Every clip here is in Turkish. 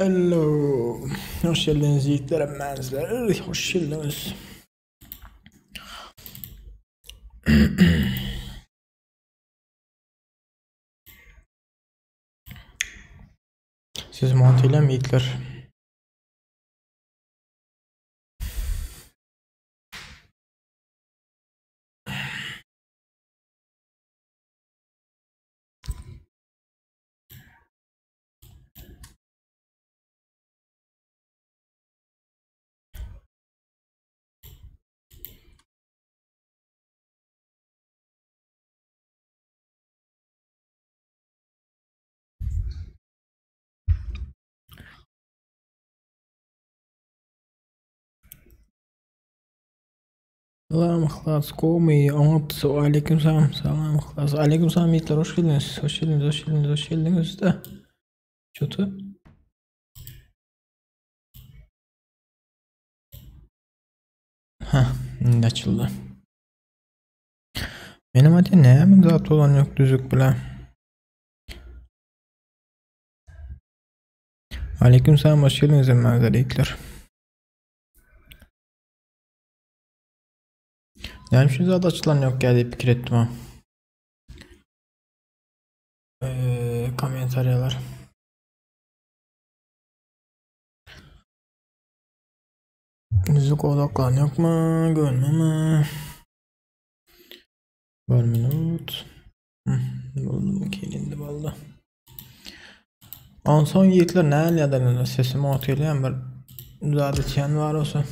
Hello. Hoş geldiniz yiğitlerim menzler. Hoş geldiniz. Siz monteyle mi yiğitler? Selam ihlas komi anlat aleyküm selam selam ihlas aleyküm selam yiğitler hoş geldiniz hoş geldiniz hoş geldiniz hoş geldiniz de kötü şimdi açıldı benim adı ne mi zat olan yok düzük bile aleyküm selam hoş geldiniz emmezler yiğitler yani şu zat açılan yok geldi fikir ettim ha komentaryalar müzik odaklan yok mu görme mi 1 minut buldum kelindi balda son yiğitler ne alyadan sesimi atıylayan bir zadetiyen var olsa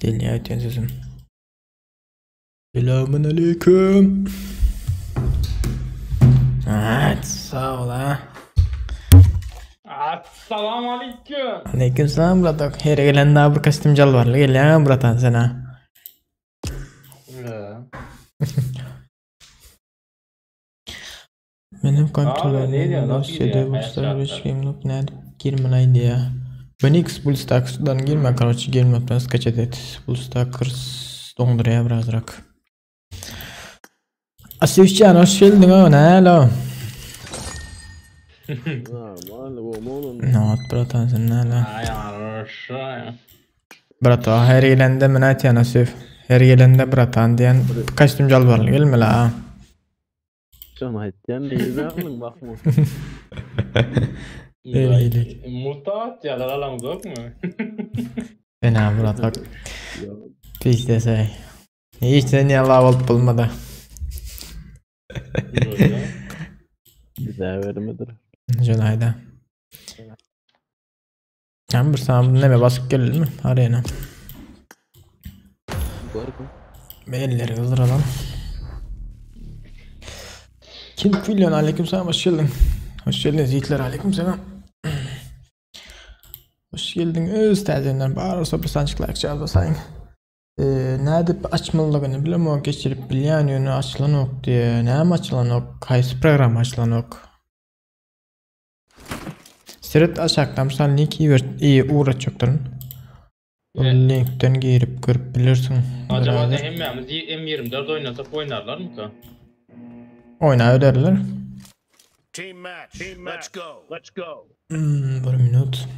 dinleyen sesim selamun aleyküm evet sağ ol ha Assalamu aleyküm. aleyküm selam bratan her gelen daha bir kostüm jalvarlı gelen bratan sana benim kontrolüm şeyde buluşlar bir ne girmeliydi ya Benix Bullstacks'dan girme короче girmekten скачать et Bullstackers donduraya biraz rak Asifcan hoş geldin ha ne alo ne bratan sen ne alo bratan her gelende menat ya Asif her gelende bratan diyen kostüm jalvarlı gelme la Can etken değil aklın bakma. Eylik. Mutat ya alam yok mu? Fena Murat bak. Pis desey. Hiç seni Allah olup bulmadı. Güzel vermedir. Canayda. Sen bir sana neme basıp gelelim mi? Arayana. Belleri kızdıralım. Kim milyon aleyküm selam hoş geldin. Hoş geldiniz yiğitler aleyküm selam. Hoş geldin üstadınlar bağırsa bir sançıklar çağırdı sayın. Ne edip açmalılığını bilmem o geçirip bilyen yönü açılan ok diye. Ne açılan ok? Kaysı program açılan ok? Seret aşağıdan misal link iyi uğraşacaktırın. Linkten girip görüp bilirsin. Acaba da hem M24 oynasak oynarlar mı ki? Oyna öderler. Team match. Let's go. Let's go. 1 minut.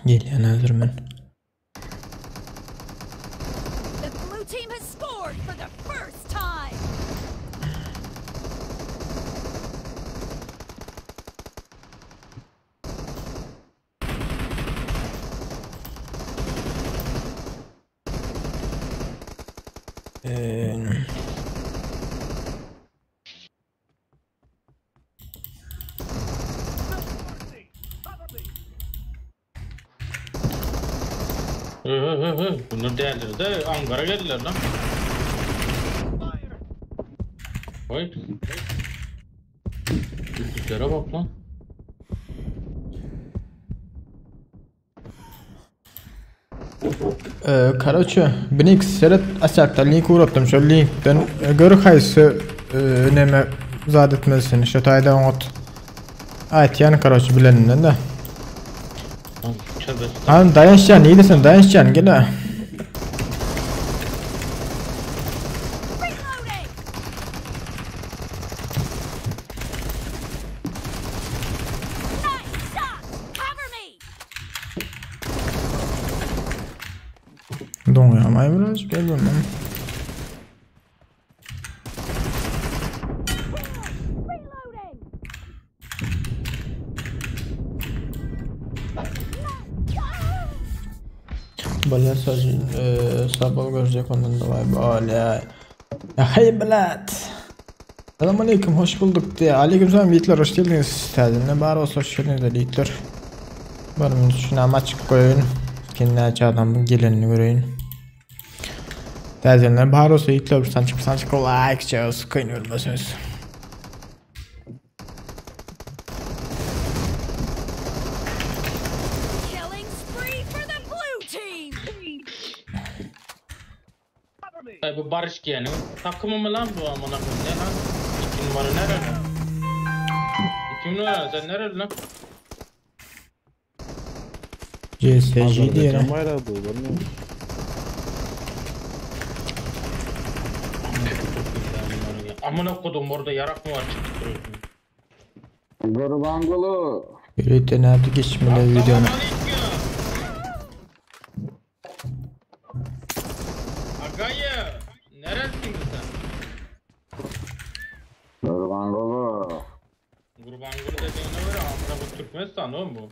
Geliyen hazır ben. The blue team has scored for the first time. Bunlar değerleri de Ankara geldiler lan. Vay. Üstlere bak lan. Короче, Benix seret aşağıda link uğrattım şu linkten görü kaysı öneme zat etmelisin şu tayda ot. Ayet yani короче bileninden de. Dayanışcan iyi desin dayanışcan gel ha. Oňamay biraz gelmem. Reloading! Bala sabal görecek ondan dolayı böyle. Ya hey Blat. Selamünaleyküm, hoş bulduk diye. Aleykümselam yiğitler, hoş geldiniz. Tədinle bari olsa hoş geldiniz yiğitler. Benim şuna açık koyun. Kendine adamın gelenini göreyim. Tədinle bari olsa yiğitler bir sançık like çağız kıyın ölmesiniz. Killing spree for the blue team! Bu Barış Giyen'in takımı mı lan bu amına koyayım? Ne lan? 2 numara nerede? 2 numara sen nerede lan? CSG diye. Can bayrağı da olur mu? Amına kodum orada yarak mı var çıkıp duruyorsun? Gurbangulu. Yürüyün nerede geçmeli videonu. Selamünaleyküm. Agayı neresin sen? Gurbangulu. Kurban guru dediğine göre amına bu Türkmenistan oğlum bu.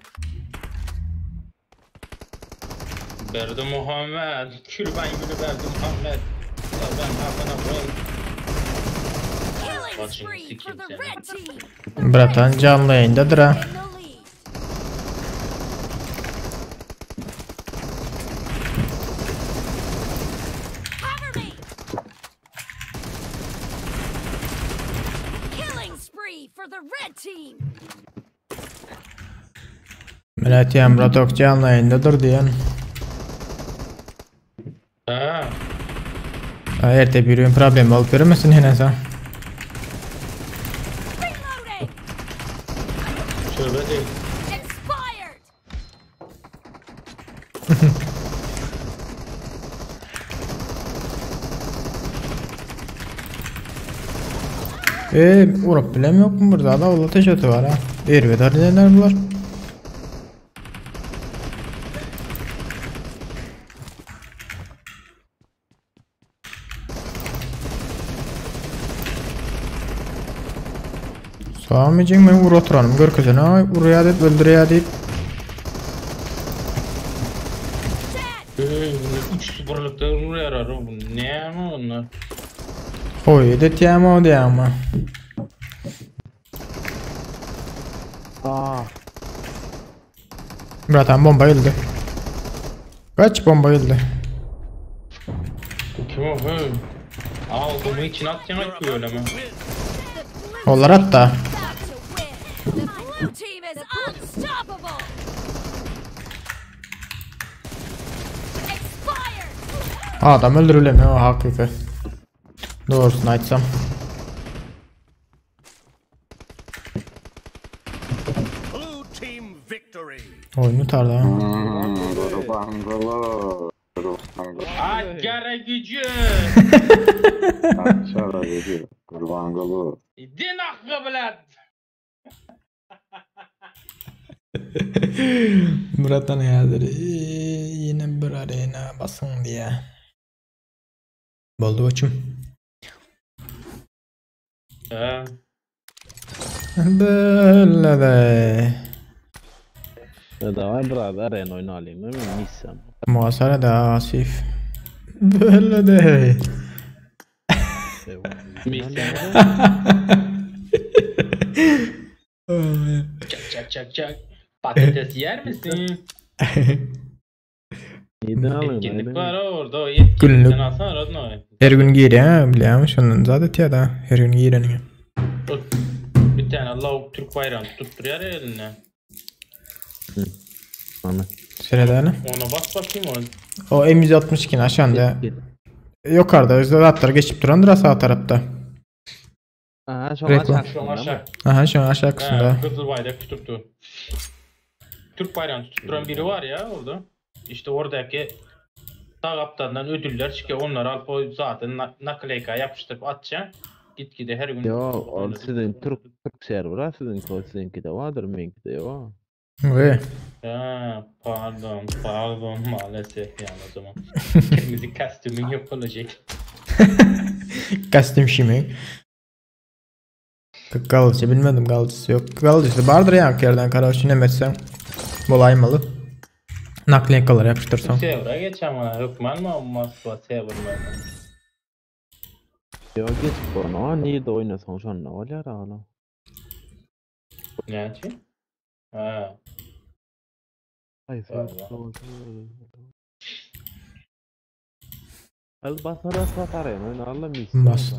Berdi Muhammed, Kürban gülü Berdi Muhammed. Ben hafına koyayım. Killing Watching spree for sikeyim the seni. red team! Bratan canlı yayındadır ha. In the lead! Cover me! Killing spree for the red team! Millet Emratok canlı yayındadır diyen. Ha, Erte bir ürün problemi olup verir yine sen? Reloading! tövbe değil. Expired! Uğrap bilem yok mu burada da ola teşatı var ha. Ervedar diyenler bunlar. Sağımıcın ben vur oturanım gör kızını vuruya deyip öldürüya deyip. Dead! 3-0'lıkta vuruyor ararım. Ne ama onlar? Oy edet yama o diye ama. Aa, Bratan bomba yıldı. Kaç bomba yıldı? Kim o? Hı. Bunu için atacağım ki öyle mi? Onlar hatta. About to win! The blue team is unstoppable! Expired! Adam öldürülemiyor o hakiki. Doğrusunu açsam. Blue team victory. Oyunu tarla. Gurbangulu. Gurbangulu. Ankara gücü! Aşağı gidiyor. Gurbangulu. Din hakkı bilet! Murat'tan yazdır. Yine bir arena basın diye. Boldu uçum. He. Böyle de. ya da var birader en oyunu alayım değil mi? Nissem. Muhasara da Asif. Böyle de. Çak. Patates yer misin? Neden alayım? Etkinlik var Neden? orada. O etkinlikten Günlük. alsan aradın o. Her gün giyer ha biliyor musun? Şunun zaten ya da her gün giyerini. Bir tane lavuk Türk bayrağını tutturuyor ya eline. Anı. Sırada ne? Ona bas bakayım o. O M162'nin aşağında. Yukarıda özde atlar geçip durandır sağ tarafta. Aha şu Reklam. an Şu an aşağı. Aha şu an aşağı kısımda. Kızıl bayrak tuttu. Türk bayrağını tutturan biri var ya orada. İşte oradaki sağ kaptandan ödüller çıkıyor. Onları alıp o zaten nakleyka yapıştırıp atacaksın. Gitgide her gün. Yo, o sizin Türk server'a sizinki de vardır, benimki de var. Ve Ha, pardon maalesef yani o zaman. Kırmızı kostümün yok olacak. Kostüm şimdi. Kalıcı bilmedim, kalıcısı yok. Kalıcısı vardır ya yerden karaşı ne metsen. Bolaymalı. Nakliye kalır yapıştırsam. Sevra geç ama hükman mı Moskva Sevra'nın? Ya geç bana. Niye de oynasan şu an ne var hala? Ne için? Ha. Ay Vallahi. Az basara satar ya. Ben Allah mis. Bas.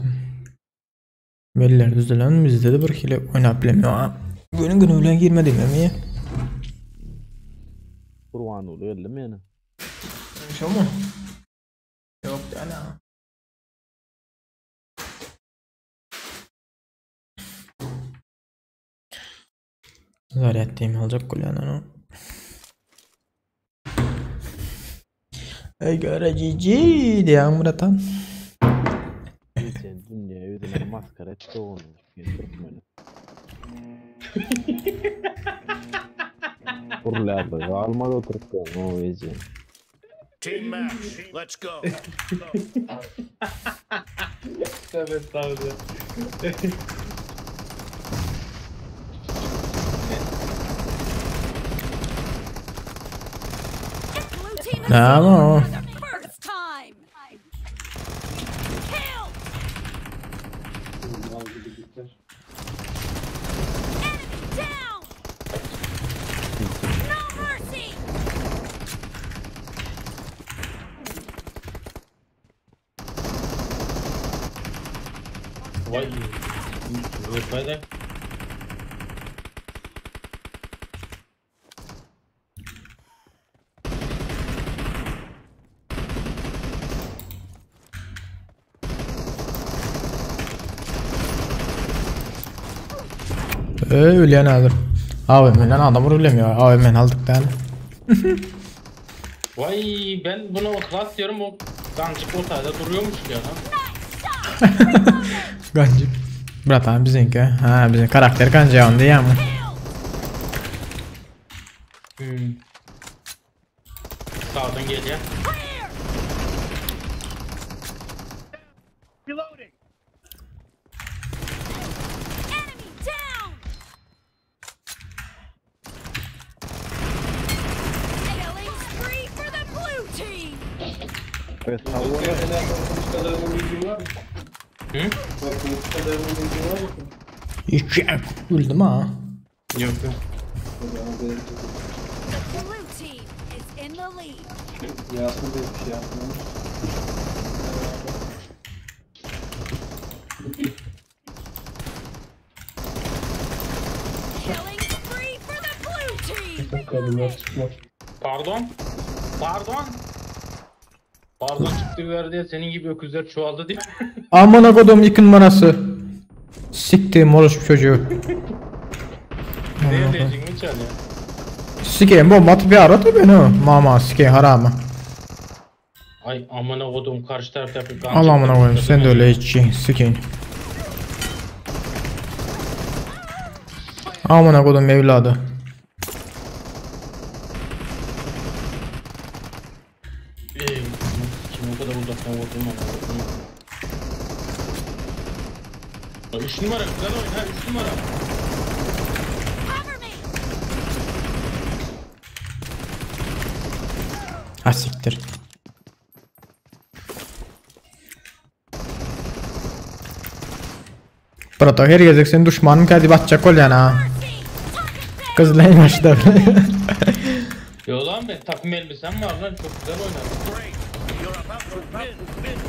Belliler düzelen bizde de bir kere oynayıp bilemiyor ha. Günün öyle girmedim ya niye? Kurban oluyor değil mi yani? Şu mu? Yok yani. Zaryatayım alacak kulağına. Ey görecici diye Murat'an. Geçen dünya yüzüne maskara etti onu. Türkmen'e. Kurlardı. Almadı Türkmen o veci. Team match. Let's go. Evet tabii. Blue team has Bravo. scored for the first time. Kill. Enemy down. No mercy. Vay. Böyle. Öyle alır. AVM'den adam vurulmuyor. AVM'den aldık yani. Vay ben bunu klas diyorum o gancık ortada duruyormuş ya. Gancık. Bratan bizimki. Ha bizim karakter gancı on diye ama. Sağdan geliyor. Clear. Reloading. Enemy down. Killing spree for the blue team. Evet savunma. Hı? Hiç öldüm ha. Yok yok. The blue team is in the lead. Killing spree for the blue team. Pardon. Pardon çıktı verdi senin gibi öküzler çoğaldı diye. Amına kodum yıkın manası. Siktiğim orospu çocuğu. Ne diyecek mi çalıyor? Sikeyim bomba atıp bir aradı beni o. Mama sikeyim harama. Ay amına kodum karşı tarafta bir gancık. Allah amına koyayım sen de öyle içi sikeyim. Amına kodum evladı. Kim o kadar uzaktan vurdum ama. 3 numara güzel oyun ha 3 numara. Cover me. Ha siktir. Proto her gezek senin düşmanın kadar batacak ol yani ha. Mercy. Target Kızlayın başta. Yo lan ben takım elbisem var lan çok güzel oynadın. Great. You're about to win.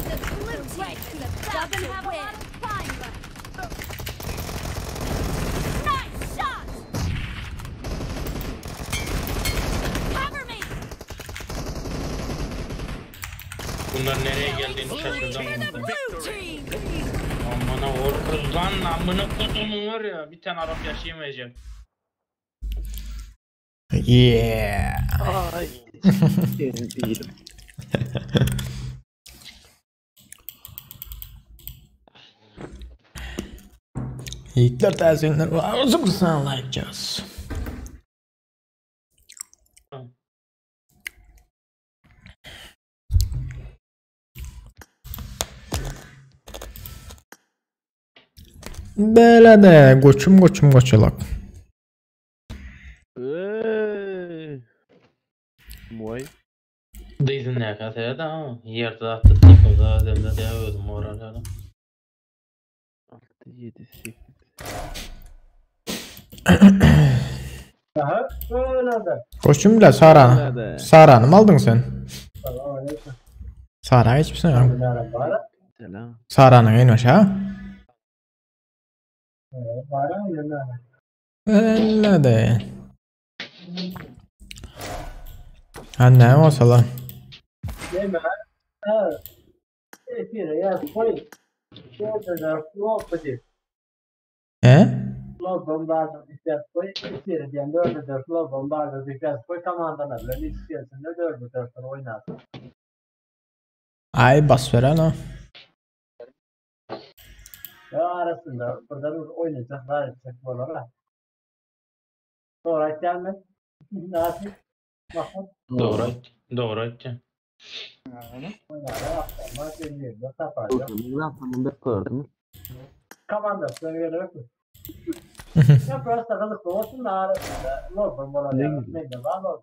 the blue team doesn't have a lot of fun. Nice shot. Cover me. Bunlar nereye geldiğini For şaşırdım. the blue team. Amına orkuz lan amına kodumun var ya bir tane Arap yaşayamayacak. Yeah. Ay. Değilim. Hitler təsirlər var. Uzun qısan like just. Böyle de koçum koçulak. Vay. Değilsin ne kadar da ama yerde attık o da demde devam orada. 6 7 8. Koçum bile Sara'nı mı aldın sen? Sara hiçbir yok. Selam. Sara'nın en aşağı. Öyle de. Ha ne olsa lan. He? Flow bombardı dikkat koy. İçeri diyen dördü dört flow bombardı dikkat koy. Kamandalarla istiyorsun da dördü dört oynarsın. Ay bas ver ana. Ya arasında buradan oynayacak, daha edecek bu olarak. Sonra gelmez. Nasıl? Bakın. Doğru etti. Oynar. Aktarma geliyor. Da tapacak. Ben gördüm. Kamandasına göre yok. Ya просто kalıp olsun da arasında. Flow bombardı. Ne de var mı?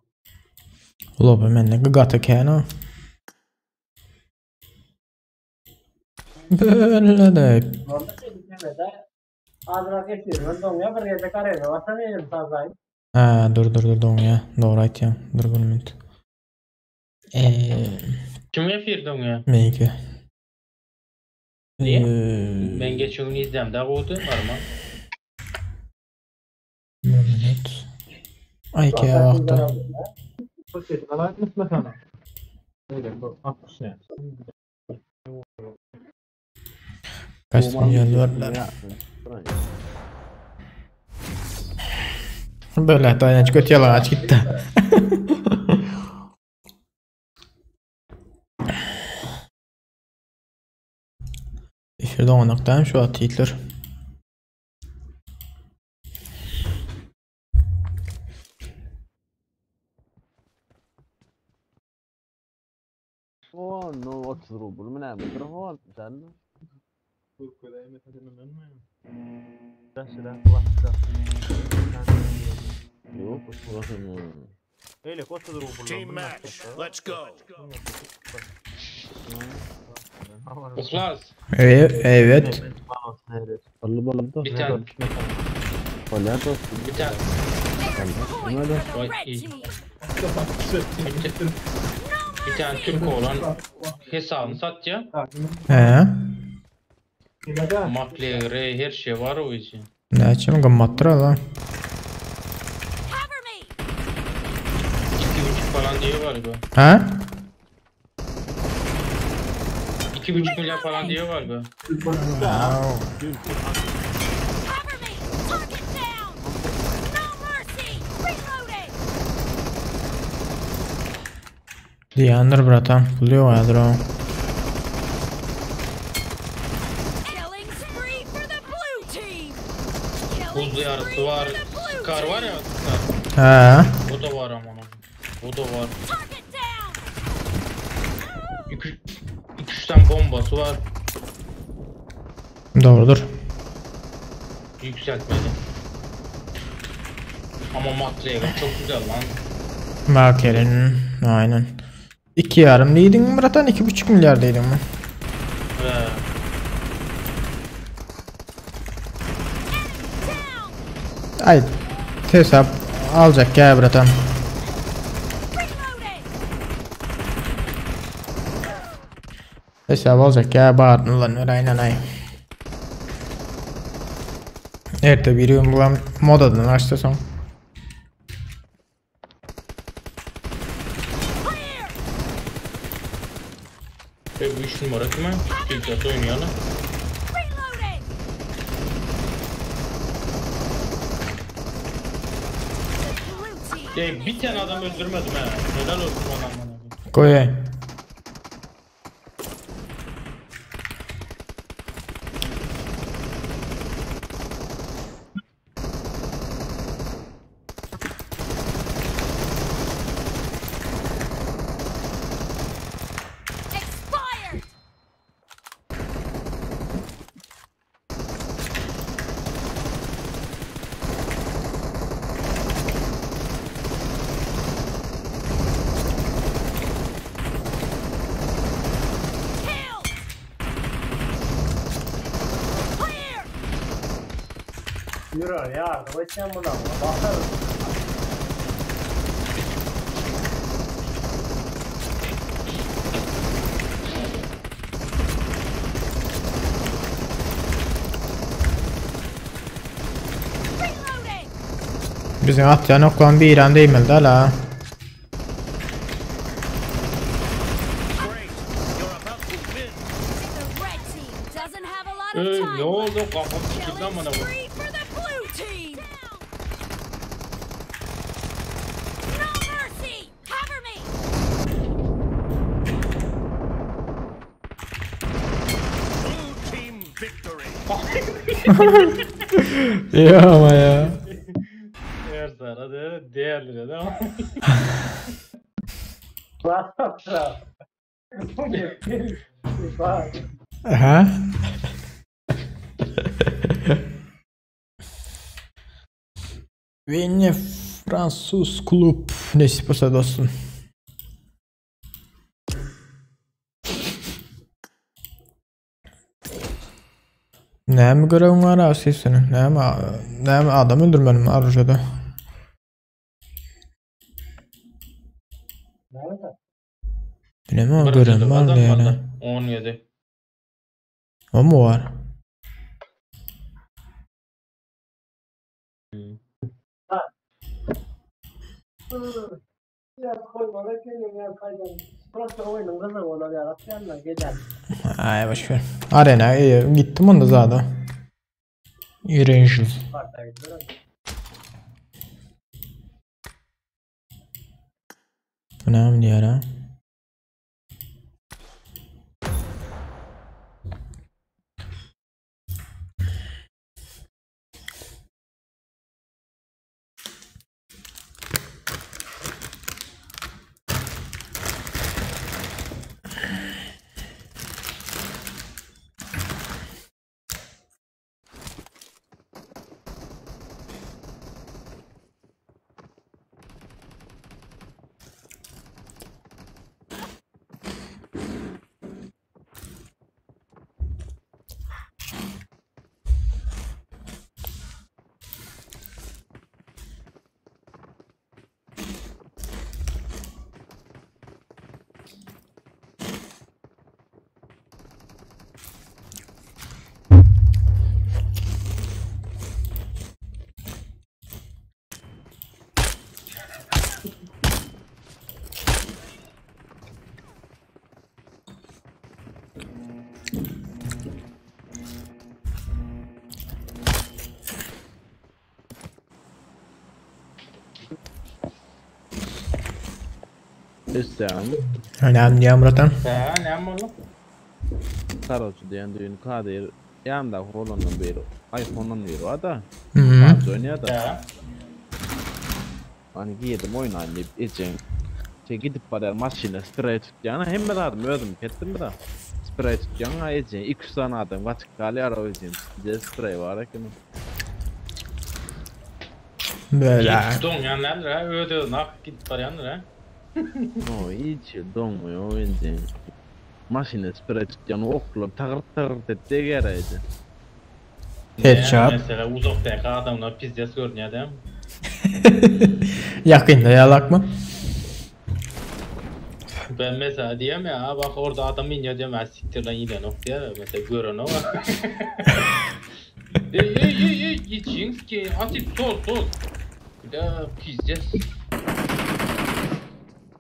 Lobe menne gata kena. Böyle de. Orada şey bitirmede adına geçiyorum. Doğuya bir yerde karayla varsa ne yerim sazayım. Ha dur don ya. Doğru aytyan. Dur bir minut. Kimge firdin ya? Meyke. Niye? Ben geçen gün izlem daha oldu var mı? Bir minut. Ayke'ye baktı. Kaç milyar verdiler. Böyle dayanıcı kötü yalan aç gitti. Efirde onaktayım şu at Hitler. Oh no, 30 rubl من عم تروح مثلا. Team match. Let's go. İhlas. Evet. والله والله Bir tane. ولا تو Bir tane. Point for the Vay, red iyi. team. Bir tane Türk olan hesabını satacağım. He. Makleri her şey var o için. Ne açayım gammattıra lan. Cover me. 2,5 falan diyor galiba. Ha? 2,5 milyar falan diyor galiba. Cover me. Target down. No mercy. Reloading. Diyandır bratan. Buluyor yadır o. Killing spree for the blue team. Killing Buzlu yarısı spree var. for the blue Kar var ya. He. O da var ama. O da var. Target down. 2-3 tane bombası var. Doğrudur. Yükseltmeli. Ama makleri çok güzel lan. Makerin. Aynen. 2 yarım değildin mi bratan? 2,5 milyar değildin mi? Ve Down. Ay. Hesap alacak ya bratan. Reloading. Hesap alacak ya bağırdın lan ver aynen ay. Erte biri bulan modadan açtı son. Clear. bu 3 numara kime? Tilkat oynayalım. Reloading. The blue team. Bir tane adam öldürmedim he. Helal olsun bana. Koy. Expired. Yürü ya. Bakayım buradan. Bakarız. Reloading! Bizim atyan oklan bir İran değil mi da la? Great. You're about to win. The red team doesn't have a lot of Ne time. oldu? Kafam sıkıldı amına Killing koyayım. spree for the blue team. No mercy. Cover me. Blue team victory. Ya ama ya. Her sarı değerli de ama. Basta. Bu ne? Bak. Aha. Ve ne Fransız kulüp nasip olsa dostum. Ne mi görevin var abi senin? Ne mi adam öldürmenim arıcada? Nerede? Ne mi o görevim var yani? 17. O mu var? Ya koymana geliyorum ya kaydan. Burası oyunun kızı olur ya. Yanına gider. Ay boşver. Arena gittim onda zaten. Rangers. Partayı durun. Önemli yara. İsteyen Önemli ya Murat'ım. Ha ne amına? Karosu diyen düğün kadir yanında rolondan beri iPhone'dan beri var da Hı hı. bazı oynuyor da Ha. hani giyedim oynayayım deyip içeceğim gidip bari maçıyla sprey tutacağına hem ben adım öldüm kettim da sprey tutacağına içeceğim 200 tane adım kaçık kali ara içeceğim diye sprey var ya Böyle. Don yanlar ha öde nak git parayanlar ha. o içi donmuyor içeceğim maçıyla sprey tutacağına okla tağır etti gereydi Headshot. Mesela uzaktaki adamlar pizdes görünüyor değil mi? Yakında yalak mı? Ben mesela diyeyim ya bak orada adam iniyor diyeyim ya siktir lan yine noktaya mesela gören o var. Ey Yichinski atıp sol. Bir de pizdes.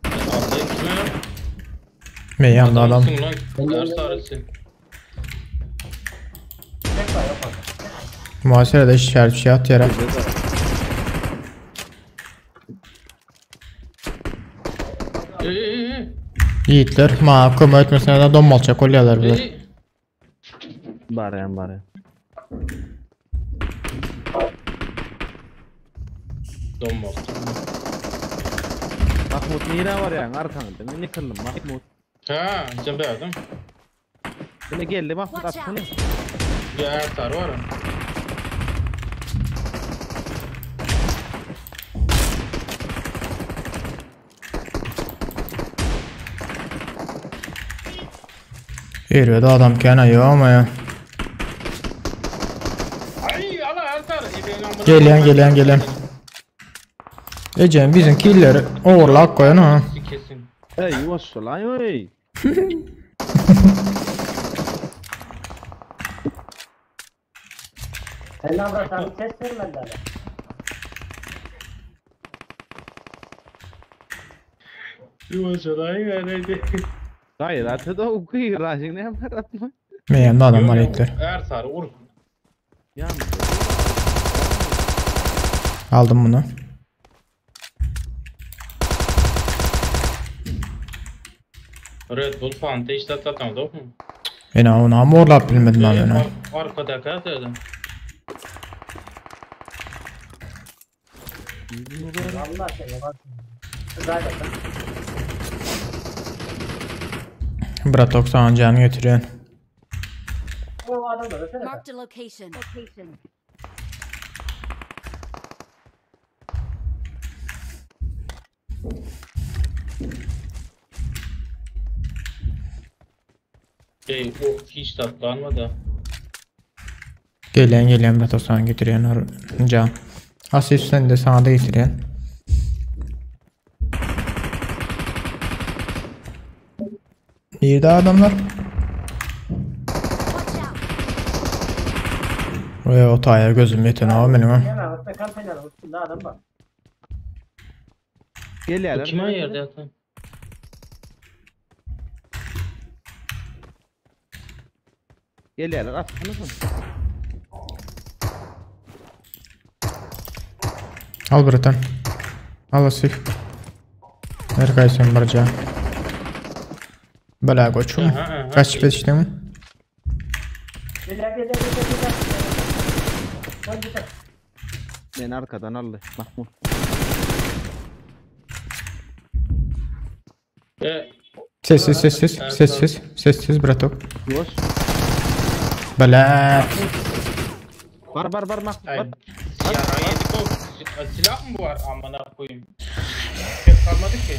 Anlayıp mı? Meyhanlı adam. Adamsın lan kar sarısı. Tekrar yapalım. Muhasebede işaret bir şey at yere. Ey. Yiğitler mahkum etmesine de donmalça kolyalar bilir. bari Donmaz. Mahmut nire var ya arkanda ne kıldım Mahmut Ha, can beğendim. Yine geldi Mahmut Watch atsana out. Ya sarı var. Yürüyordu adam gene yok ama ya. Ay Allah her sarı. Gelen. Ecem bizim killeri overlock koyan ha. Kesin. Ey yavaş ol lan ey. Sen abla sana ses vermediler. Yavaş olay yani. Hayır atı da okuyor rajin ne yapar atma. Meğen de adamlar ekler. Eğer sarı vur. Yani. Aldım bunu. Red Bull Fanta işte atamadı o mu? Ben onu ama orlap bilmedim ben onu. Arkada kaldı. Allah seni bak. Zaten. Bratok sana canı getiriyorsun. O adamları sen. Marked a location. O hiç tatlanmadı. Gelen Bratok sana getiriyorsun can. Asif sen de sana da getiriyorsun. İyi daha adamlar. Ve o taya gözüm yeten abi benim ha. Hemen orta kampanyanın üstünde adam var. Geliyorlar. Kime ayırdı yatan? Geliyorlar atsanız mı? Al Bratan. Al Asif. Nerkaysen barca. Bela koçum. Aha. Kaç peşte mi? Gel. Hadi gel. Beni arkadan aldı. Mahmut. Sessiz Bratok. Yavaş. Bela. Var Mahmut Ay, var. yara yedik o. Silah mı var? Amına koyayım. Ses kalmadı ki.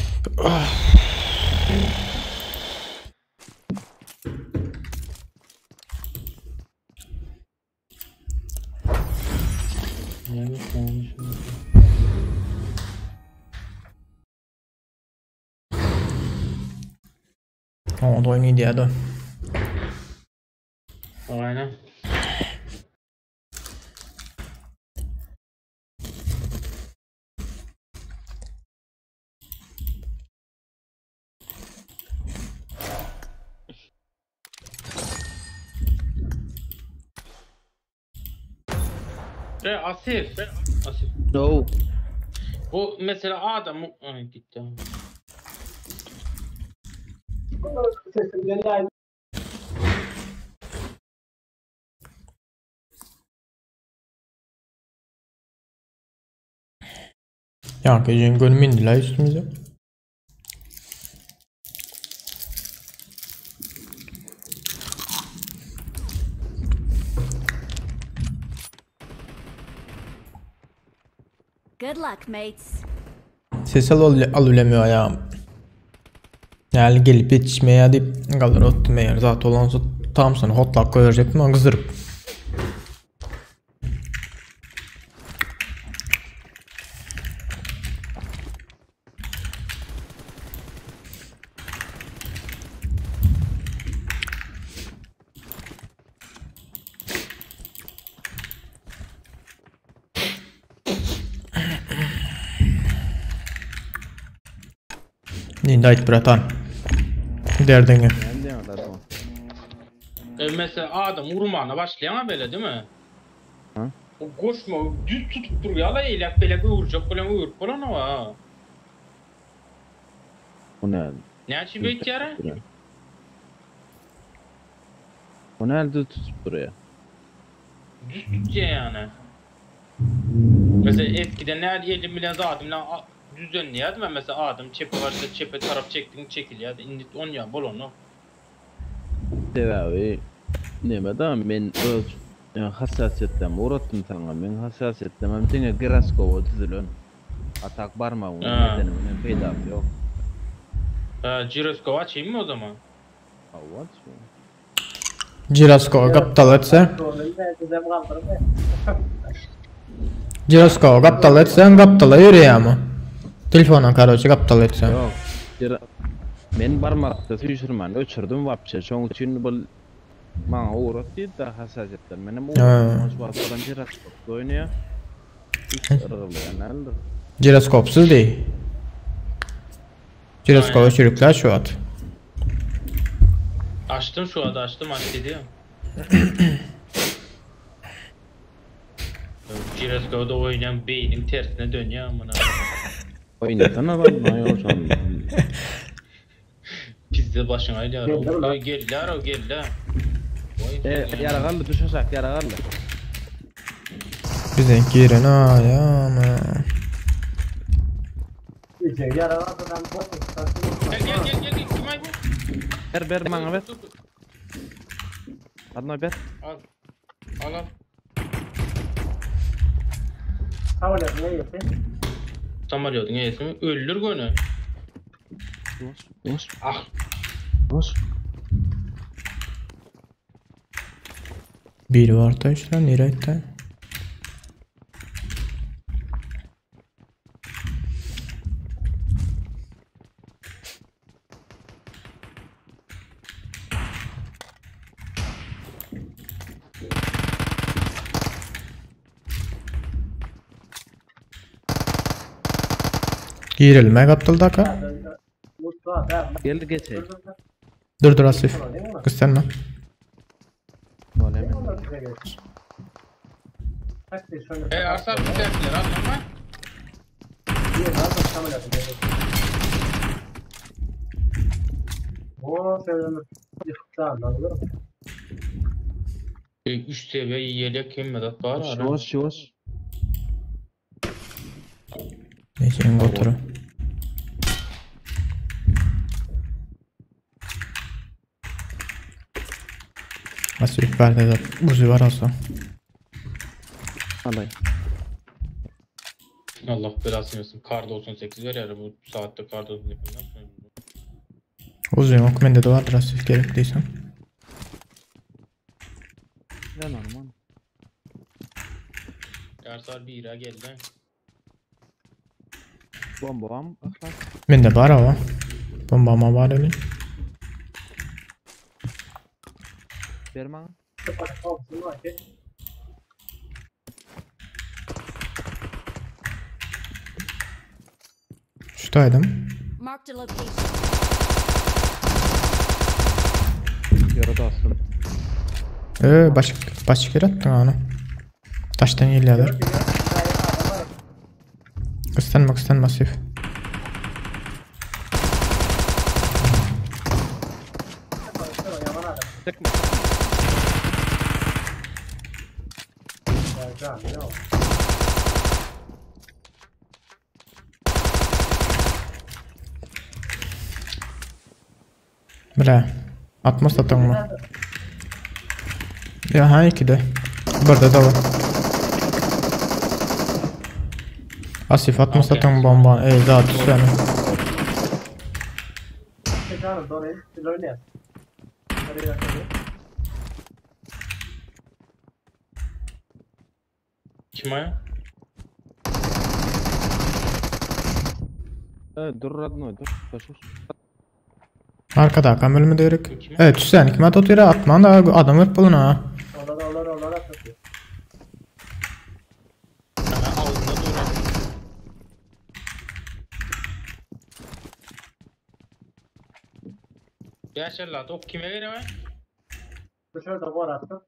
O da oynuyor diye de. Aynen. Asif. No. Bu mesela adam Ay gitti. Sesim geliyor. Ya gecenin gölümü indiler üstümüze. Good luck, mates. Ses al ülemiyor ayağım. Yani gelip yetişmeye deyip kalır ottum eğer zaten olansa tam sana hotlak koyacaktım ama kızdırıp. Nindayt bratan. Derdini. Ben de anladım. Mesela adam vurmağına başlayan böyle değil mi? Hı? O koşma düz tutup duruyor la eylek belek vuracak falan ama. O ne? Ne açı beyt yara? O ne elde tutup buraya? Düz tutacak yani. Mesela eskiden ne 50 milyon adımla düzenliyordu ben mesela adım çepe varsa çepe taraf çektin çekiliyordu indi on ya bol onu. Tedavi. Neme da men öz hassasiyetten uğrattım sana. Men hassasiyetten seni Graskova düzülün. Atak barma onu. Nedeninin peydası yok. Jiroskop açayım mı o zaman? Avat. Jiraskova kaptal etse. Jirosko kaptal etsen kaptala yürüyemi. Telefona karoçı kaptal etsen. Yok. Men barmakta süşürmen öçürdüm vapça. Çoğun için bu bana uğrat değil de hassasiyetler. Benim uğraşmaz vasıdan jiroskop oynuyor. Hiç ırgılayan elde. Jiroskopsuz değil. Jiroskopa çürükler şu at. Açtım şu anda açtım aç dedi ya. Jiroskop'da oynayan beynim tersine dönüyor amına. Oynatan adam ne yok sandım. Bizde başına gel o. Geldiler o geldiler. Yaragarlı düşecek yaragarlı. Bizden girin ayağımı. İşte yaralardan Gel kim ay bu? Ber bana ver. Adına ber. Al. Samolyot ne yapayım? Samolyotun iyisi mi? Öldür gönü. Yunus. Ah. Yunus. Biri var da işte nerede? Girilme kaptıldı ka. Mutfağa da. Geldi geçe. Dur Asif. Gösterme. Böyle mi? Arsal bir tersiler anlama. O senin yıktan anladın mı? Üst seviye yelek kemmedat var. Şos. Geçelim oturun. Asif perdede buzu var olsa. Alay. Allah belasını versin. Kar 98 ver ya bu saatte kar 98 nasıl? Uzun okumende de vardır Asif gerekliysen. Ne normal. Arsal bir ira geldi. Bombam. Aklar. Bende var ama. Bombama var öyle. Ber bana. Şuradaydım. Marked a location. Yarada astım. Başka yere attın onu. Taştan geliyorlar. Kıstanma Asif. Tıkma. Bile. Atmaz atın mı? Ya ha iki de. Burada da var. Asif atmaz atın bomba. Ey daha düşsene. Kim ay? Dur radno dur. Taşır. Arkada kan bölümü de yürük. Evet düşsen kime tut yere atman da adam hep bulun ha. Onlara satıyor. Ağzında doğru. Yaşarlar ok kime veriyor? Dışarıda var attı.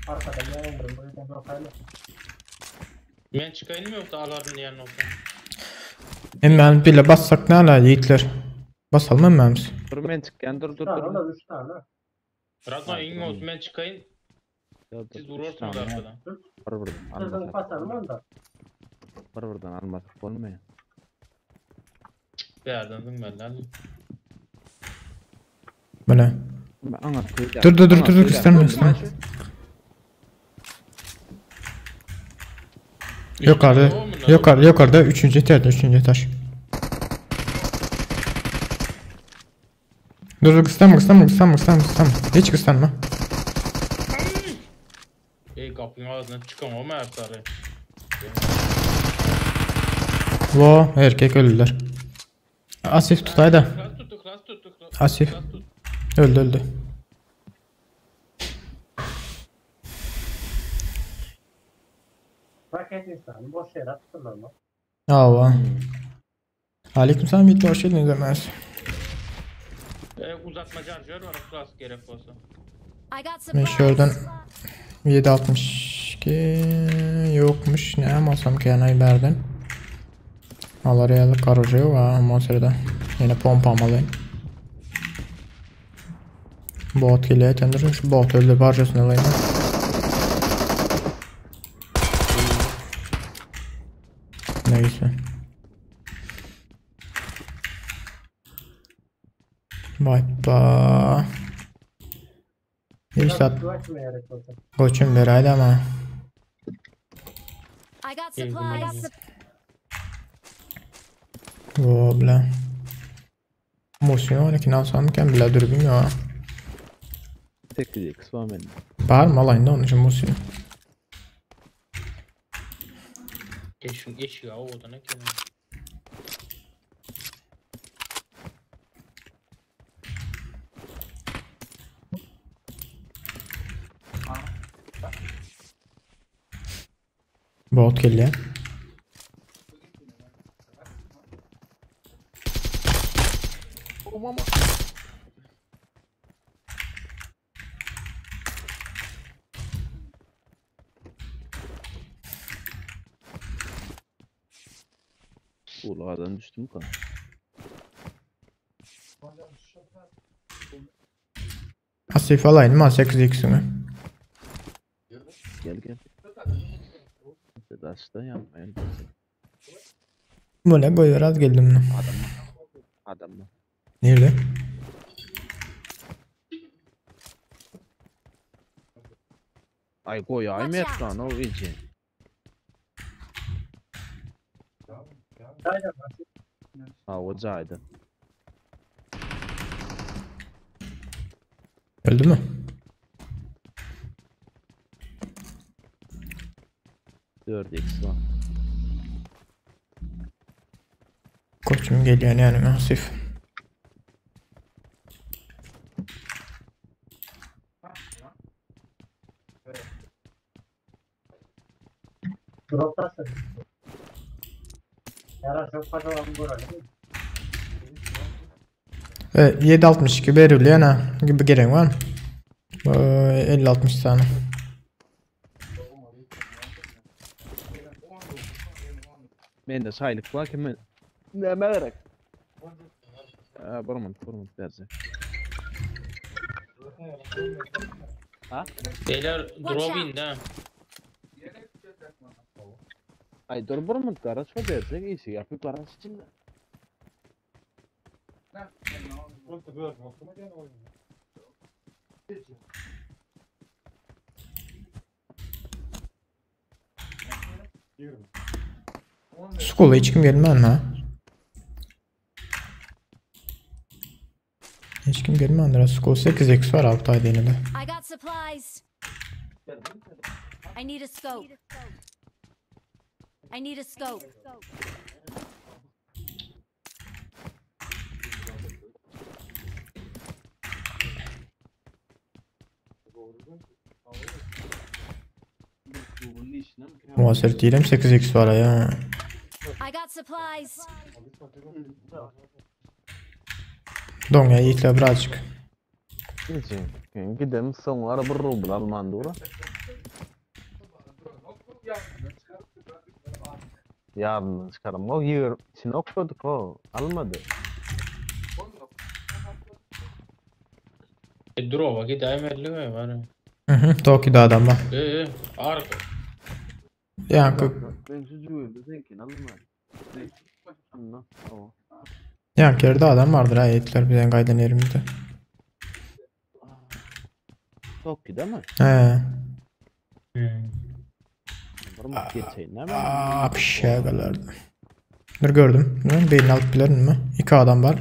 Arkada ne olur? Böyle kontrol kaydı. Ben çıkayım mı yoksa alarmın yerine olsa? Hemen bile bassak ne ala yiğitler. Basalım hemen biz. Dur men çıkken dur. 3 tane. Radno in olsun ben çıkayım. Siz vurursunuz arkadan. Var buradan. Sözünü Almasak. pasanım onda. Var buradan almasak olmuyor. Beğendim ben lan. Böyle. Anlat. Dur gösterme. Yukarıda 3. etajda 3. etaj. Dur kıstanma. Hiç kıstanma. kapının ağzından çıkan o mertleri. Wo erkek öldüler. Asif tutay da. Klas tuttu. Asif. Klas tuttu. Öldü. Paket insan boş yere attılar mı? Ava. Aleykümselam Yiğitler hoş geldiniz Ömer. Uzatma charger var klas gerek olsa. I got Ben supplies. şuradan 7.62 yokmuş. Ne alsam ki yanayı berden. Alarıyalı karıcı yok ha ama o sırada. Yine pompa alayım. Bot geliyor tendirin. Şu bot öldü parçasını alayım. Neyse. Vaypa. Bir saat Açmayarak olsa. koçum bir ayda ama. I got supplies. Vobla. Musun var ki ne alsam ki bile dürbün ya. 8x var benim. Var mı alayında onun için Musun? Geç ya o da ne ki? Bot geliyor. Ulağdan düştüm kan. Asif alayım mı? 8x'ini. Gel. Sedaş'ta yapmayın. Bu ne koy biraz geldim mi? Adam mı? Nerede? Ay koy ay metran o için. Ha o caydı. Öldü mü? 4x var. Koçum geliyor yani Asif. Droptasın. Yara çok fazla olan bu arada. 7.62 veriliyor ana gibi gerek var mı? 50-60 tane. Ben de saylık var ki ben ne merak. Burman derse. Ha? Beyler drop indi ha. Ay dur burman garaj mı dersek iyisi yapıp garaj içinde. Skola hiç kim gelmez mi? Hiç kim gelmez. Skol 8x var 6 ayda yine de. I got supplies. I need a scope. I need a scope. Muhasır değilim 8x var ya. I got supplies. Donya yiğitle birazcık. İçin. Gidelim sonra bir rubl alman doğru. Yarın çıkarım. O yer için okuduk o. Almadı. Drop'a gideyim elli mi var? Toki'de adam var. Arka. Yankı. Ben şu cüvelde senkin almadı. Anla. O. Yankı yerde adam vardır ha yiğitler bizden kaydan yerimizde. Toki değil mi? He. Burman geçeyim ne mi? Aaa pişegalardı. Dur gördüm. Beyin alıp bilerin mi? 2 adam var.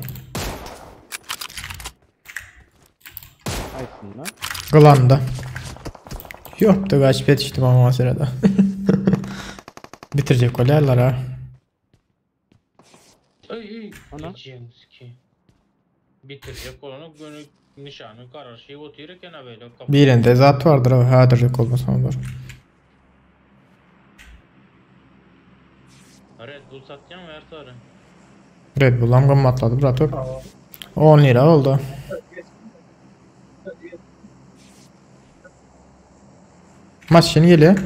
Aysın lan. Glanda. Yok da kaç yetiştim ama o sırada. Bitirecek olaylar ha. Ay Ana. geçeceğimiz ki. Bitirecek olanı gönül nişanı karar şey otururken böyle Birinde zat vardır o hadırlık olmasa olur. Red Bull satacağım ver sonra. Red Bull'am gımmatladı bırak. 10 lira oldu. Maşın geliyor.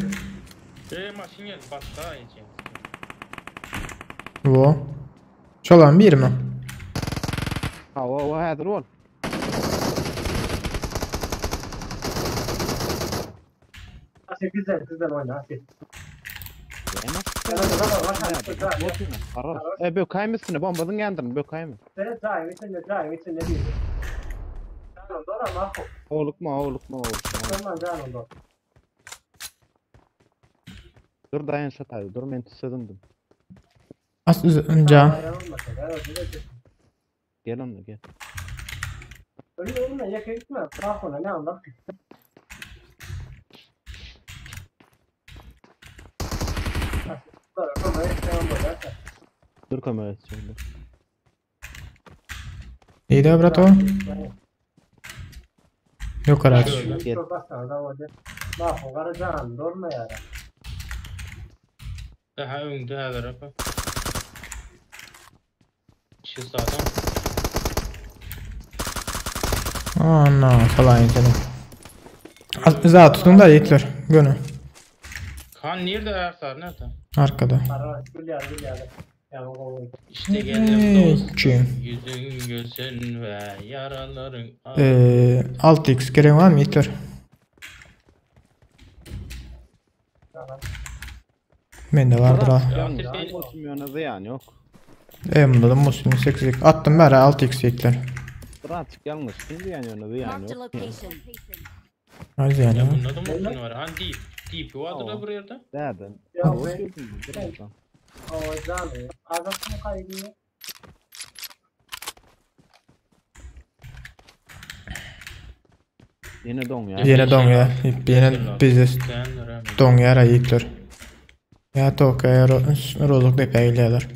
Maşin geldi başka geçeceğim. Bu. Çalan bir mi? Ha o hadir ol. Asi güzel oyna Asi. Bö kaymışsın bombadın yandın bö kaymış. Sen drive için ne diyorsun? Canım doğru ama Oğluk mu. tamam canım doğru. Dur dayan şatay dur men tüsedim. Az önce. Gel onunla gel. Öyle yakayım mı? Bak ona ne anlat? Dur kamera şimdi. İyi de bırak o. Yok araç. Gel. Bak o kadar canım durma ya. Daha önde her tarafa. Şu sağdan. Ana falan canım. Az tutun da Hitler. Gönü. Kan nerede Ersar nerede? Arkada. İşte geldim dostum. Kim? Yüzün gözün ve yaraların. 6x gerek var mı Hitler? Bende vardır ha. Yanlış olsun yönüzde yani yok. Bunda da Musul'un 8x. Attım bari 6x Hitler. Rahatsız yanlış. Şimdi yani yönüzde yani Marked a yok. location. Az Ya yani. bunda da mutlu var. Hani deep. Deep vardı da buraya da. Nereden? Ya O be. gördün mü? Birazdan. O canım. Adamın kaybını. Yine don ya. Yine don ya. Yine bizde don ya Hitler. Ya toka ya rozluk da peyleler.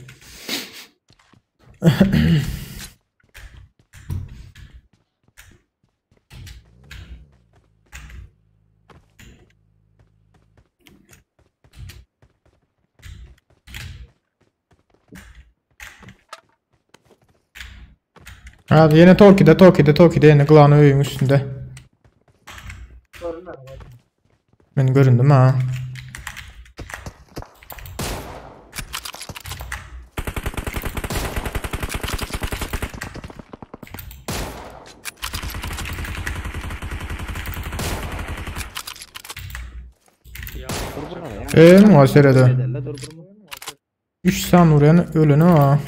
Abi yine Toki'de yine klan öyün üstünde. Ben göründüm ha. Dur buraya ya. Muhaserede. Dur buraya. 3 san vuruyan ölünü ha.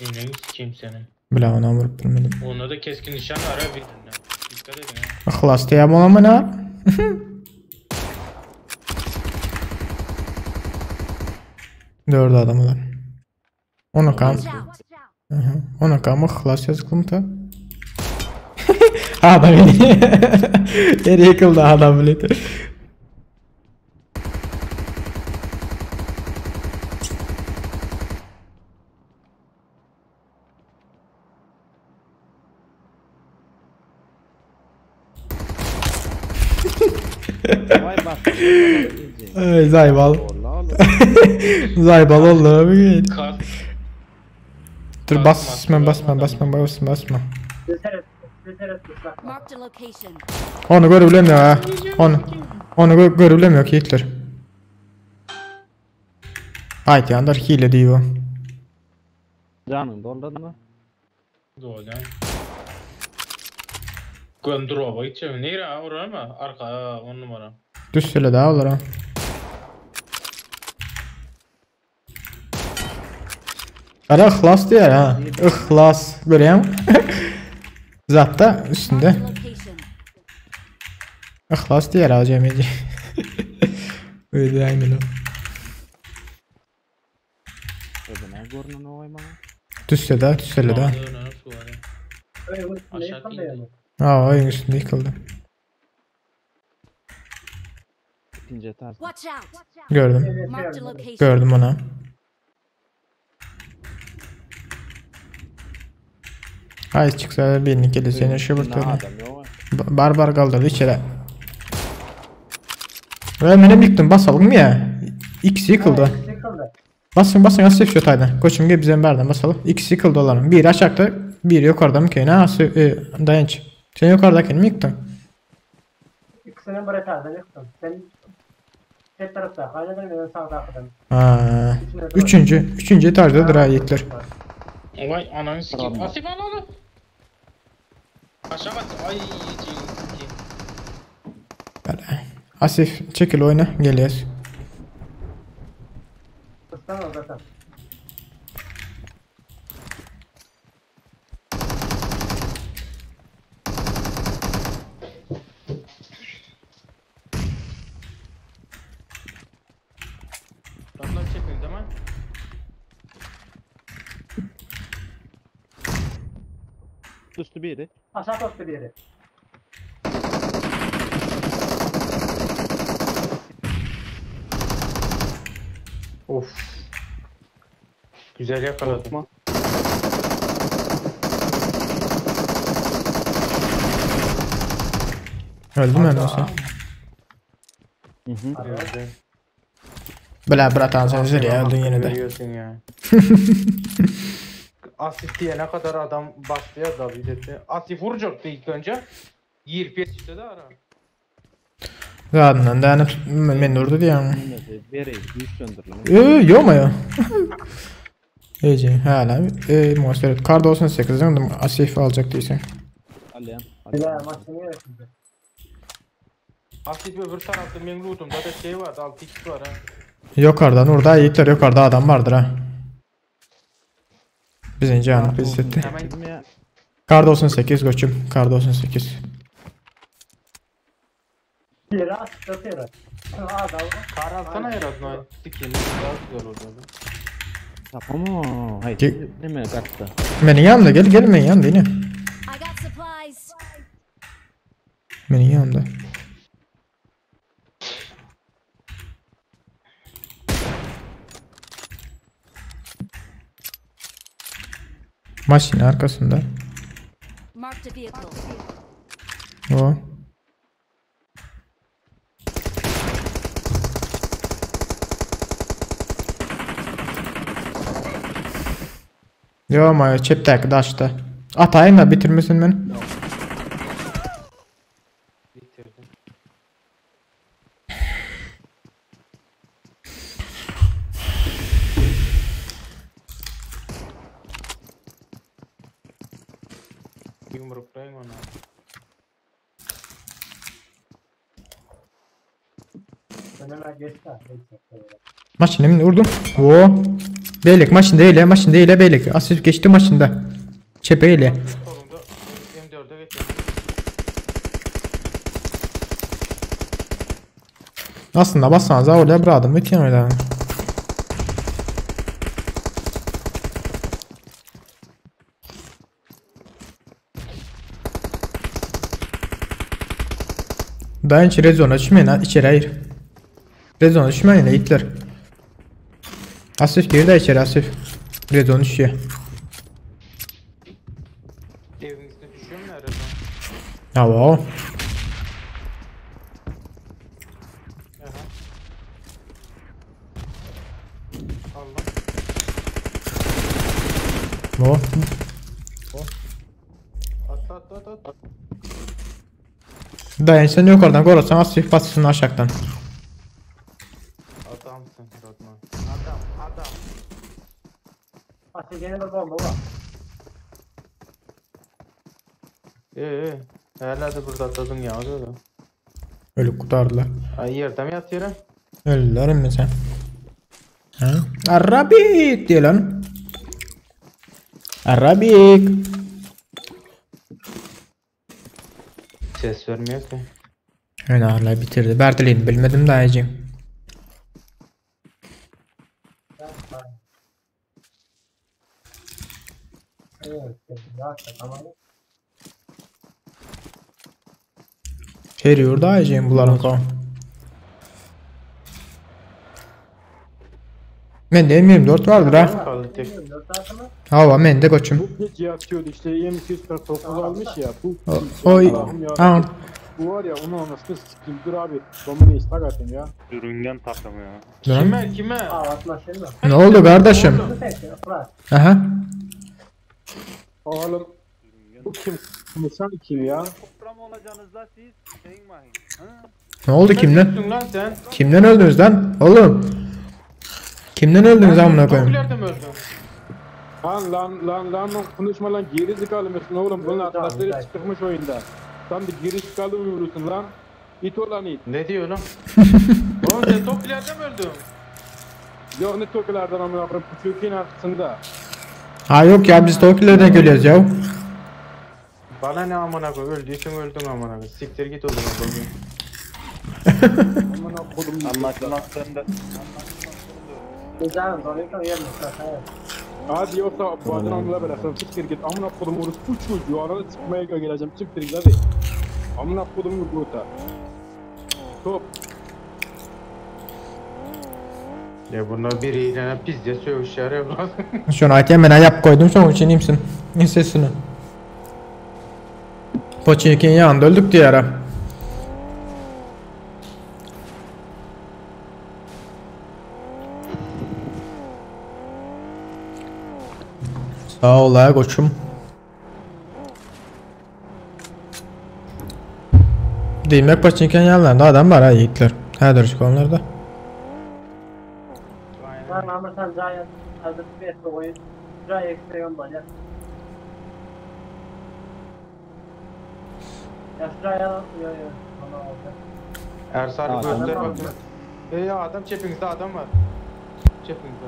İnen kim senin? Bila ona vurup bilmedim. Onda da keskin nişan var ha birbirine. Dikkat edin ha. Ihlas diye bulama ne? Dördü adamlar. Ona kan. Watch out. Ona kan mı ihlas yazıklım ta? Adam beni. Yeri yıkıldı adam bile. Vay bak. Ay Zaybal. Allah Allah. Zaybal oldu abi. Kas. Dur basma. Marked a location. Onu görebilemiyor ha. Onu görebilemiyor ki Hitler. Haydi yandır hile diyor. Canın doldun mu? Doğru. Göndrova içe. Neyre ha oraya mı? Arka 10 numara. Düşsele daha olur ha. Ara ihlas diyor ha. İhlas. Görüyor musun? Zatta üstünde. Marked a location. İhlas diyor ha cemiyeci. Öyle aynen o. Ödene görünün o ayma. Düşsele daha. Şu var ya. Öyle bu ne Aşağı yapalım indi. yani? Aa, en üstünde yıkıldı. İkinci etas. Watch out! Gördüm. Marked a location. Gördüm onu. Ay çıksa birini kedi seni şıbırtıyor. Adam yok. Barbar kaldırdı içeri. Ve benim yıktım basalım mı ya? İkisi yıkıldı. Yıkıldı. Basın asif şu taydan. Koçum gibi bizim berden basalım. İkisi yıkıldı olanın. Biri aşağıda, biri yukarıda mı ki? Ne dayanç. Sen yukarıdakini mi yıktın? İkisini bir etajda yıktım. Sen tek tarafta. Hayır ben sağ taraftan. Ha. Üçüncü etajdadır ha yiğitler. Vay ananı sikeyim. Asif al onu. Aşağı bak. Ay yiyeceğim. Böyle. Asif çekil oyna geliyoruz. Kıstan zaten. Ramdan çekmeyin değil mi? Üstü biri. Aşağı tostu bir yeri. Of. Güzel yakaladım. Korkma. Öldü mü Emre'si? Öldü. Bela bratan sen zırya öldün yine de. Görüyorsun ya. Asif diye ne kadar adam başlıyor da bileti. Asif vuracaktı ilk önce. Yiyip yetişti de ara. Zaten dayanıp men durdu diye. Biri güç söndürülür. Yok mu ya? İyice hala muhasebe. Kar 98 'den Asif alacak değilsen. Alyan. Bir daha maçını yönetildi. Asif öbür tarafta Menglutum'da da şey vardı 6x var ha. Yukarıdan orada yiğitler yukarıda adam vardır ha. Bizim canı hissetti. Hemen ya. Kar 98 koçum. Kar 98. Bir yere at, dört yere. Adam. Kar alsana yaratma. Dikini daha güzel oldu. Tamam. Hayır. Ki- Ne mi kaçtı? Benim yanımda gel benim yanımda yine. I got supplies. Benim yanımda. Maşin arkasında. Marked a vehicle. O. Yo ama çeptek daşta. Atayım da bitirmesin beni. Bitirdim. Yumruklayın onu. Önüme geçti. Maşine mi vurdum? Oo. Beylik maşin değil ya maşin değil ya beylik. Asif geçti maşında. Çepeyle. Solunda M4'e geçiyor. Aslında bassanız orada bir adım ötüyor. Daha hiç rezona düşmeyin ha içeri hayır. Rezona düşmeyin Hitler. Asif geri de içeri Asif. Rezona düşüyor. Evinizde düşüyor mu nerede? Ya o. Aha. Allah. O. At. Dayan sen yukarıdan korursan Asif bassın aşağıdan. Adamsın Rodman. Adam. Asıl gene bir bomba var. Hala da burada atladın ya orada da. Öyle kurtardılar. Ay yerde mi yatıyorum? Öldüler mi sen? Ha? Arabik diye lan. Arabik. Ses vermiyor ki. Öyle hala bitirdi. Bertelin bilmedim dayıcım. Evet. Ya tamam. Teriyor da ayacağım buların ko. Mende M24 vardır ha. Kaldı tek. Hava mende koçum. Bu hiç yatıyordu işte M249 almış ya. Bu Oy. Allah'ım ya. Ha. Bu var ya onu anasını sikeyim. Dur abi. Domini istak atın ya. Sürüngen takımı ya. Kime? Atma şimdi. Ne oldu kardeşim? Aha. Oğlum bu kim? Misal kim ya? Topram olacaksınız da siz. Şeyin mahin. Ne oldu kimden? Kimden? Lan sen? Kimden öldünüz lan? Oğlum. Kimden öldünüz amına koyayım? Tokilerde mi öldün? Lan konuşma lan geri zekalı mısın oğlum? Bunun atlasları çıkmış oyunda. Sen de geri zekalı uyursun lan. İt olan it. Ne diyor lan? Oğlum sen Tokilerde mi öldün? Yok ne tokilerden amına koyayım. Bu kökün arkasında. Ha yok ya biz Tokyo'dan geliyoruz ya. Bana ne amına koy? Öldüysen öldün amına koy. Siktir git o zaman bugün. Amına kodum. Anlaşılmazsan da. Güzel, doğru ki yerine. Hadi yoksa bu adamla amına beraber siktir git. Amına kodum orası bu çocuğu. Arada çıkmaya geleceğim. Siktir git hadi. Amına kodum burada. Top. Ya bunlar biriyle pizza sövüşler ya. Şunu ayten ben yap koydum sonra için imsin. Ne sesini? Poçinkin yanında öldük diye ara. Sağ ol ya koçum. Demek Poçinkin yanlarında adam var ha yiğitler. Hadi onlarda. Ben ama sen Giant hazır bir oyun. Giant ekstrayon var ya. Ya şuraya yo. Ama oldu. Ersar'ı Adam göster var. bakayım. Ya adam çepinizde adam var. Çepinizde.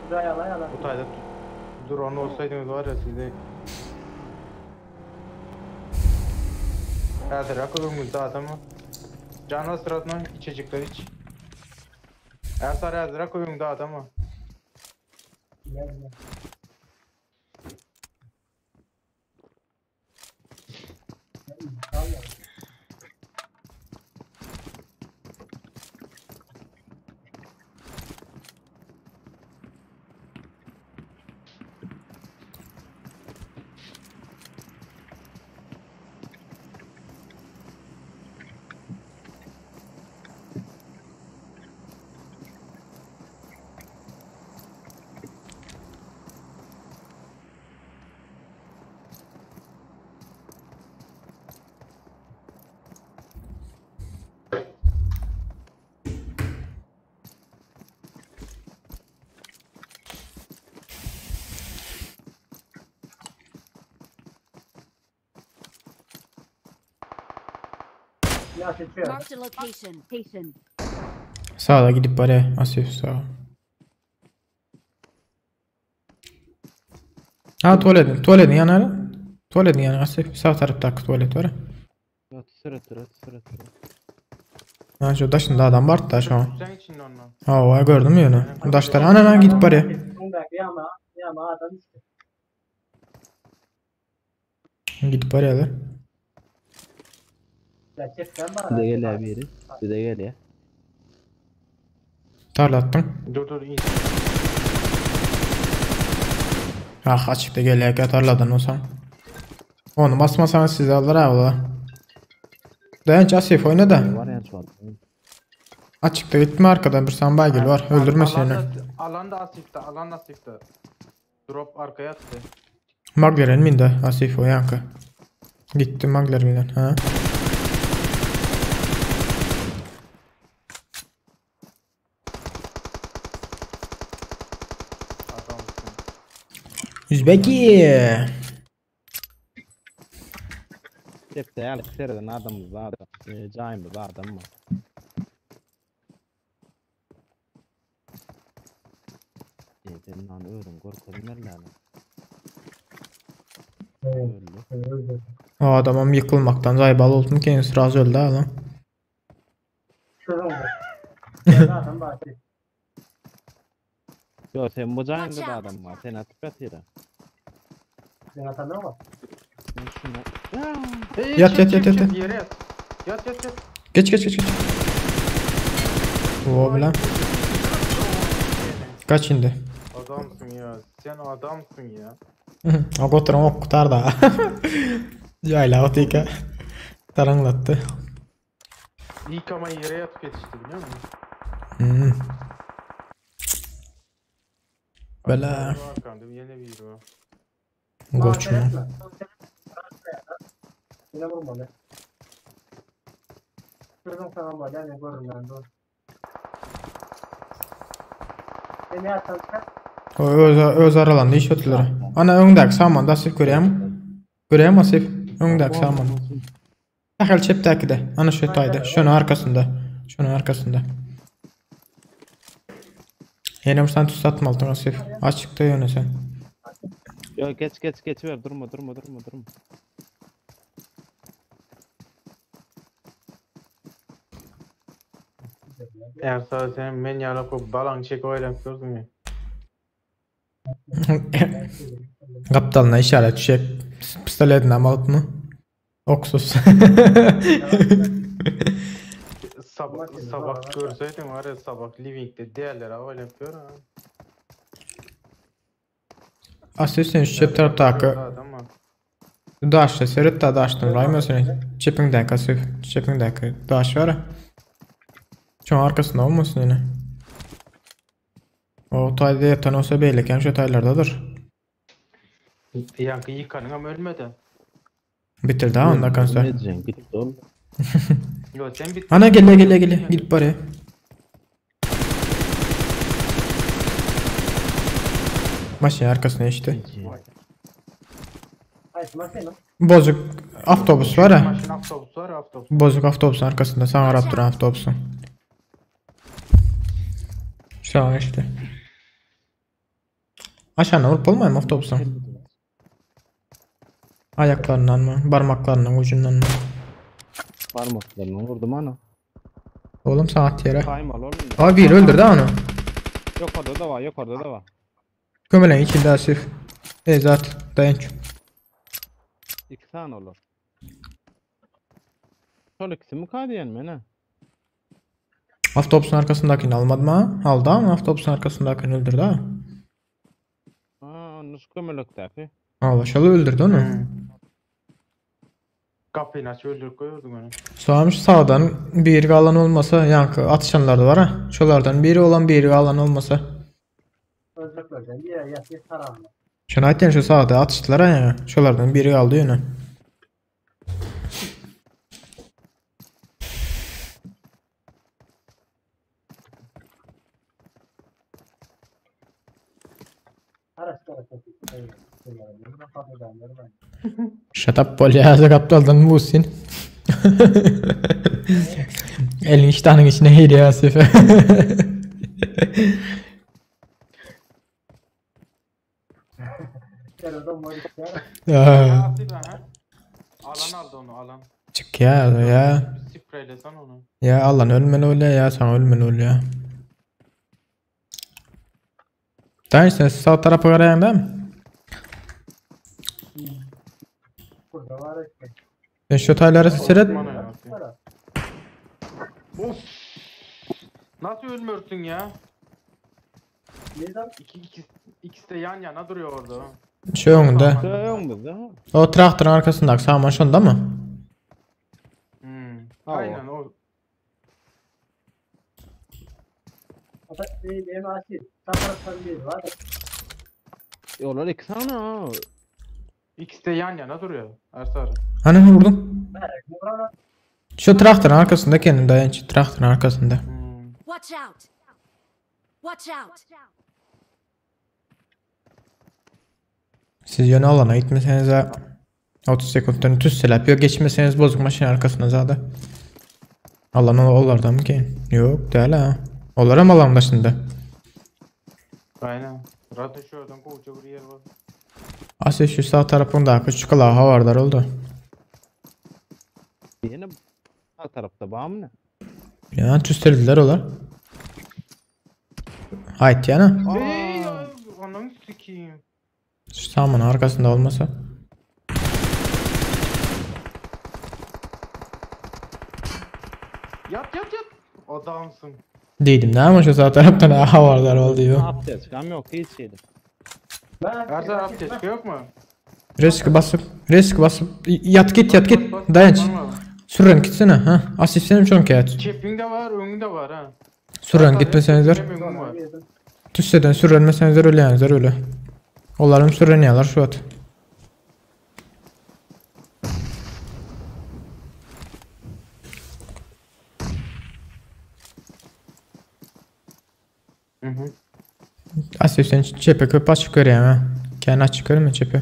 Şuraya yala. Bu tayda dur onu olsaydınız var ya size. Hadi akılımızda adamı. Canlı sıratına içecekler iç. Ersar hazır koyumda adamı. Ya seçiyor. Marked a location. Sağa gidip bari asif sağa. Ha tuvaletin yanı. Tuvaletin yanı asif sağ taraftaki tuvalet var. Sıra. Ha şu taşında adam var da şu an. Sen için ondan. Ha gördün mü onu? Taşlar ana gidip bari. Yama adam işte. Gidip bari alır. Ya çekten var. Bir de gel abi yeri. Bir de gel ya. Tarla attım. Dur iyi. Ah açıkta gel ya tarladan olsam. Onu basmasanız sizi alır ha ola. Dayanç asif oyna da. Var ya şu an. Açıkta gitme arkadan bir sambay var. Öldürme seni. Alanda asifte, alan asifte. Drop arkaya attı. Maglerin minde asif o yankı. Gitti Maglerin ha. Adamsın. Üzbeki. Hep de yani seriden adamımız var da. Cahimde de adam var. Benim lan öğren korkuyorum lan. Öldü. O adamım yıkılmaktan zaybal oldum kendisi razı öldü ha lan. Şurada. Zaten bahsi. Yo sen bu cahimde de adam var. Sen atıp atıyla. Ben atamam ama. Yat. Yere yat. Yat. Geç. O bilen. Kaç şimdi? Adamsın ya. Sen adamsın ya. O götürün ok kutar da. Yayla otika. Taranglattı. İlk ama yere yatıp yetişti biliyor musun? Bela. Arkamda yine bir var. Goç mu? Yine vurma lan. Şuradan sana bak yani görürüm ben dur. Beni atan O öz aralanda iş ötülür. Ana öňdäki saman da sip görýärmi sip? Öňdäki saman. Ahal çepdäkide. Ana şu taýda. Şonun arkasında. Yine sen tutatmalydın sip. Açykda ýöne sen. Yo geç ver durma. Ersa sen men ýaly köp balang çek oýlap gördüm. Kaptalına işaret düşep. Pistoletini amalıp mı? Oksuz. Sabah görseydin var ya sabah livingde değerlere oynayıp gör ha. Asisten şu cep taraftaky daşla seret da daşdyn raýma sen. Çepingdäki asyp, çepingdäki daş bar. Çoň arkasynda bolmasyn ýene. O taýda ýatan olsa beýleken şu taýlardadyr. Yankı yıkanın ama ölmedi. Bitirdi ha onda kansa. Bitti oğlum. Yo sen bitti. Ana gele gidip baraya. Maşın arkasına işte. Bozuk avtobus var ha. Maşın avtobus var avtobus. Bozuk avtobusun arkasında sana arap duran avtobusun. Şu an işte. Aşağına vurup olmuyor mu avtobusun? Ayaklarından mı? Parmaklarından ucundan mı? Parmaklarını vurdum ana. Oğlum saat yere. Kaymal oğlum. Abi bir öldürdü onu. Yok orada da var. Kömelen içinde asif. Zat dayanç. 2 tane olur. Sol ikisi mi kadiyen mi ne? Avtobusun arkasındakini almadı mı? Aldı ama avtobusun arkasındakini öldürdü ha. Onu kömelekteki. Ağlaşalı öldürdü onu. Kapıyı aç öldürüp koyuyordun onu. Soğamış sağdan bir alan olmasa yankı atışanlar da var ha. Şolardan biri olan bir alan olmasa. Özlüklerden bir yer yatıyor karanlık. Şunu ayten şu sağda atıştılar ha ya. Şolardan biri kaldı yine. Shut up Paul ya kaptaldan Musin. Elin iştahının içine hediye Asife. Alan aldı onu alan. Çık ya. Spreylesen onu. Ya Allah'ın ölmen öyle ya sen ölmen öyle ya. Daha sen sağ tarafa arayan değil mi? Sen şu tayları seyret. Of. Nasıl ölmüyorsun ya? İkisi de yan yana duruyor orada. Şu önünde. Yok mu da? O traktörün arkasındaki sağman şunda mı? Aynen o. Yollar 2 tane ha. İkisi de yan yana duruyor. Ersar. Hani vurdum? Şu traktörün arkasında kendin dayanç. Traktörün arkasında. Watch out! Watch out! Siz yönü alana gitmeseniz 30 sekunddan tüssel yapıyor. Geçmeseniz bozuk maşın arkasında zaten. Alan onlardan mı ki? Yok değil ha. Onlara mı alanında şimdi? Aynen. Zaten şu oradan kovuca bir yer var. Asıl şu sağ tarafında küçük alaha varlar oldu. Yine sağ tarafta bağ mı ne? Ya tüsseldiler olar. Hayt yana. Ananı sikiyim. Şu sağmanın arkasında olmasa. Yat. Adamsın. Dedim ne ama şu sağ taraftan havardar oldu diyor. Apteczkam yok, hiç şeydi. Her taraf apteçka yok mu? Risk basıp yat git dayanç. Sürren gitsene ha. Asistim çok yat. Çepin de var, önün de var ha. Sürren gitmesenizler. Önün var. Tüsseden sürrenmesenizler öleyenizler öyle. Onların sürreni yalar şu at. Asistim çepe köp açık göreyim ha. Kendi açık göreyim mi çepe?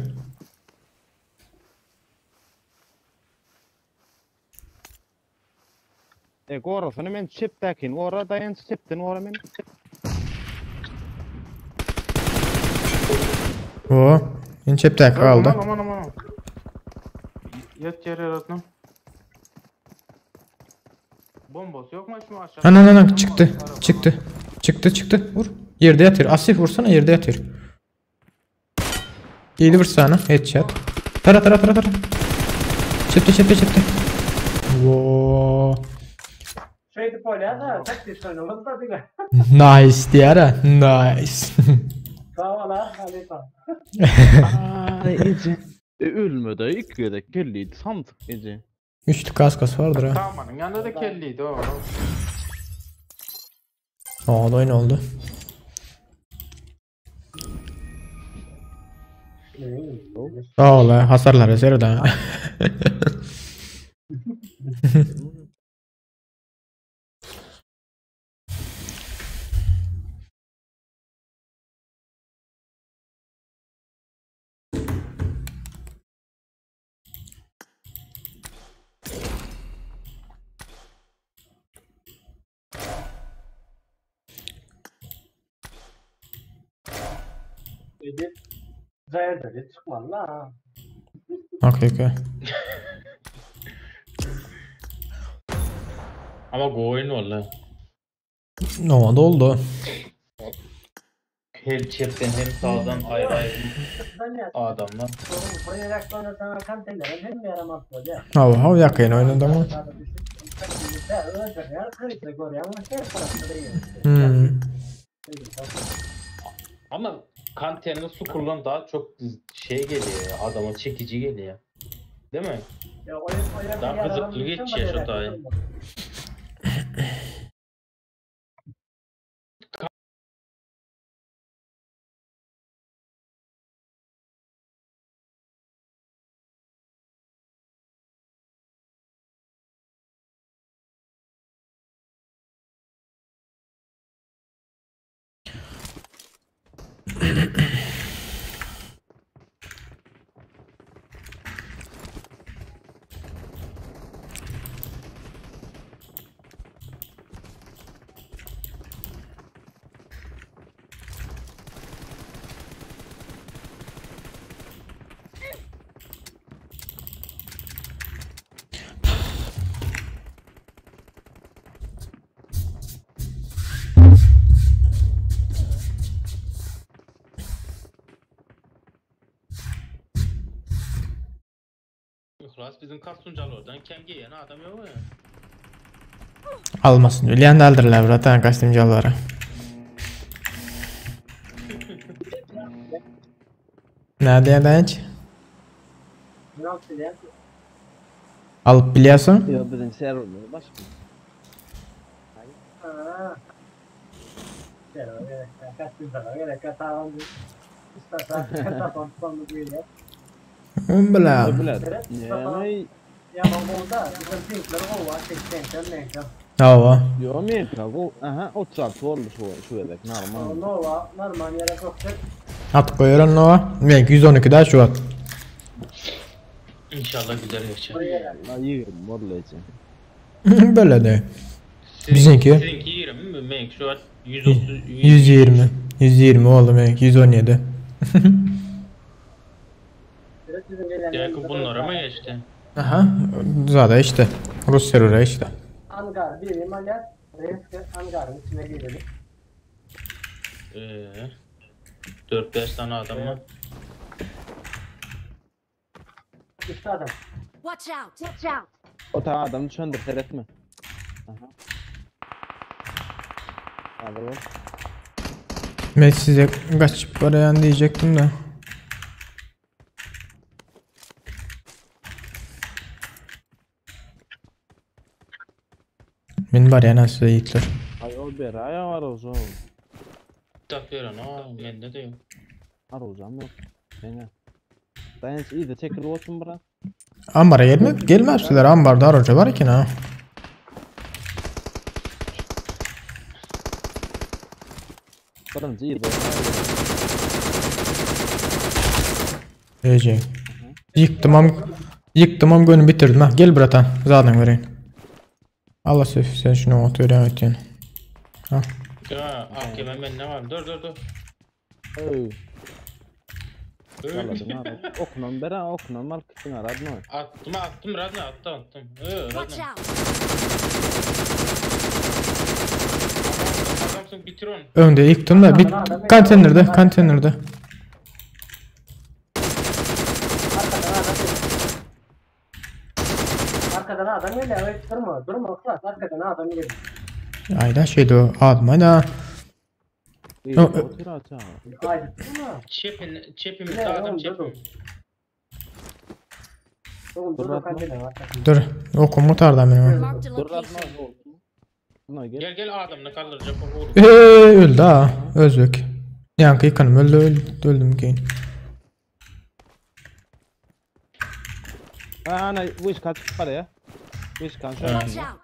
Orasını men çeptekin, ora dayan çepten ora men. O, en çepte kaldı. Aman. Yat yere yaratma. Bombos yok mu şu aşağı? Ana çıktı. Vur. Yerde yatır. Asif vursana yerde yatır. Yedi vursana. Headshot. Tara. Çepte. Wo. Şeydi polya da taktik oynamak da değil. Nice diyara. Nice. Sağ ol ha. Hadi sağ. Ece. Ölmedi, iki de kelliydi, sandık Ece. Üçlü kaskas vardır ha. Tamam, yanında da kelliydi o. Aa da oyun oldu. Sağ ol ha. Hasarlar eser de. Dedi. Zahir dedi çıkmadı la. Okey. Ama go oyun valla. Ne oldu? Hem çepten hem sağdan ayrı adamlar. Oynayarak sonra sana kantinlerin hem bir yaramaz olacak. Hav yakayın oynadı mı? Ama kantenin su kullan daha çok şey geliyor ya, adama çekici geliyor. Değil mi? Daha kızıklı geçiyor şu hatayı. İhlas bizim Kastuncalı oradan kemge yana adam yok ya. Almasın. Üleyen de aldırırlar burada kostümcüleri. Ne diye dayanç? Alıp biliyorsun. Ya bizim ser olmuyor, başka. Bila. Yani Ya baba bizim pinkler o var, tekten. Hava. yo men kago, aha 36 olmuş şu yedek normal. Nova normal yere koktuk. At koyuyorum Nova. Belki 112 daha şu at. İnşallah güzel geçer. Ayı vallahi. Böyle de. Bizimki. Sizinki 20 mi? Menk şu an 130, 120. 120 oldu belki 117. Yakın bunlara mı geçti? Aha. Zaten işte. Rus serverı işte. Angar bir imalat. Reis Angar'ın içine girelim. 4-5 tane adam var. İşte adam. Watch out! O tane adamı söndür, seyretme. Hadi ol. Ben size kaçıp arayan diyecektim de. Ben var ya nasıl yiğitler. Ay ol bir aya var o zaman. Tak ver onu. Bende de yok. Var o zaman yok. Sene. Ben iyi de tekrar olsun bırak. Ambara gelmezseler ambarda araca var ki ne? Birinci iyi de. Ece. Yıktım gönü bitirdim ha. Gel bratan. Zaten vereyim. Allah sen şunu oturuyor yani. Ha. Ya AKM bende var. Dur. Ey. Yaladın abi. Okunan bera okunan mal kısın aradın o. Attım Radna attım. Watch Radna. out! Adamsın bitir onu. Önde yıktım da bir konteynerde. Arkadan adam geliyor. Evet, durma. Klas. Arkadan adam geliyor. Ayda şeydi o adım ayda. İyi otur aça. Haydi durma. Çepimiz Ne, adam oğlum, çepimiz. Dur kandile var. Dur okum mutarda benim. Marked a Dur lan location. ne oldu? Buna gel. Gel adamını kaldıracak o vurdu. Öldü ha. Özbek. Yankı yıkanım öldüm ki. Ana bu iş kaç para ya? Bu iş kaç Watch para? out!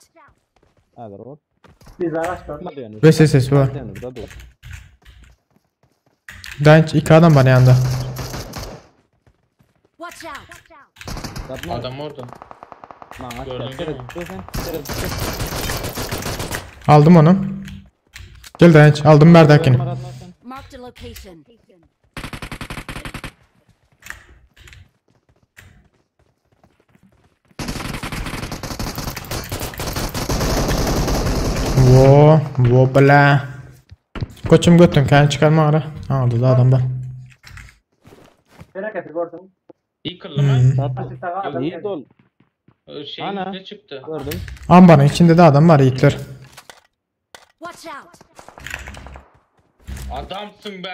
Hadi ol. Biz araçtan. Hadi yani. Ve ses var. Burada dur. Genç iki adam var yanında. Watch out! Yapma. Adam orada. Lan aç. Gördün Tere değil mi? dur sen. Tere dur. Aldım onu. Gel genç aldım berdakini. Marked a location. Wo bla. Koçum götün kendi çıkarma ara. Aldı da adam var. Merak gördüm. İyi kırlı mı? Asist adam İyi geldi. dol. Şey Ana. ne çıktı? Gördüm. Ambarın içinde de adam var yiğitler. Watch out! Adamsın be.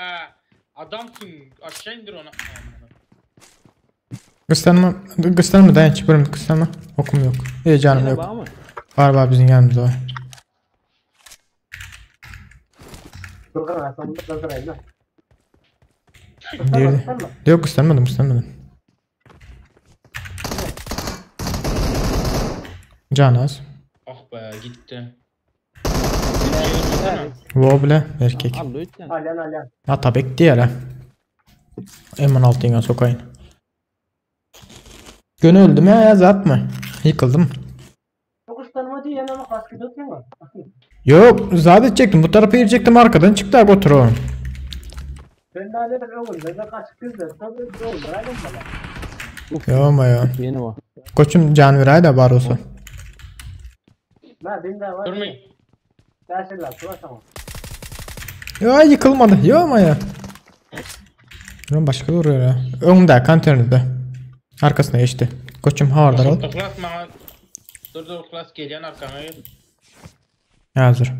Adamsın. Aşağı indir onu. Gösterme dayan çıpırım gösterme. Okum yok. İyi canım Yine yok. bağ mı? Var bizim yanımızda var. Durkan aslan kaldırayım lan. Diğeri. Yok göstermedim. Can az. Ah be gitti. Wo bile erkek. Al lütfen. Alyan. Ata bekti ya. M16'ya sokayım. Gönü öldü mü ya zat mı? Yıkıldım. Çok tanımadı yana ama kaskı tutuyor mu? Yok zat edecektim bu tarafa girecektim arkadan çıktı götür o. Ben de hala ben oğlum. Ben de kaskı tutuyor. Tabii bir oğlum. Bırakın bana. Yok ama ya. Yeni o. Koçum can veray da var olsa. Ben de var. Durmayın. Gerçekten tutamam. Ya yıkılmadı. Yok ama ya. Lan başka duruyor ya. Önümde konteynerde. Arkasına geçti. Koçum havardar ol. Klas bana. Dur klas geliyen arkana. Hazır.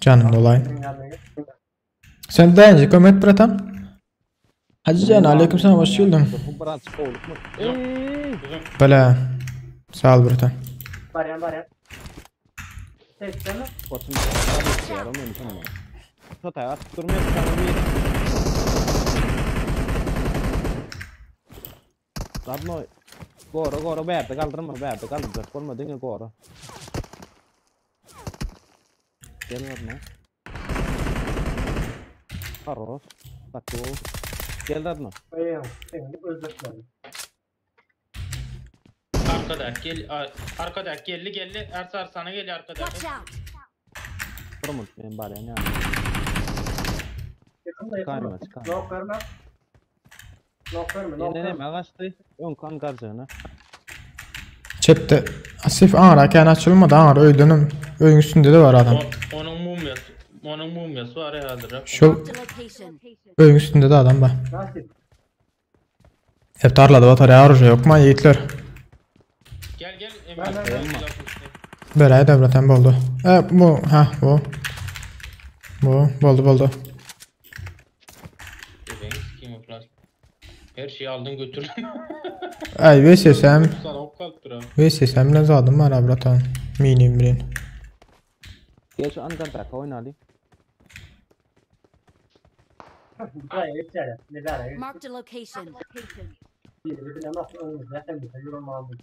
Canım dolayı. Dünyanın Sen dayanacak Ömer Bratan. Hacı can aleyküm selam hoş geldin. Bu bırak oğlum. Böyle. Sağ ol Bratan. Var. Tek mi? Koçum. Yarım benim tamam. Tut ayak. Durmuyor tamam. Radno. Goro berde kaldırma berde kaldırma. Olmadı yine goro. Gel Radno. Karos. Takı. Gel Radno. Şimdi özleşmedim. Arkada gelli Ersar sana geliyor arkada. Watch out! Promot benim bari yani. Yakında. Çıkarma. Nok verme. Ne ağaçtı? Ön kan karşına. Chatte. Asif rakan açılmadı öldünüm. Öğün üstünde de var adam. Onun mumyası var herhalde. Şu Marked a location. öğün üstünde de adam var. Nasıl? Hep tarlada batarya arıca yok mu yiğitler? Gel Ben- Beray da bratan boldu. Bu ha bu. Bu boldu. Her şeyi aldın götürdün. Ay vesesem. Sana ok kalıptır ha. Vesesem ne zadım var bratan. Minim birin. Gel şu andan bırak oyna alayım. Buraya geçer. Ne der? Marked a location. Bir nasıl olmuş? Zaten bir yorum almış.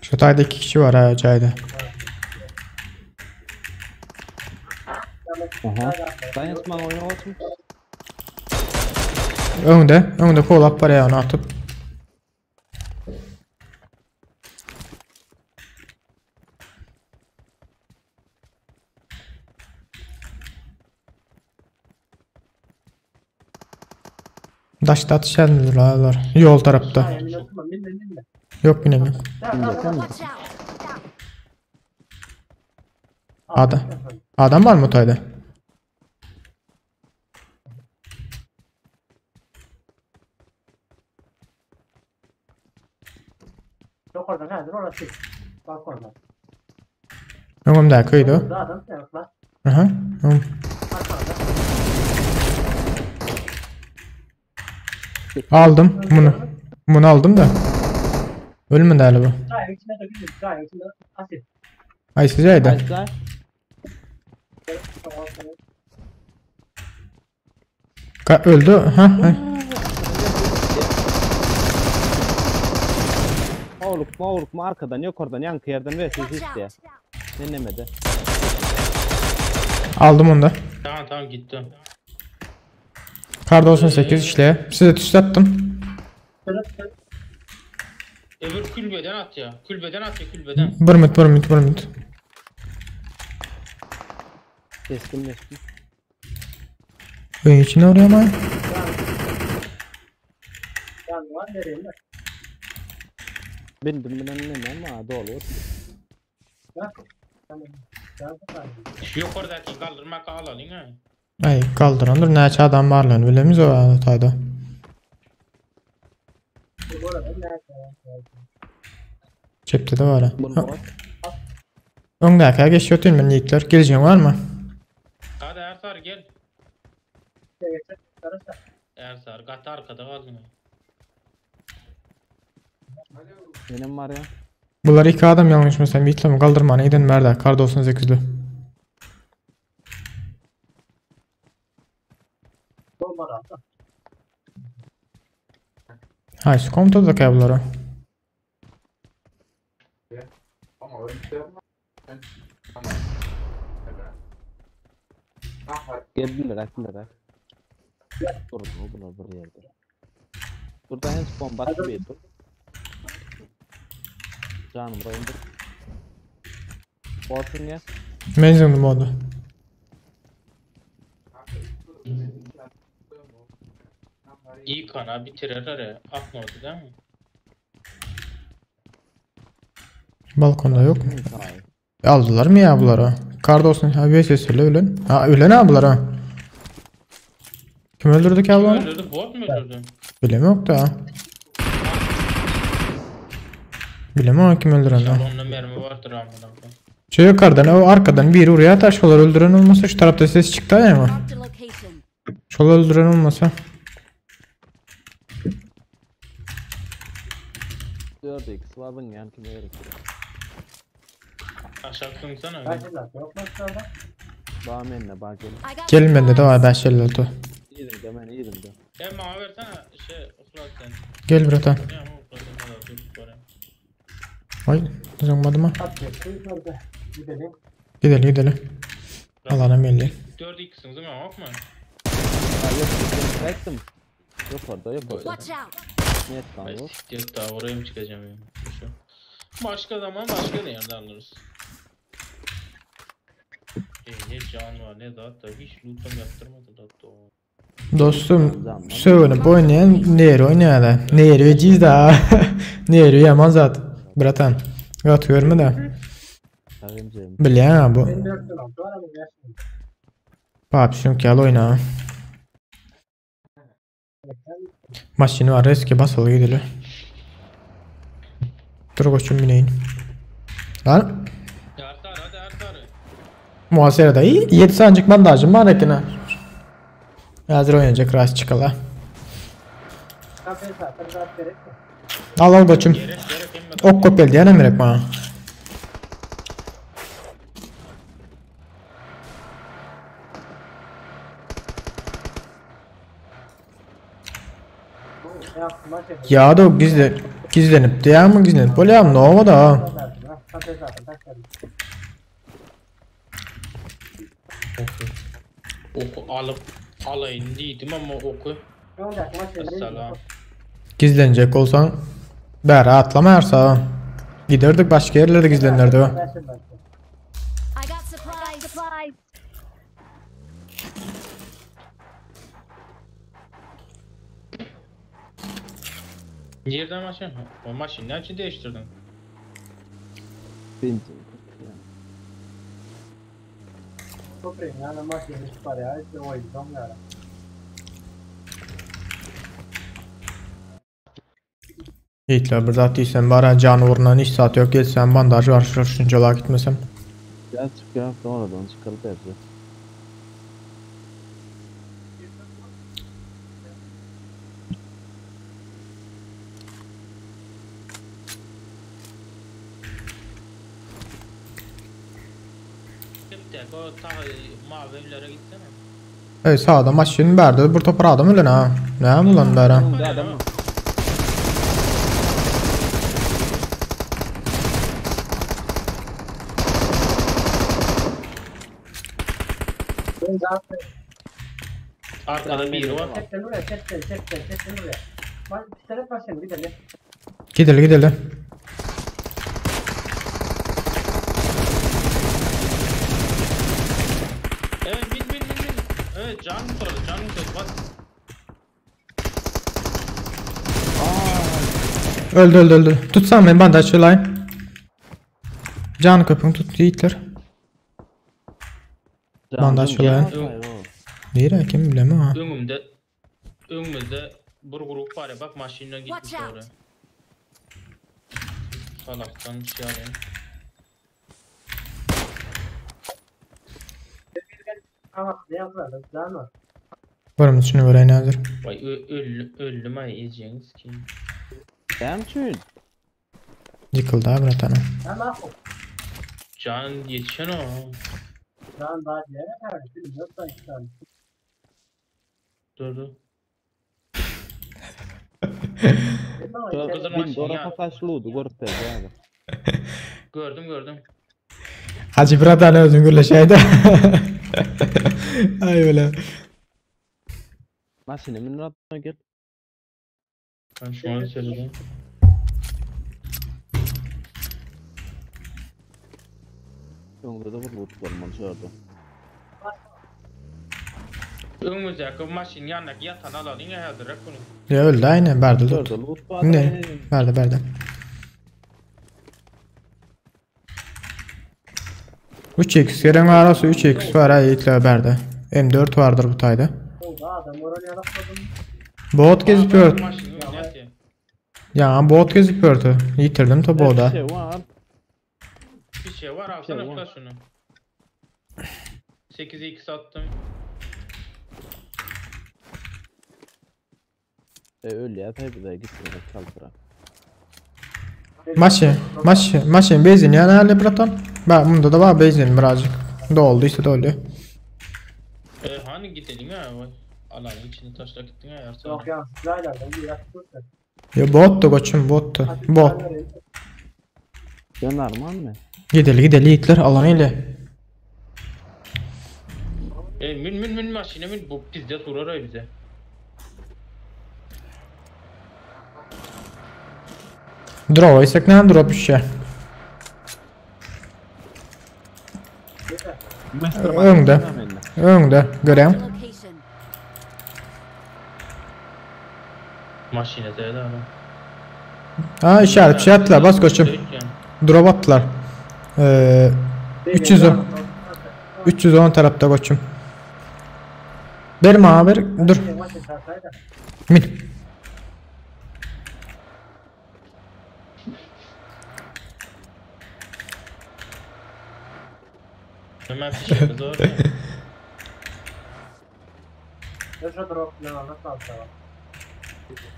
Şu tayda 2 kişi var ha cayda. Aha. Dayansman oyna olsun. Önde kolap var ya onu atıp. Daşta atış edildiler. Yol tarafta. Yok binem yok. Watch out. Adam var mı tayda? Yok orada nedir orası? Bak orada. Önümde kıydı o. Burada adam yok lan. Aha. Aldım bunu. Bunu aldım da. Ölmedi hala bu. Gayet içine dökülür. Gayet içine asit. Ay sizeydi. Açlar. Öldü. Ha. Mağuruk mu arkadan yok oradan yankı yerden ve siz Watch işte. out. Denemedi. Aldım onu da. Tamam gitti. Kar 98 işle. Size tüst attım. Öbür kulübeden at ya. Kulübeden. Bırmıt. Kestim. Oyun içine oraya mı? Yani var nereye? Bindim ne ama doğru. Yok oradaki kaldırmak alalım ha. Ay kaldırandır. Neçe adam var lan. Bilemiz o tayda. Cepte de var ha. Öndeki geçiyor değil mi Nikler? Geleceğin var mı? Hadi Ersar gel. Ersar kat arkada kaldın. Benim var ya. Bunlar 2 adam yanlış mesela bitlem kaldırmana giden merda. Kar 98'li. Hay su komuta da kabloları. Geldiler. Durun o buna bir yerde. Burada en son batı bir dur. Canım buraya indir. Borsun ya. Menzilli modu. İyi kana bitirir ya. Atmadı değil mi? Balkonda yok mu? Hayır. Aldılar mı ya bunları? Kar 98 ha VSS'li ölen. Ha ölen ha bunları. Kim öldürdü ki ablanı? Öldürdü, bot mu öldürdü? Bilem yok da. Bilem kim öldüren ha. Onunla mermi vardır amına. Şey yukarıdan o arkadan bir oraya atar. Şolar öldüren olmasa şu tarafta ses çıktı ya mı? Marked a location. Şolar öldüren olmasa. 4x vardın yani kime gerek yok. Aşağı kınsana öyle. Yok mu orada? Bağ menle bağ gelin. I got Gelin bende de supplies. var 5 50 oldu. İyidim de ben iyiydim de. Gel bana versene okula sen. Gel brata. Ya okula sen kadar çocuk var ya. Ay zangmadı mı? At geçti orada. Gidelim. Gidelim. Alana belli. 4-2'siniz değil mi? Yok mu? Ha yok ben bıraktım. Yok orada. Watch out. Niyet lan Ay yok. siktir daha oraya mı çıkacağım ya? Başka zaman başka yerde alırız. Ne can var ne da hiç lootum yaptırmadı da o. Dostum söyleyip oynayan Nehir oynayan da. Nehir veciz da. Nehir yaman zat. Bratan. Atıyor mu da? Sarımcığım. Biliyor ha bu. Ben 4 yıl oldu. Ara bir yaşım. Papşun gel oyna. Maçını var eski basılı gidilir. Dur koçum bineyin. Lan. Artar hadi artar. Muhasere dayı 7 sancık bandajım var ekine. Hazır oynayacak rast çıkala. Kafes atır rahat gerek mi? Al koçum. Gerek emmi. Ok kopel diye ne gerek bana. Ne yaptım maç yapayım. Ya da o gizlenip diye mi gizlenip? Böyle ya ne olmadı ha. Kafes atır tak geldi. Oku alıp alayım diydim ama oku. Ne olacak maç yapayım. Selam. Gizlenecek olsan bari atlama yarsa. Giderdik başka yerlerde gizlenirdi o. I got supplies. Yerden maşın. O maşını ne için değiştirdin? Benzin. Kopayım yani maç yapayım var ya. İşte oynayacağım ya. Hitler bir zat değilsen bari can uğruna hiç saat yok gelsen bandaj var şuncalığa gitmesem. Gel çık ya sonradan çıkarıp yapacağız. Hep de o ta mavi evlere gitsene. Sağda maşın berdi bir toprağı adam öyle ha. Ne mi lan bari? Önde adam mı? Ben zaten Arkada biri var. çekten oraya çekten oraya. Bak bir tane başlayalım gidelim. Gidelim. Evet bin. Evet can kurtardı bak. Öldü. Tutsam ben bandaj çölayım. Can köpün tut Hitler. Bandaj şöyle. Nere kim bilemiyor ha. Önümüzde bir grup var ya bak maşinle gitmiş Watch out. oraya. Salaktan bir şey arayayım. Ama ne yapıyorlar? Güzel mi? Varım içine göre hazır. Vay öldüm ay yiyeceğiniz ki. Dem için. Yıkıldı abi bir tane. Ben ne yapayım? Can yetişen o. Ben daha diğer kadar bilmiyorum da işte. Dur. Bilmiyorum. Kızın Bin maşini dora ya. kaçlığı görüp de yani. Gördüm. Hacı bir tane özün gülle şeyde. Ay öyle. Maşinimin rahatına gel. Ben şu an söyledim. Önümde de bir loot var manşarda. Önümüzdeki maşinin yanındaki yatan alalım ya hazır bunu. Ya öldü aynen berdi tut. Şurada loot var. Ne? Berdi. 3x gelen arası 3x var ha Hitler berdi. M4 vardır bu tayda. Oldu adam oraya rastladım. Bot gezip ört. Maşinin yatıyor. Ya bot gezip örtü. Yitirdim tabi o da. Şey var. Bir şey var alsana flash şunu. 8'e 2 sattım. Öyle ya tabi de gitmedi kaldıra. Maşin benzin ya nerede Braton? Bak bunda da var benzin birazcık. Dolduysa doluyor. Hani gidelim ya vay. Alanın içine taşla gittin ya yarısı. Yok ya sıraylardan bir yaptırsa. Ya bottu koçum bottu. Bot. Sen Arman mı? Gideli Hitler alanı ile. Min maşine min bu pizza sorar ay bize. Drop isek ne drop bir şey. Önde göreyim. Location. Maşine de adam. Ha işaret şey attılar bas koçum. Drop attılar. 310 tarafta koçum. Benim haber dur. Min. Hemen fişimiz zor. Yaşa drop yanına salsa var.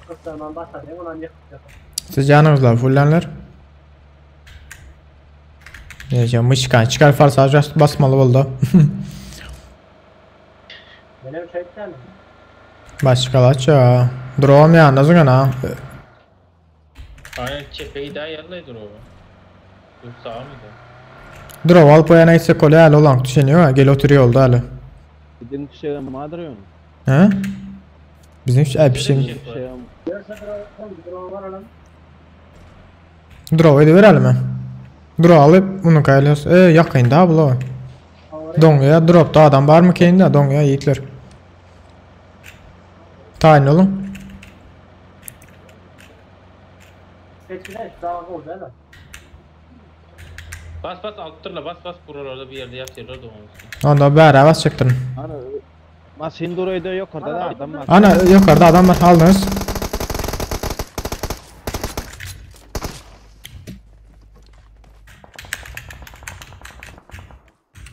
Kısırdan başlayayım ulan yıkıp. Siz canınızlar fullenler. Neyse çıkar farsa basmalı oldu. Benim çekten. Başkalar ya. Drone ya nasıl gana? Aynen çepeyi daha yerleydir o. Yok sağ mıydı? Drone alıp oyana ise kolay hali olan düşünüyor ha. Gel oturuyor oldu hali. Bizim şey madryon. He? Bizim bir şey. Şey Yarısı drone var lan. Drone verelim mi? Drone alıp bunu kayalıyoruz. Yakın daha bula. Dongaya dropta adam var mı kendine? Dongaya yiğitler. Tayin olun. Eskiden daha oldu değil mi? Bas alttırla bas buralarda bir yerde yatıyorlar da olmasın. Onda beraber çıktın. Ana masin duruydu yukarıda da adam var. Ana yukarıda adam var aldınız.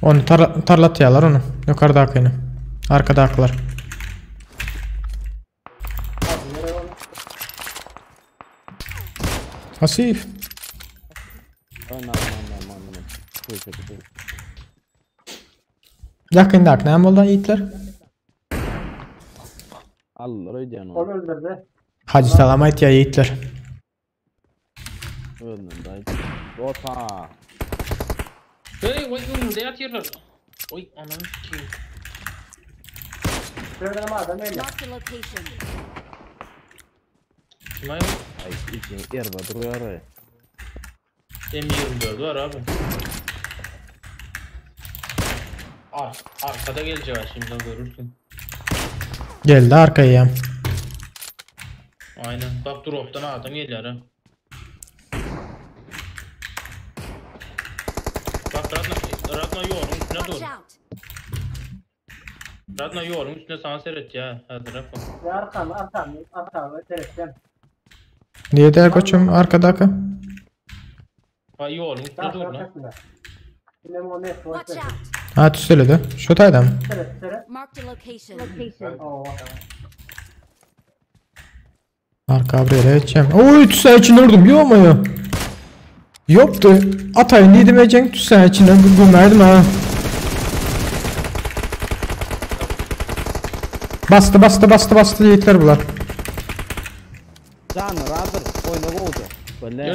Onu tarlatıyorlar onu. Yukarıdakini. Arkadakiler. Hasif. Aman. Yakındaki ne oldu yiğitler? Allah ödeyeceğim onu. Onu öldürdü. Hacı salamayt ya yiğitler. Öldüm dayı. Bota. Hey oy önümde yatıyorlar. Oy anam ki. Şöyle ama adam öyle. Marked a location. Kim ayol? Ay için erba duruyor ya. M24 var abi. Arkada gelecek var şimdi görürsün. Geldi arkaya. Aynen. Bak drop'tan adam geliyor ha. Bak Radna yolun üstüne Watch dur. out. Radna yolun üstüne sana seyret ya. Hadi Rafa. Ya arkam öterekten. Niye der koçum arkadaki? Ha yolun üstüne Daha dur lan. arkasında. Yine o net Watch out. Ha tüsüledi. Şu tayda mı? Sırıt. Marked a location. Oo. Arka buraya geçeceğim. Oy tüsen içinde vurdum. Yok mu ya? Yoktu. Atayın ne demeyeceksin tüsen içinde vurdum verdim ha. Bastı yiğitler bunlar. Can radır oyna oldu. Böyle.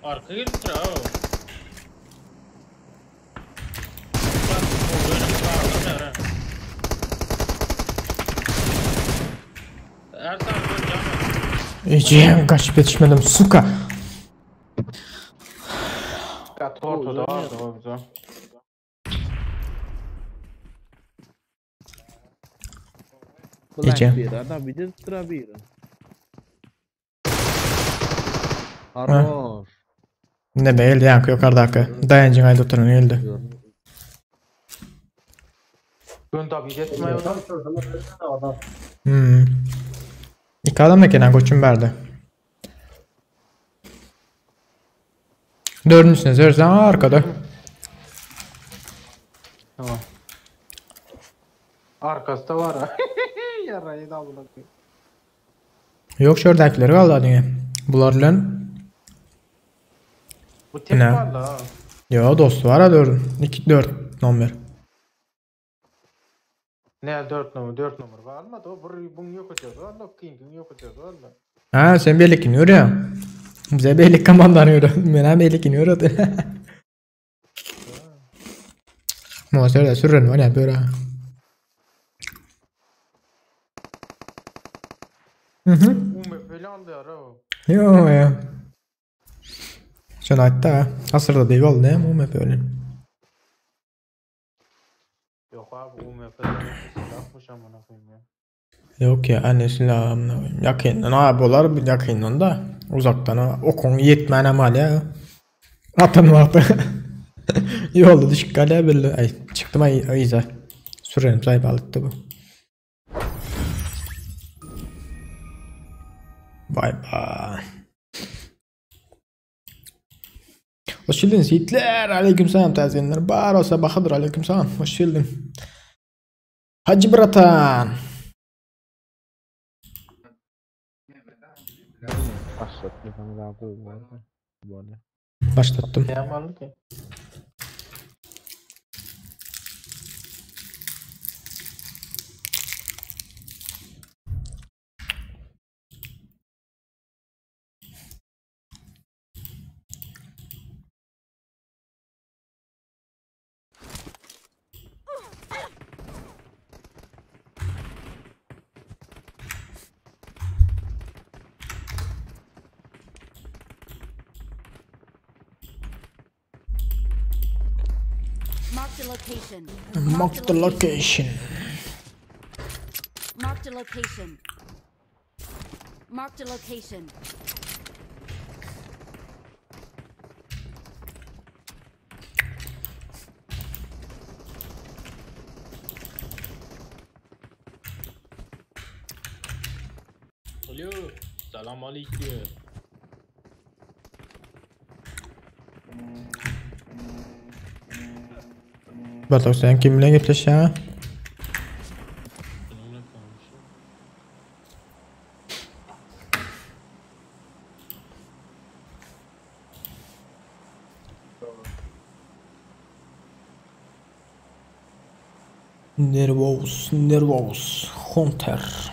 Arka gelip ha. İyiciyim kaçıp yetişmedim suka. Ya torto da vardı o bize. Gece. Bir adam bir de sıra bir. Arroz. Ne be geldi yankı yukarıdaki. Dayancın ayda oturan geldi. Ben tabi geçmiyor. Tam şurada adam. İki adam da Kenan koçum verdi. Dördüncüsüne zörzen arkada. Tamam. Arkası da var ha. Yarayı da bırakıyor. Yok şuradakileri kaldı adına. Bularla. Bu tek Ne? var la. Yo dostu var ha 4 numara. Ne 4 numara var mı? Bunu yok edeceğiz valla. Kıyım yok edeceğiz valla. Ha sen birlik iniyor ya. Bize birlik komandanıyor. Ben birlik iniyor. Muhasebe de sürün var ya böyle. Falan diyor o. Yo ya. Şunu hatta asırda değil oldu ya mu böyle. Yok abi falan silahmış amına koyayım ya. Yok ya annesiyle amına koyayım. Yakından abi olar bir yakından da uzaktan okun yetmene mal ya. Atın vardı. Yolda düşük kaleye belli. Ay çıktım ay iyice. Sürelim sahip alıktı bu. Vay be. Hoş geldiniz Hitler. Aleykümselam tazminler. Baro sabahıdır. Aleykümselam. Hoş geldin. Hacı Bratan. Başlattım. Mark the location. Mark the location. Mark the location. Mark the location. Alo. Selam aleyküm. Bartok sen kimle gitleşen? Benimle konuşuyor. Nervous. Hunter.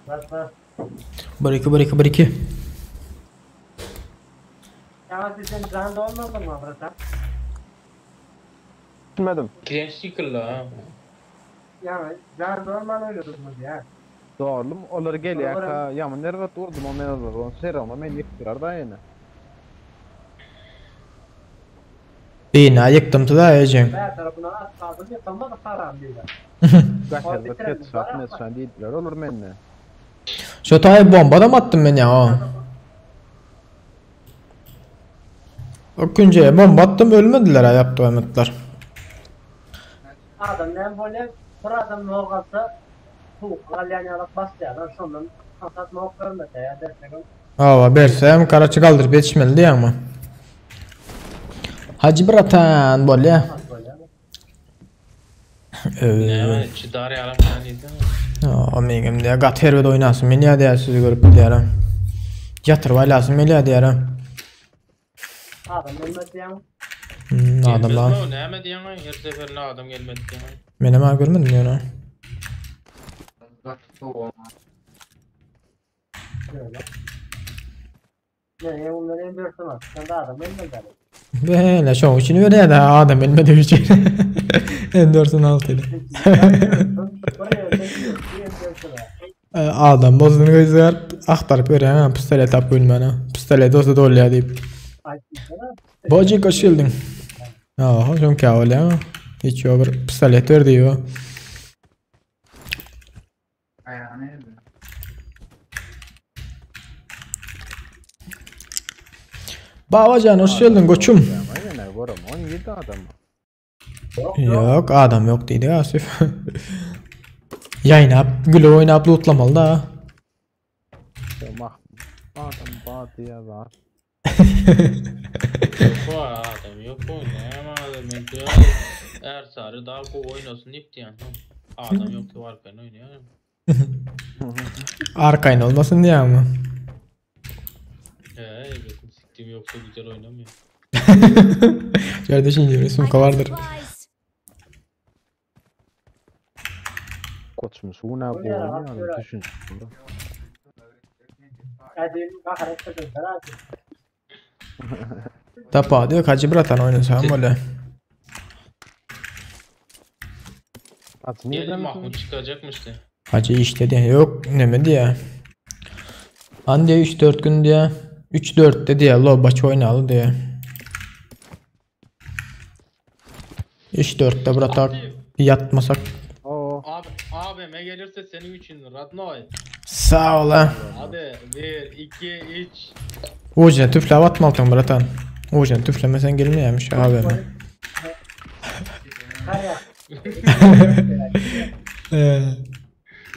Bas. Bariki. Ya sizin canda olmadı mı Abrata? Bilmedim. Clean Sticker'la ha. Yani canda olmadı öyle durmaz ya. Doğru. Onlar geliyor. Doğru. Ya men nerede durdum o men olur. On serama men yıktırar da yine. Bina yıktım da yiyeceğim. Her tarafına at kaldı diye kalmadı haram değil. Gaherde ket saat mesfen değiller olur menne. Şu tayı bomba da mı attın beni ya? O günceye bomba attım ölmediler ha yaptı Ahmetler. Adam ne böyle buradan ne olursa bu alyanyalık başlayan sonundan kasat ne olursa ya destekam. Hava bersem karaçı kaldırıp yetişmeli ama. Hacı Bratan bol ya. Ne çidar yalan falan değil mi? Amigim diye gat hervede oynasın beni ya diye sizi görüp diyelim. Yatır vaylasın beni ya diyelim. Adam ölmedi ya. Adam lan. Gelmez mi o? Ne mi diyen? Her seferinde adam gelmedi diyen. Benim ha görmedin ya onu. Ne onları en bir sınıf. Sen de adam ölmedi. Böyle şov için öyle ya da adam elmedi bir şey. Endorsun altıyla. Adam bozduğunu gözler aktarıp öyle ha pistolet tap ölmene. Pistolet olsa da oluyor deyip. Bocik hoş geldin. Hoşum kâvali ha. Hiç yok bir pistolet ver diyor. Babacan hoş geldin koçum. Aynen var ama 17 adam. Yok adam yok dedi Asif. Yayınap gülü oynayıp lootlamalı da. Tamam. Adam batı ya var. Yok o adam yok o ne ama adam yok. Eğer sarı daha ko oynasın deyip diyen. Adam yok ki varken oynuyor. Arkayın olmasın diye ama. Bakın siktim yoksa güzel oynamıyor. Kardeşin gibi resim vardır. Supplies. Koçum suna bu oynuyor. Düşün. Hadi bakarak da döner. Tapa diyor Hacı Bratan oynasam böyle. Atın Gelin yerden Mahmut çıkacakmıştı. Hacı işte diye yok nemedi ya. Ande 3-4 gün diye 3-4 dedi ya lobaç oynalı diye. 3-4'te bıratak yatmasak. Oo. Abime gelirse senin için Radnoy. Sağ ol ha. Hadi 1, 2, 3. Ucuna tüfle atmaltın bratan. Ucuna tüflemesen gelmeyemiş abime.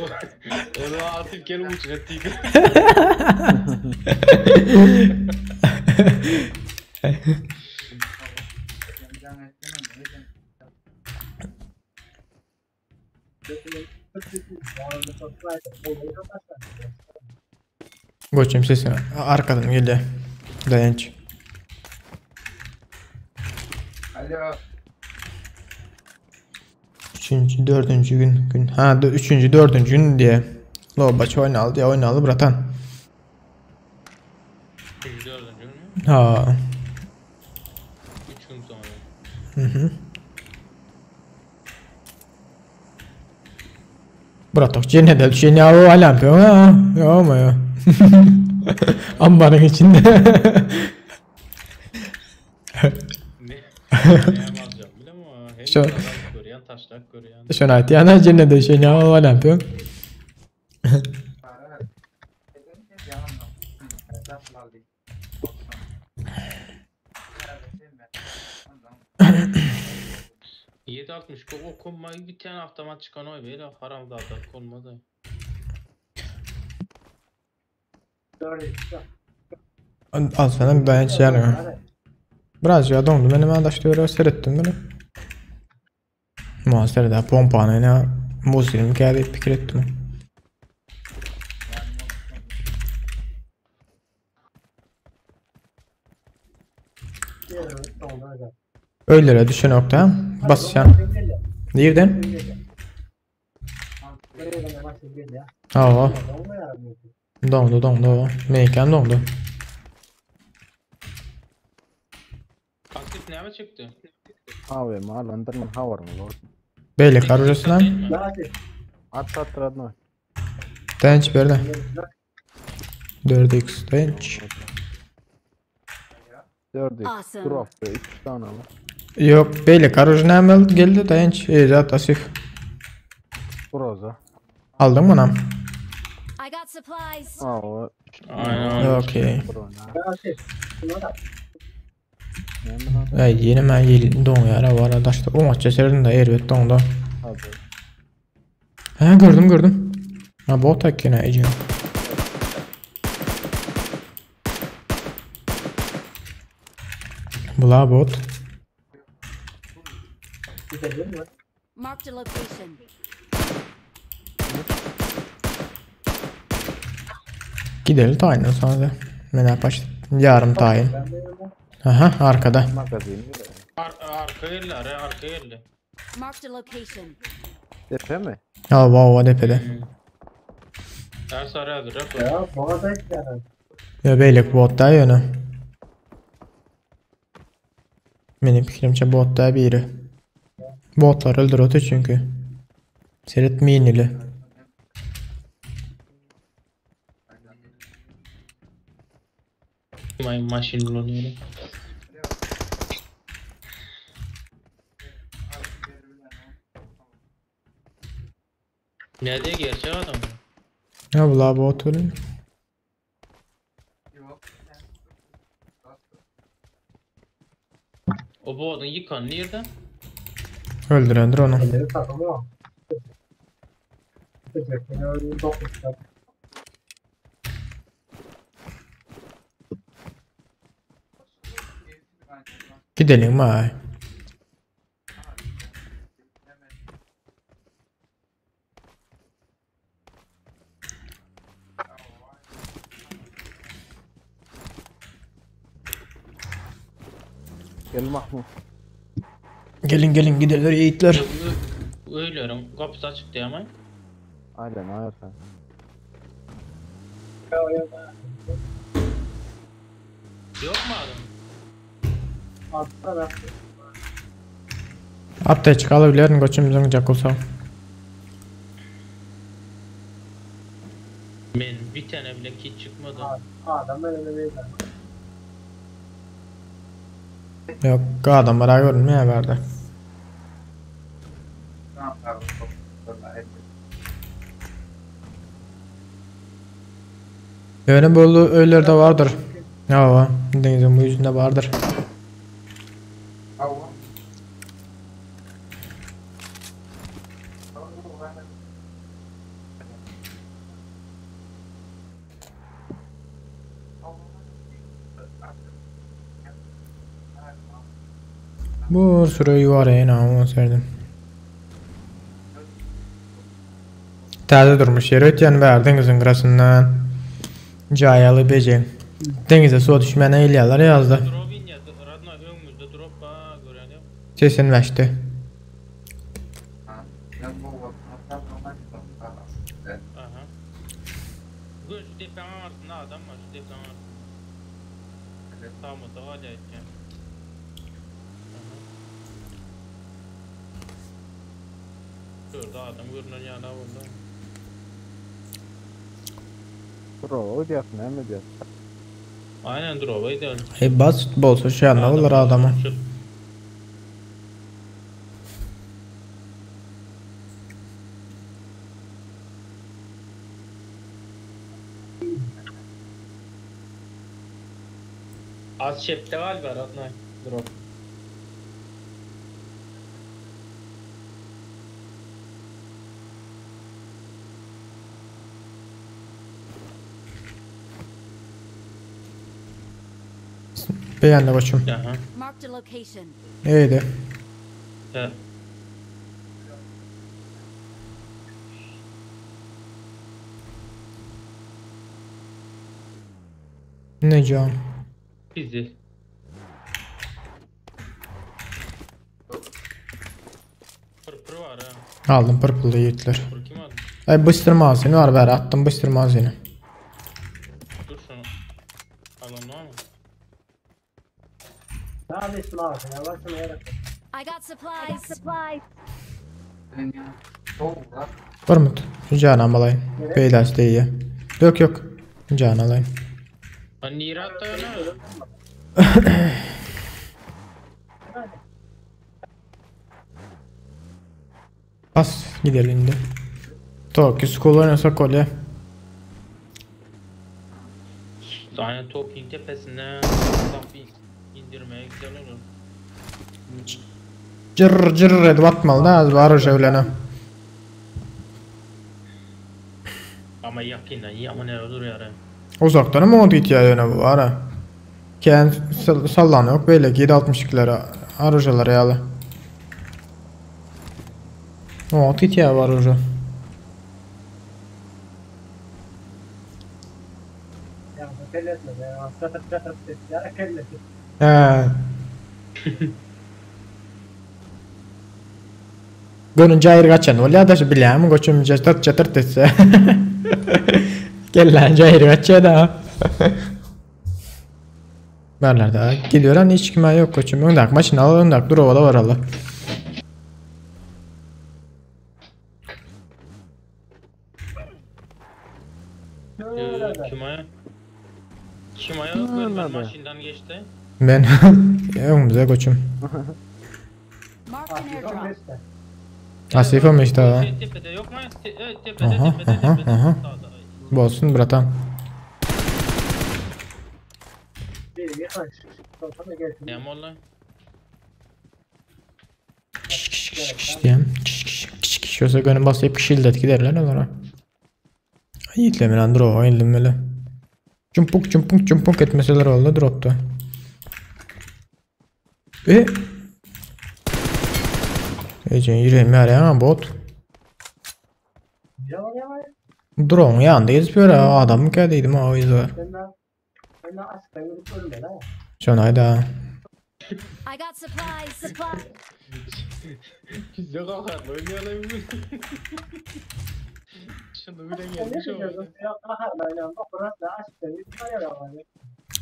Onu atıp geri uçuna tigre. Koçum sesi arkadan geliyor. Dayanç. Alo. Üçüncü, dördüncü gün. Ha, üçüncü, dördüncü gün diye. Lobaç oynalı diye oynalı bratan. 3. 4. mü? Ha. 3 gün sonra. Bratok cennet şey ne o alam yapıyor ha. Yok mu ya? Ambarın içinde. Ne? Anlayamazcam bile ama hem Şu- dağlar görüyen, taşlar görüyen. Şuna ait yana cennet şey ne o alam yapıyor. Yedi 60 o konmayı bir tane avtomat çıkan oy böyle haram dağda konmadı. Al sana bir bayan şey yani. Biraz ya dondu benim arkadaşlar seyrettim bunu. Muhasebede pompanı ne Muslim geldi fikir ettim. Öylere düşen nokta basacaksın. Nereden? Aa. Dondu. Mekan dondu. Aktif ne çıktı? Abi malandır mı havar mı lor? Beylik aracısına. At radno. Tenç böyle. 4x tenç. 4x Awesome. drop 3 tane var. Yok beylik aracına hemen geldi tenç. İcat asif. Broza. Aldın mı lan? I got supplies. Aa Aynen. Okey. brona. Ay yine ben yel don yara var arkadaşlar. O maç serin de elbet dondu. Hadi. Ha gördüm. Ha bot tek yine ecin. Bula bot. Marked a location. Gidelim tayin sonra. Mena baş yarım tayin. Aha arkada. Magazin mi? Arka yerli, arka yerli. Marked a location. Tepe mi? Ya wow depede. Her sarı hazır. Ya bana da istedim. Ya beylik botta yönü. Benim fikrimce botta biri. Botlar öldürüyordu çünkü. Seret minili. Maşin kullanıyorum. Nerede gerçek adam mı? Ya bula bot öyle. O bu adın yıkan nerede? Öldürendir onu. Elleri takılıyor. Teşekkürler. Öyle dokuzlar. Gidelim ay. Gel Mahmut. Gelin giderler yiğitler. Ölüyorum. Kapısı açık diye ama. Aynen aynen. Yok mu adam? Altta da. Apte çıkabilirim koçum cak olsa. Ben bir tane bile kit çıkmadı. Adam öyle değil. Yok adamlara görünmeye verdi. Öyle böyle öyle de vardır. Ya denizin bu yüzünde vardır. Bu sürüyü var ya onu serdim. Taze durmuş yer ötyen verdingizin qırasından. Cayalı bece. Denize su düşmene ilyalar yazdı. Drop in ya. Radna önümüzde drop var. Görelim. Sesinleşti. Aha. Göz tepen arasında adam var. Şu tepen arasında. Tamam o da acayip ya. Şurada adam görünen yana burada. Bro, diyorsun mi diyor? Aynen drop'a ideal. Basit bolsa şu anda olur adamı. Az şepte galiba Radna drop. Beğendi koçum. Aha. Marked a location. İyiydi. He. Ne can? Bizi. Pırpır var ha. Aldım purple'da yiğitler. Pırpır kim aldı? Ay bıstır mazini var ver attım bıstır mazini. Dur şunu. Alan var mı? Daha bir sınav ya. Başına yere. I got supplies. Vurmut. Şu canı alayım. Beylas değil. Yok. Canı alayım. Ben Nirat'ta öyle. Bas gidelim de. Tokyo School oynasak kolye. Aynen Tokyo'nun tepesine indirmeye güzel olur. Cırr edip atmalı da az var o şevlene. Ama yakinen yaman ne olur ya. Uzaktan ama onu ihtiyacına bu var ha. Kendi sallanıyor böyle 7.62'lere arıcalar yalı. O ihtiyacı var orada. Ya bu kelletme be. Satır ses ya kelletme. He. Gönün cayır kaçan ol ya da şu bileyim koçum çatır tetse. Gel lan cayır kaçan da. Verler daha gidiyor lan hiç kime yok koçum. Öndak maçın al öndak dur ovada var Allah. Kimaya görmez maşinden geçti. Ben önümüze koçum. Marked an airdrop. Asife mi işte ha? Tepede yok mu? Tepede Aha. Sağda. Bolsun bratan. Bir kaç. Sonra gelsin. Ne molla? Diyem. Şöyle gönül basıp kişildet giderler onlara. Yiğitle lan drop eğilmeli. Cumpuk etmeseler oldu dropta. Ece yüreğim ya bot. Ya. Drone yanında yazıyor ha adam kediydim ha o yüzden. Ben de açtan gidip ölme lan. Şonayda. I got supplies. Biz de kalkar oynayalım. Şunu bile gelmiş o. Ya kaharla bak burası açtan gidip ölme.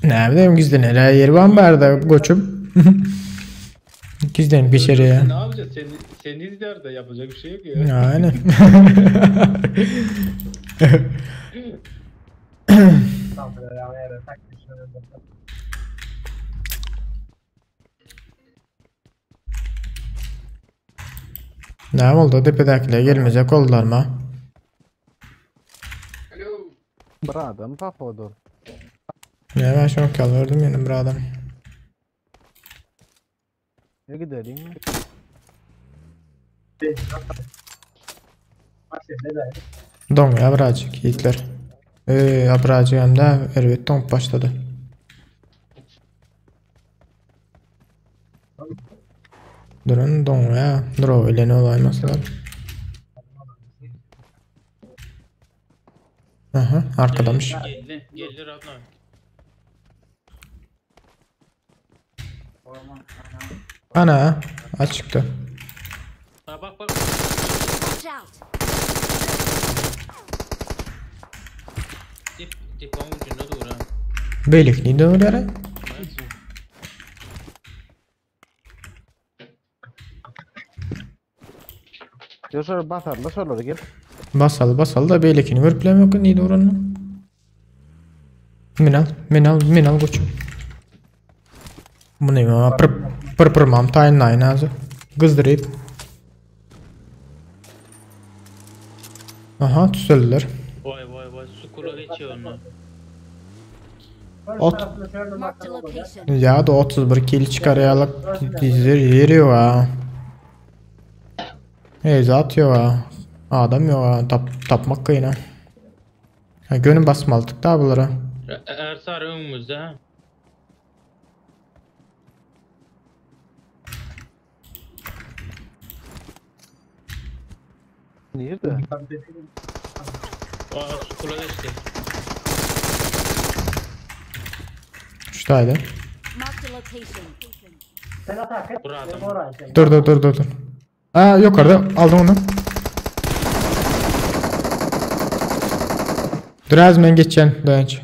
Ne bileyim gizli nereye yer var barda koçum. Gizlenip içeri ya. Ne yapacağız? Seni izler de yapacak bir şey yok ya. Aynen. Tamam ya yere takmış şöyle. Ne oldu tepedekiler gelmeyecek oldular mı? Bradam papodur. Ne ben şunu kaldırdım yine bir adam. Ne gidelim mi? Don ya birazcık Hitler. Birazcık hem de evet don başladı. Durun don ya. Dur öyle ne olay mesela. Aha arkadamış. Geldi Radna. Ana açıktı. Ha bak. Watch out! Dip onun ucunda dur ha. Beylikli de öyle. Yaşar basar da soruları gel. Basal da beylikini görüp bilem yok neydi oranın. Minal koçum. Bu ne ya? Pır mam tayin aynı kızdırayım. Aha tüsöldüler. Vay sukula geçiyor onu. Ot. Marked a location. Ya da 31 kill çıkarayalık yeriyor ha. Heyze atıyor ha. Adam yok ha. Tapmak kıyına. Gönül basmalıdık da bunlara. Ersar önümüzde ha. Nerede? Sukula geçti. Şuradaydı. Marked a location. Sen atak et. Burada. Ben oraya sen. Dur. Aa yukarıda aldım onu. Dur az ben geçeceğim dayanç.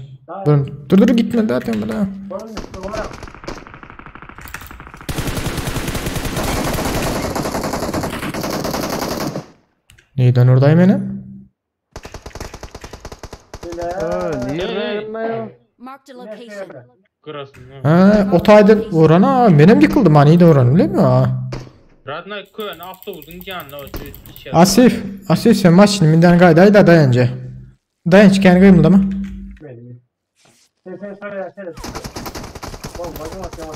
Dur gitme zaten bana. Onun üstü oraya. Neyden oradayım yine? Nerede? Marked a location. Kırasın Ha otaydın orana benim yıkıldım ha neydi oran öyle mi ha? Radna köyün avtobusun canına içeri. Asif sen maçını minden gayday da dayanca. Dayanç kendi kıymıldı mı? Sen şöyle sen. Oğlum bakın atıyor.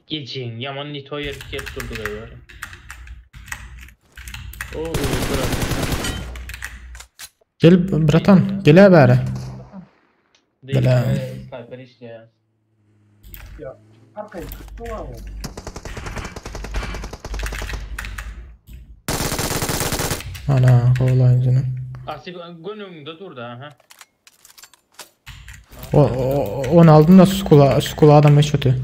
Geçin yaman nito yer gelip durdu da böyle. Oo kırasın. Gel bratan gel bari. Bela. Sniper işte ya. Ya. Arkayı tuttu ama. Ana kovalayın canım. Asif gönlümde durdu ha. Onu aldım da skula adam beş ötü.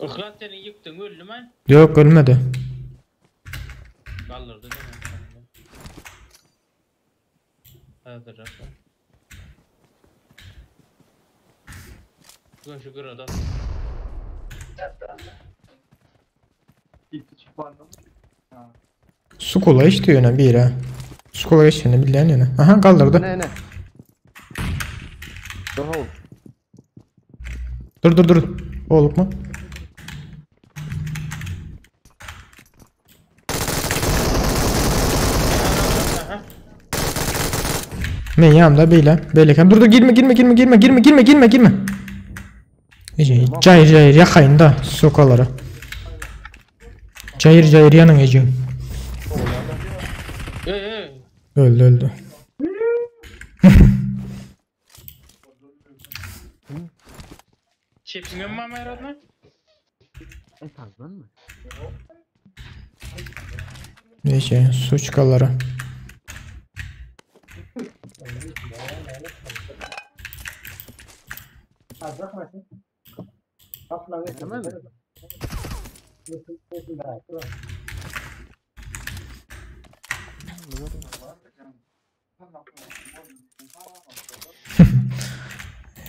Ihlat seni yıktın öldü mü? Yok ölmedi. Kaldırdı değil mi? Hazır Radna. Gün şu kırada. Skula işte yöne bir ha. Skula geçtiğini bilen yöne. Aha kaldırdı. Ne? Dur. Oğluk mu? Men yanımda beyleken. Dur girme. Cayır yakayın da sokalara. Cayır yanın Ece. Öldü. Çepsine mi mama Radna? Neyse suçkalara. Hazır mısın? Atla ve tamam mı? Nasıl daha?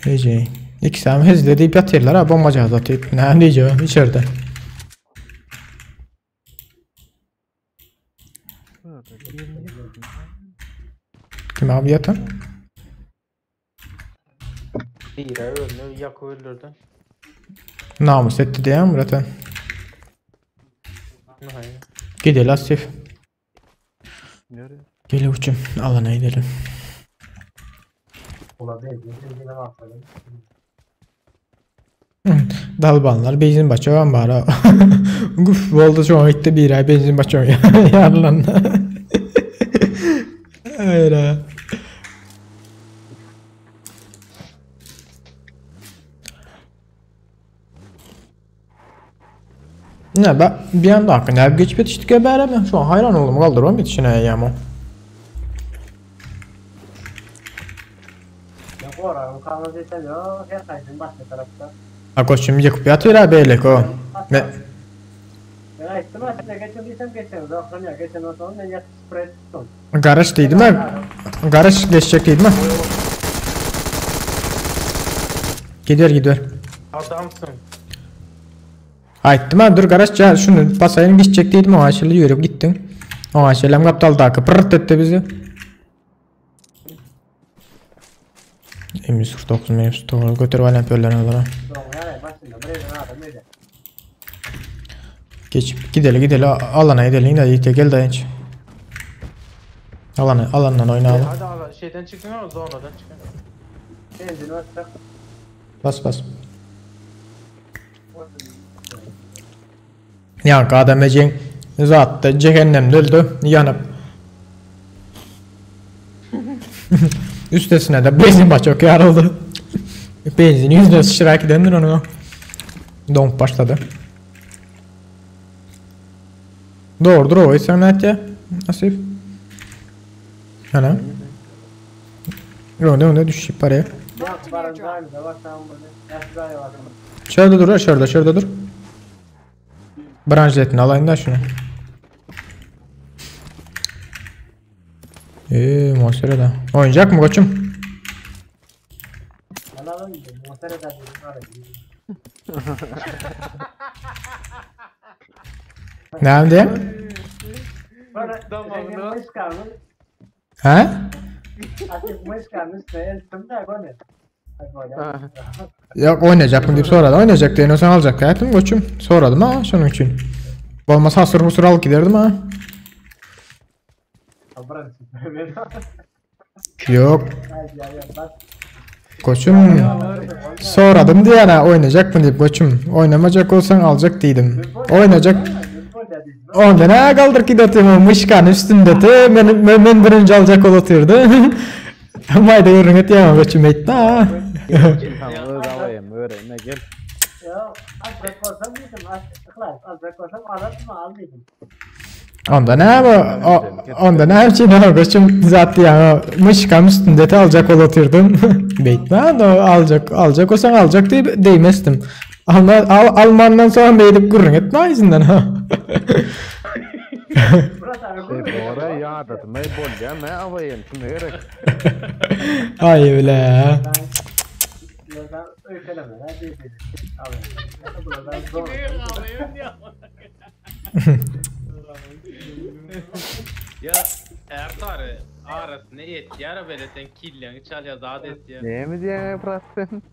Ece. İki sami hızlı deyip yatırlar ha bombacı atıp. Ne diyeceğim içeride. Kim abi yatan? Bir öldü, yakı öldürdü. Namus etti diye mi zaten? Hayır. Gidelim Asif. Nereye? Gel uçum alana gidelim. Olabilir. Yine bakalım. Dalbanlar benzin başa var. Guf oldu şu gitti bir ay benzin başa yarlandı. Hayır ha. Ne be bir anda hakkı ne geçip yetiştik ya beraber. Şu an hayran oldum kaldırmam yetişine ya ama. Yok oraya kalmaz yeter yok. Her kaydın başka tarafta. Ha koçum yıkıp yatıyor abi elek o. Ne? Ben ihtimal size geçirdiysem geçerim. Doktorun ya geçen o zaman ben yakıt sprey tuttum. Garaj değildi mi? Garaj geçecek değildi mi? Gider. Adamsın. Aytdım ha dur garaj ya şunu basayın geçecek değildi mi? O aşırı yürüyüp gittin. O aşırı kaptal takı pırt etti bizi. M149 götür valen pörlerini alalım. Yani başında buraya ne adam öyle. Geçip gideli alana edelim de iyi gel dayanç. Alandan oynayalım. Hadi abi şeyden çıktın ama zonadan çıkın. Benzin varsa. Bas. Yankı adam ecen zaten cehennemde öldü yanıp. Üstesine de benzin çok yarıldı. Benzin yüzüne sıçrarak gidendir onu. Donk başladı. Doğrudur o isyanat ya. Nasip. Ana. Ne düşüp paraya. Yok barın da var tamam böyle. Yaşlı var. Şurada dur. Branşletini alayım da şunu. Monster'e da. Oynayacak mı koçum? Alalım gidelim. Monster'e de Ne yaptı? Bana mayıs kalmış. Ha? Açık mayıs kalmış. Ben tümde böyle. Yok oynayacak mı deyip sonra da oynayacak diye sen alacak hayatım koçum. Soradım ha şunun için. Olmasa hasır husur alıp giderdim ha. Yok. Koçum soradım diye ana oynayacak mı deyip koçum. Oynamayacak olsan alacak dedim. Oynayacak. Onda ne kaldır ki datıyorum mışkan üstünde de ben birinci alacak olatırdı. Mayda yorun et ya koçum etti ha. Tamam öğrenme gel. Yok azrak olsam dedim. Azrak olsam aratma almaydım. Onda ne yapayım ne koçum zaten ya mışkan üstünde de alacak olatırdım. Beytme da alacak olsan alacak değmezdim. Almandan sonra beydip gurrun etme izinden ha. Oraya yağdadım. Ne bol ya ne avayım şunu gerek. Ay öyle ya. Buradan öykelemeler değil. Buradan zor. Ya Ertar arası ne et yara böyle sen killen çalya adet ya. Ne mi diye bıraktın?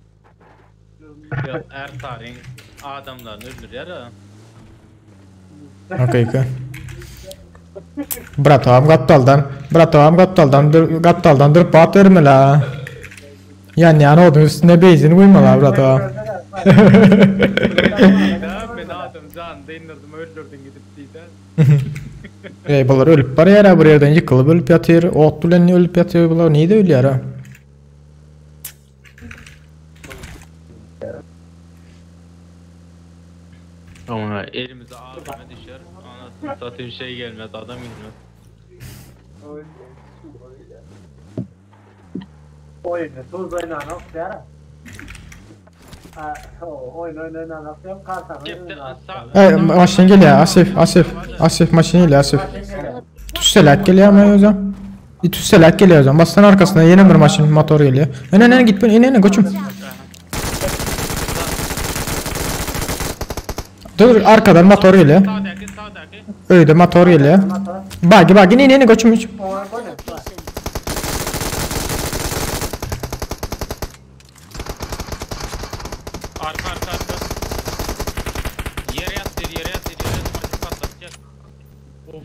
Ya Ertar'ın adamlarını öldür yara. Okey. Bratom gattaldan durup bat verme la. Yani odun üstüne benzin koyma la bratom. Ben adam can denirdim öldürdün gidip deyden. Bunlar ölüp var ya bu yerden yıkılıp ölüp yatıyor. Otlulen ölüp yatıyor bunlar niye de ölüyor ha? Ama elimize ağzına düşer. Anasını satayım şey gelmez adam gelmez. Oyunu tuz oynanıp ya. Oyun oynanıp ya. Karsan Maşin geliyor Asif maşin geliyor Asif. Tüsselak geliyor ama o zaman. Bir tüsselak geliyor o zaman. Bastan arkasına yeni bir maşin motor geliyor. Ne git ben koçum. Dur arkadan motor geliyor. Öyle motor geliyor. Bak ne koçum hiç. Arka. Yere yat maçı patlatacak. Of.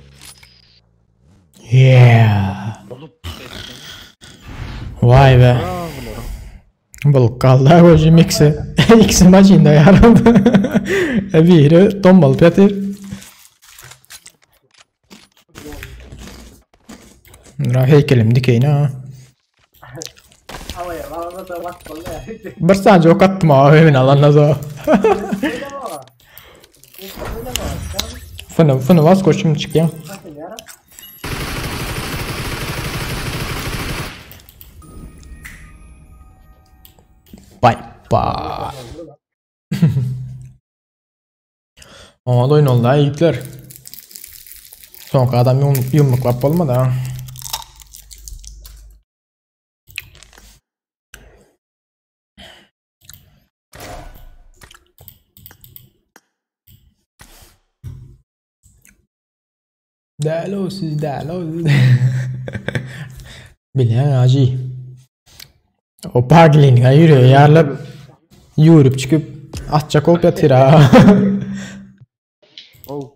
Yeah. Vay be. Balık kaldı koçum ikisi maçında yarıldı. Biri tombal petir. Heykelim dikeyine ha. Bir sadece ok attım abi evin alanına da. Fını vas koşum çıkıyor. Bakın ya. Bay bay. Ama da oyun oldu ha yiğitler. Sonka adam yumruklap olmadı ha. Değerli o siz değerli o siz. Bilen acı. O parkliğine yürüyor yarlıp yürüp çıkıp atacak olup yatır ha. Oh.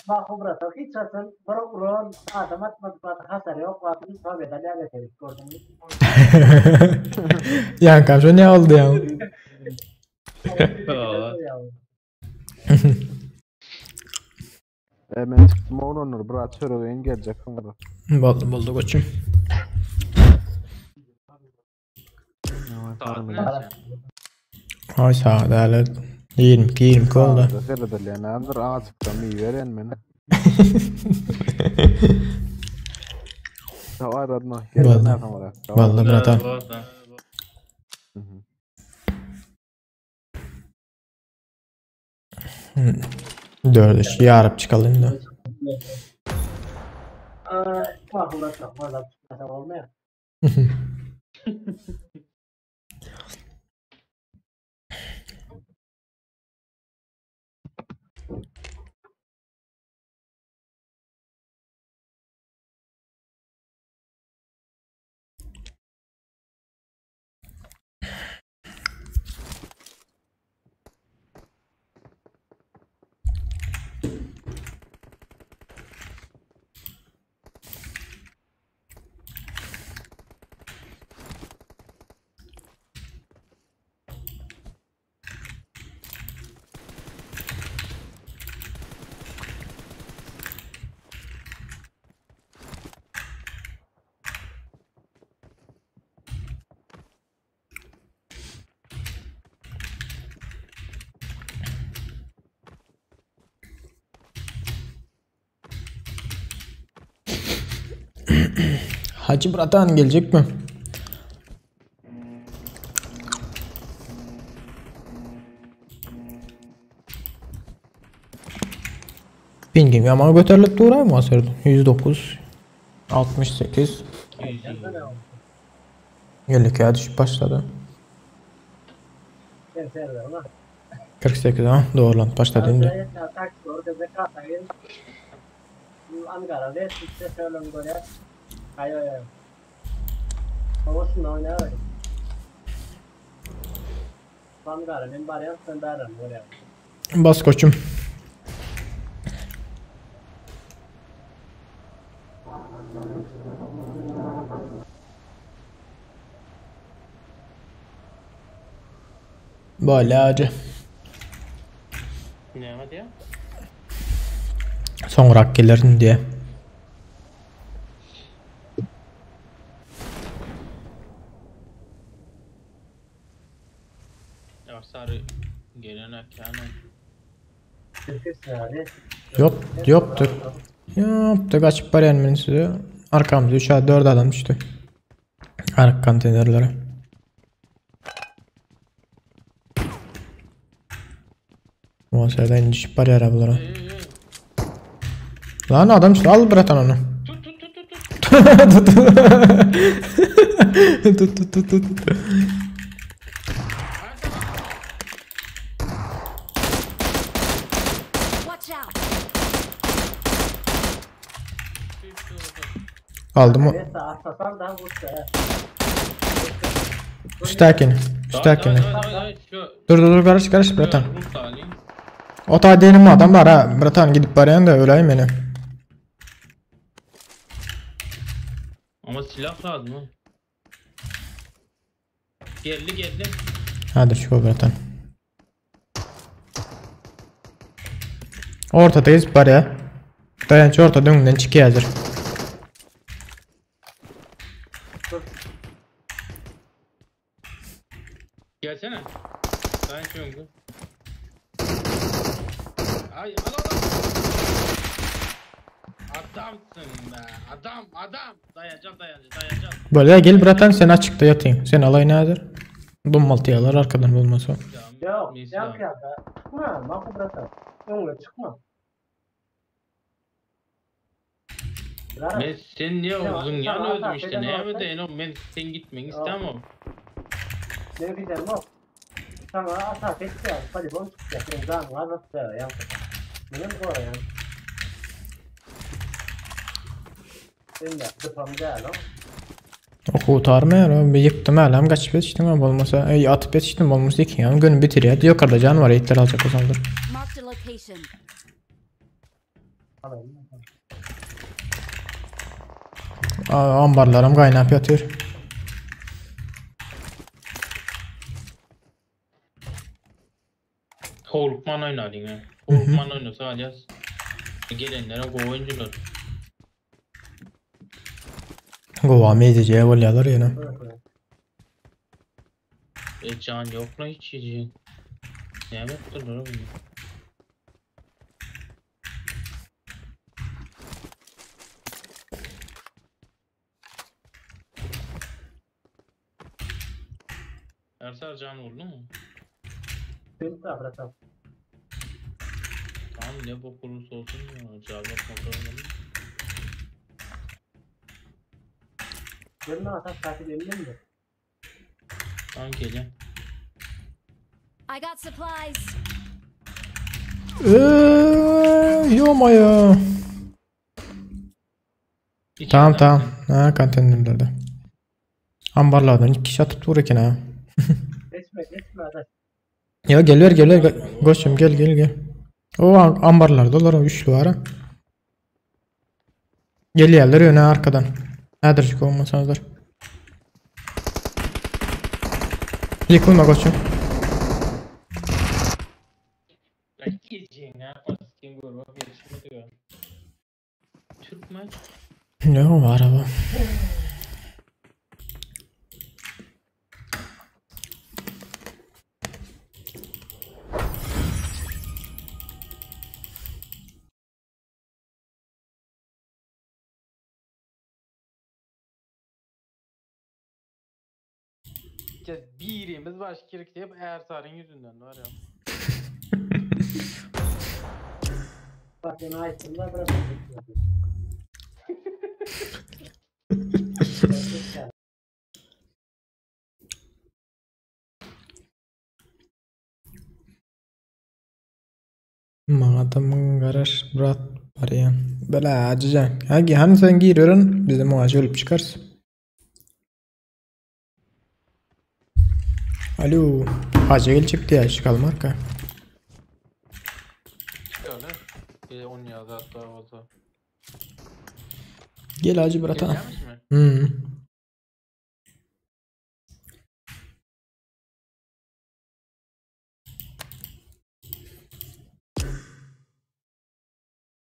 Bak burası hiç zaten program adam atmadı hasar yok vakti tabii ne getirdik gördünüz. Yankam şu ne oldu ya? Hemen çıktım oğlum bırak çörüğün gelecek sonra. Buldu koçum. Ay sağ ol değerli. 22 oldu. Sırada yani andır ağaçtan iyi veren beni. Ya aradın Vallahi bratan. Dördü şey yarıp çıkalım da. Bak burası valla çıkmasa olmuyor. Hacı bratan gelecek mi? Pingim yamağa götürülüp duray mı asırdı? 109 68 Yellik ya düşüp başladı. 48 ha doğrulandı başladı indi. Ankara'da işte söylem böyle. Ayo ayo. Olsun oynar. Ankara'nın bari standartın böyle. Bas koçum. Böyle acı. Ne ama diyor? Sonra gelirin diye. Ya sarı gelene kanı. Yoktu. Yoktu kaçıp var yani size. Arkamızda 3'e 4 adam düştü. Arka konteynerlere. O sırada indişip var ya arabalara. Lan adam işte al bratan onu. Tut. Watch out. Aldım o. Üstekini. Dur karış bratan. O ta değilim adam var ha. Bratan gidip barayan da öleyim beni. Ama silah lazım ha. Geldi. Hadi şu bratan. Ortadayız baraya. Dayanç ortada önünden çıkıyor hazır. Gelsene. Ben çünkü. Ay al. Adamsın be. Adam. Dayanacağım. Böyle gel bratan sen açıkta yatayım. Sen alay nedir? Dommaltıyalar arkadan olmasa. Yok, yok ya da. Çıkma, makul bırakalım. Önüne çıkma. Ben sen niye Ya, uzun yan tamam, öldüm işte ne tamam, yapayım oğlum ben sen gitmek istemem. Ne diyeceğim o? Sana atak etti ya. Hadi bunu çıkacak. Ben canım azalttı ya. Benim doğru ya. Sen de tıpam değil o. Oku tarmıyor o. Bir yıktım hala kaçıp yetiştim ama olmasa. Atıp yetiştim olmasa iki ya. Günü bitiriyor. Yukarıda can var. Etler alacak o sandır. Marked a location. Alayım. Ambarlarım kaynap yatıyor. Hulkman oynadın ya. Hulkman oynasa alacağız. Gelenlere go oyuncular. Gova meyzeciye volyalar yine. Can yok lan hiç yiyeceğin. Ne yaptın oğlum? Ersar can oldu mu? Sen de bırakalım. Tamam ne bok olursa olsun ya. Cevap motorunu. Benim atak takip edeyim mi? Tamam gelin. I got supplies. Yoma ya. Tamam. Ha kontenerlerde. Ambarlardan 2 kişi atıp dururken ha. Geçme hadi. Ya gel. Koçum gel. O ambarlardalar o üçlü var ha. Geliyorlar öne arkadan. Nedir olmasanızlar. Yıkılma koçum. Gideceğin ha. Paskin vurma gelişme diyor. Türk mü? Ne o araba? Birimiz baş kirikti Ersar'ın yüzünden var ya. Bak ben ayetinde bırakalım. Mağatamın garaj bırak arayan. Bela acıcan. Hangi hani sen giriyorsun bizim o acı olup çıkarsın. Alo. Hacı gelecek diye çıkalım arka. Öyle. 10 yazı hatta olsa. Gel hacı brata. Gelmiş mi?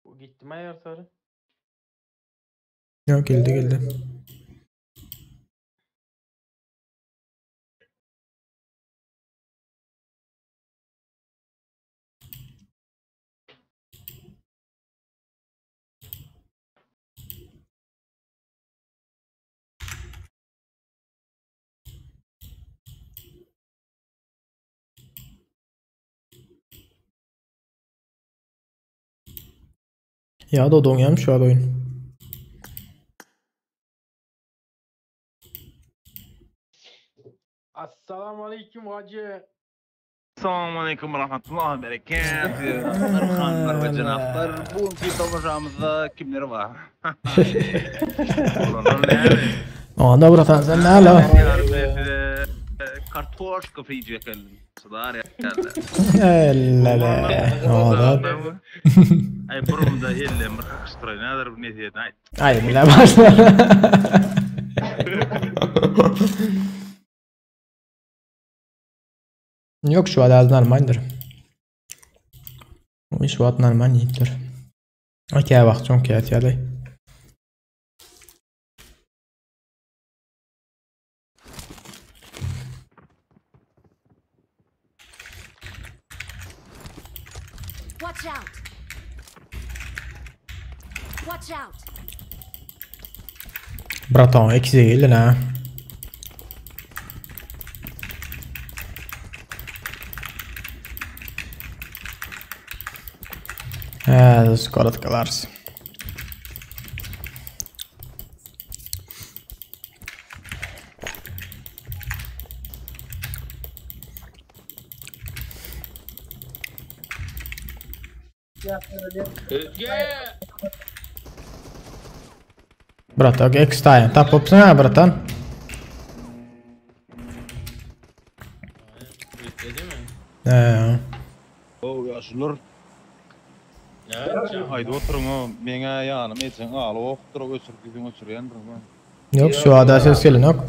Bu gitti mi Ersar'ı? Yok geldi. Ya da don şu an oyun. Assalamu aleyküm hacı. Assalamualaikum warahmatullahi wabarakatuh. Hanımlar ve cenaplar, bugünkü tomacağımızda kimler var? Anda brata sen ne ala? Kartoşka fiyece geldim. Sadar ya geldi. Ellele. Oda. Ay burumda elle mırkıştırı. Nedir bu ne diye? Ay bile başlar. Yok şu an az normaldir. O şu an normal değildir. Okey bak çok kıyat yaday. Watch out. Watch out. Bratan eksiğe geldin ha. Skorat kalars. Özge! Bratan ekstay. Tapıpsın ha bratan. Ötledi mi? O yaşlılar. Ne yapacağım? Haydi oturun o. Mene yanım etsen al o. Dur götürüp götürüyen. Yok şu ada ses gelin yok.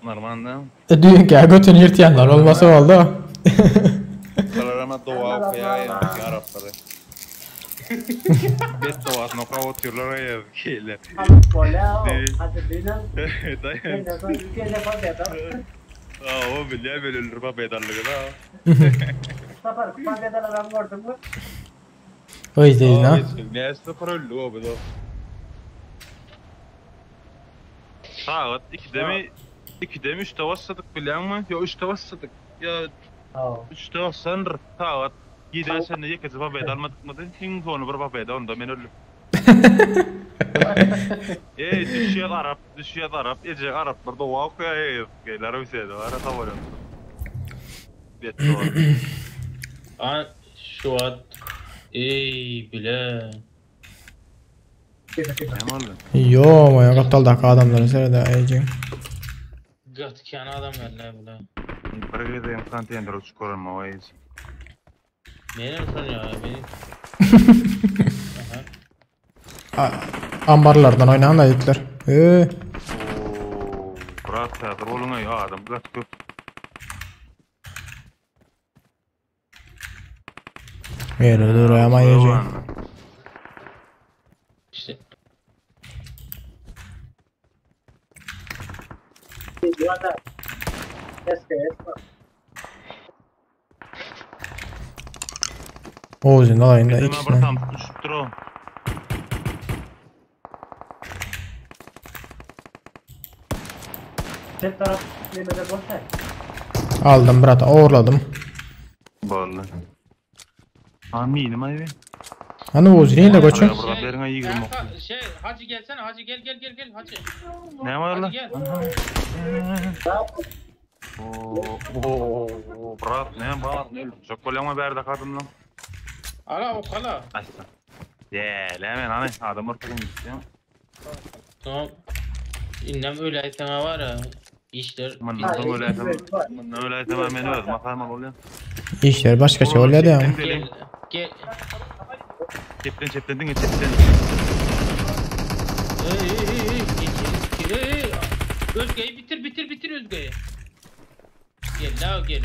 Normal. Düğün ki götünü yırtayanlar olmasa oldu. Kalarama doğa okuyaya yarapları. Bet doğasına kavutyorlar ya şeyler. Hadi benim. Dayan. Ne zaman iki defa dedim. O bilir belirler bak bedarlığı da. Safar kumandadan adam gördün mü? O yüzden ha. Ne sıfır öldü o bu da. Saat 2'de mi 3'te başladık biliyor musun? Ya 3'te başladık. Ya 3'te başlanır. Saat 7'de sen de yekesi bak bedarmadık mı? Hin konu bir bak bedar onda ben öldüm. Düşüyor Arap. Ece Araplar da vav koyuyor. Geyler bir şeydi var. Tamam. Bet doğru. An şu an bile. Ne oldu? Yo moya kaptaldaki adamları seyrede ayıcın. Gatkan adamlar ne bile. Bir de konteyner uçuyorum o ayız. Benim son ya benim. Ambarlardan oynayan da yükler. Ooo. Bırak teatr olun ya adam. Gat köp. Yere duruyor ama ayıcın. İşte. Oğuz'un alayında Hemen ikisine. bir tam tutuştur o. Tek taraf yemede boş ver. Aldım brata uğurladım. Vallahi. Aminim ayı. Hani Oğuz neyin de koçum? Burada berine iyi girmek. Hacı gelsene Hacı gel Hacı. Ne var lan? Hadi gel. Ooo. Bırak ne var? Çok kolama berde kadın lan. Ala o kala. Açtım. Hemen hani adam ortadan gitti ya. Tamam. İnnem öyle eteme var ya. İşler. Ben nasıl öyle eteme beni öyle makarmal oluyor. İşler başka şey oluyor ya. Gel. Çepten. Özge'yi bitir Özge'yi. Gel la gel.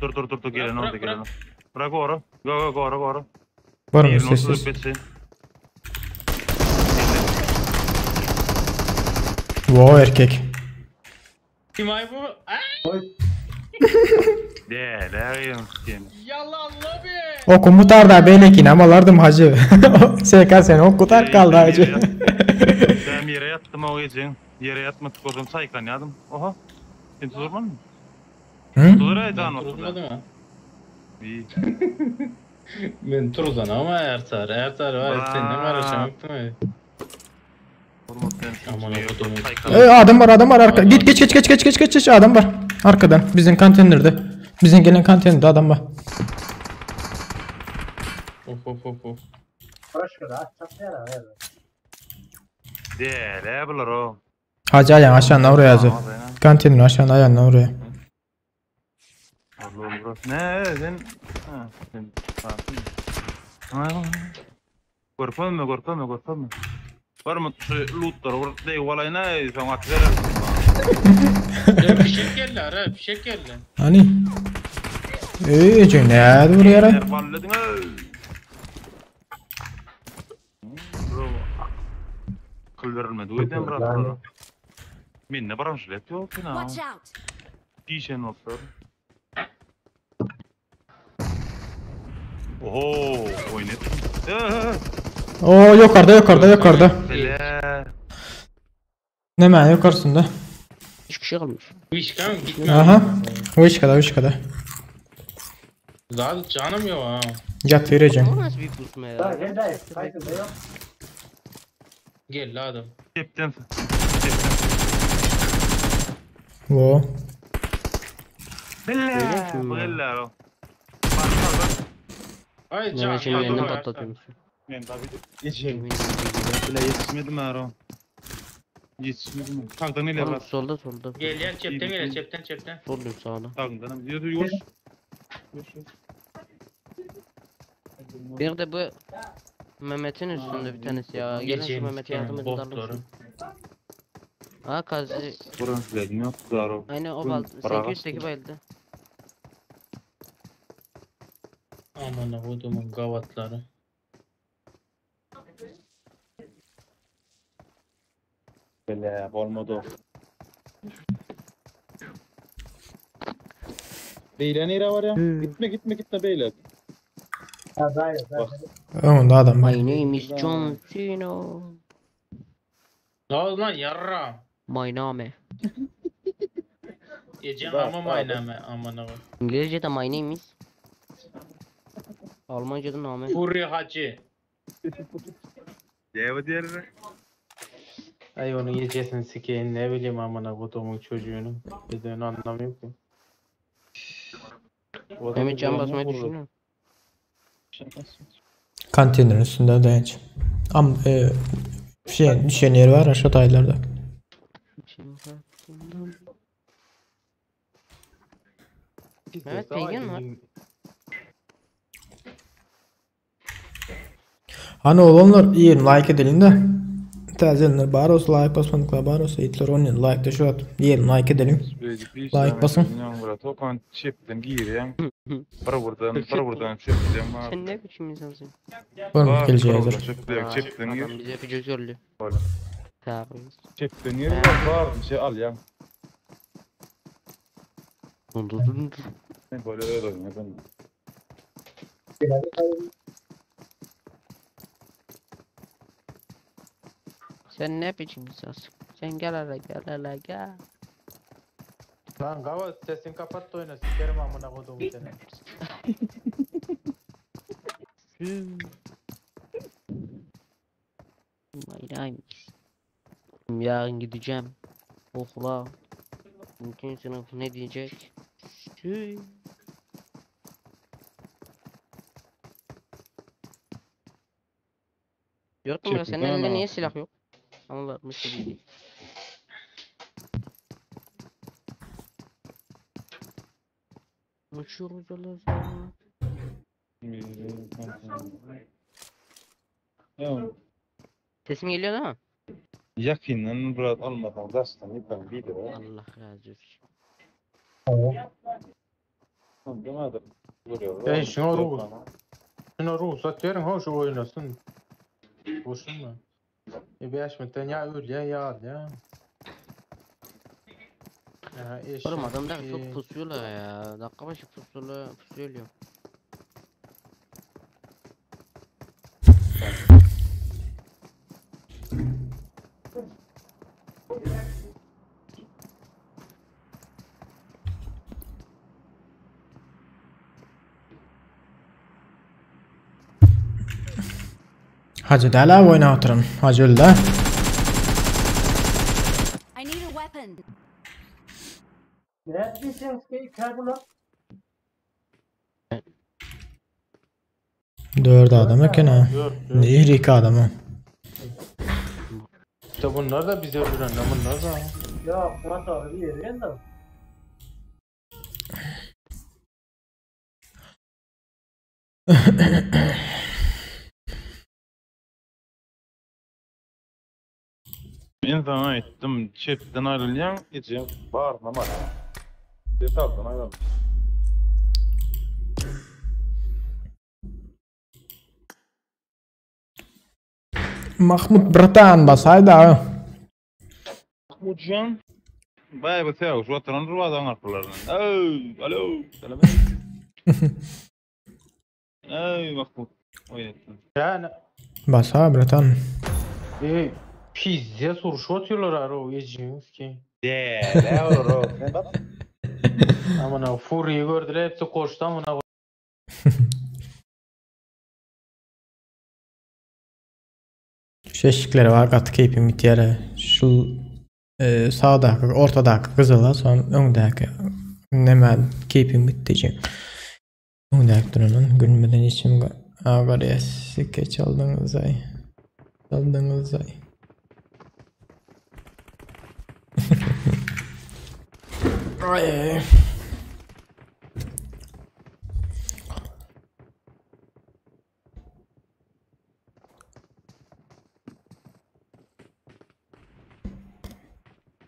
Dur gelin orada. Bırak oru. Go. Var mı sessiz? Wow erkek. Kim ay bu? Yalan lobi. O komutar da belki amalardım hacı. SK sen o kutar kaldı hacı. Ben yere yattım o gece. Yere yatmadık oldum saykan yadım. Oha. Sen tutulman mı? Hı? Tutulur ya can olsun. Tutulmadı mı? İyi. Ben Truzan ama Ertar var. Sen ne var aşağı mı? Aman okudum. Adam var arka. Git geç adam var. Arkadan bizim konteynerde. Bizim gelen konteynerde adam var. Of. Hoş kadar. Çatlayana ver. Ne bulur o? Hacı ayağın aşağıdan oraya yazıyor. Konteynerin aşağıdan ayağından oraya. Ne sen? Korkma. Var mı şu lootlar orada değil valayına sen atlar. Fişek geldi. Hani? Ne buraya? Balladın ha. Kıldırılmadı. O yüzden bırak. Minne branşlet yok Watch ya. out. Dişen olsun. Oho, oynadım. Oo yukarıda. Bele. Ne men yukarısında? 3 kişi kalmış. Wishka mı? Gitme. Aha. Wishkada. Zaten canım yok ha. Yat vereceğim. O nasıl bir pusma ya? Daha gel kaykı da yok. Gel la adam. Cepten. Wo. Bele. mi? Bele. Ay Ben can. şimdi ya, yeniden dur. patlatıyorum. Ben tabii geçeyim. Bele yetişmedim ha. Yetişmedim. Tağdan ile Oğlum var. solda. Gel ya cepten gel cepten. Soldayım sağda. Tağdan yürü. Bir de bu Mehmet'in üstünde bir tanesi ya. Gelin şu Mehmet'e yardım edin Botları. dalın. Aa kazi. Buranın sürekli yok. Zaro. Aynen o Bugün baldı. bırak 800'teki bayıldı. Aman kodumun gavatları. Bele. Olmadı. Beyler nere var ya? Gitme beyler. Ha daha yok. Önünde adam var. My name is John Cena. Ne oldu lan yarra? My name. Ecem ama mayname aman abi. İngilizce'de my name is. Almanca'da name. Furri Hacı. Cevap diğeri. Ay onun yiyeceksin sikeyim ne bileyim amına kodumun çocuğunu. Dediğini anlamıyorum ki. Mehmet can basmayı düşünüyor. Kantinin üstünde dayanç. Düşen yeri var aşağı taylarda. Mehmet bilgin var. Hani olanlar iyi like edilin de. Tazelenler bari olsa like basmadıklar bari olsa Hitler onun like de şu at. Yiyelim like edelim. Like basın. Topan çepten giyireyim. Para buradan çepten. Sen ne biçim insansın? Var geleceği hazır. Çepten gir. Adam bize öpücük yollıyor. Öyle. Terbiyesiz. Çepten gir var bir şey al ya. Ne böyle öyle oynuyor ben. Sen ne biçim insansın? Sen gel hele. Lan gavat sesini kapat da oyna sikerim amına kodumun seni. Yarın gideceğim. Okula. Mümkün sınıf ne diyecek? Yok mu ya senin elinde niye silah yok? Ama varmış gibi değil. Uçuyoruz Allah'ım. Sesim geliyor değil mi? Yakinen biraz almadan dersten ben video. Allah razı olsun. Anlamadım. Ben şuna ruhsat verin ha şu oynasın. Boşun mu? 5 metre ya öl ya al ya. Oğlum adamlar çok pusuyorlar ya. Dakika başı pusuyor. Hacı da la oyna oturun. Hacı öldü ha. I need a weapon. Ne diyeceksin ki karbona? 4 adam eken ha. Nehir 2 adam ha. İşte bunlar da bize vuran bunlar da. Yok motoru bir yere de. Ben sana ettim çepten ayrılayan için bağırmamak. Detaldan ayrılmış. Mahmut Bratan basaydı ha. Mahmutcan. Bayağı bir sevgi. Şu atran ruvadan arkalarından. Alo. Selam. Ey bak bu. Oynatın. Yani Bas ha bratan. pizza suruşup atıyorlar ara o yiyeceğimiz ki. Ne olur o? Sen bak. Amına Fury'yi gördüler hepsi koştu amına. Şu eşikleri var katı keyfim bit yere. Şu sağdaki, ortadaki kızıla son öndeki neme keyfim bit diyeceğim. Öndeki duranın gülmeden içim ağrıya sikke çaldığınız ay. Çaldığınız ay. Ay.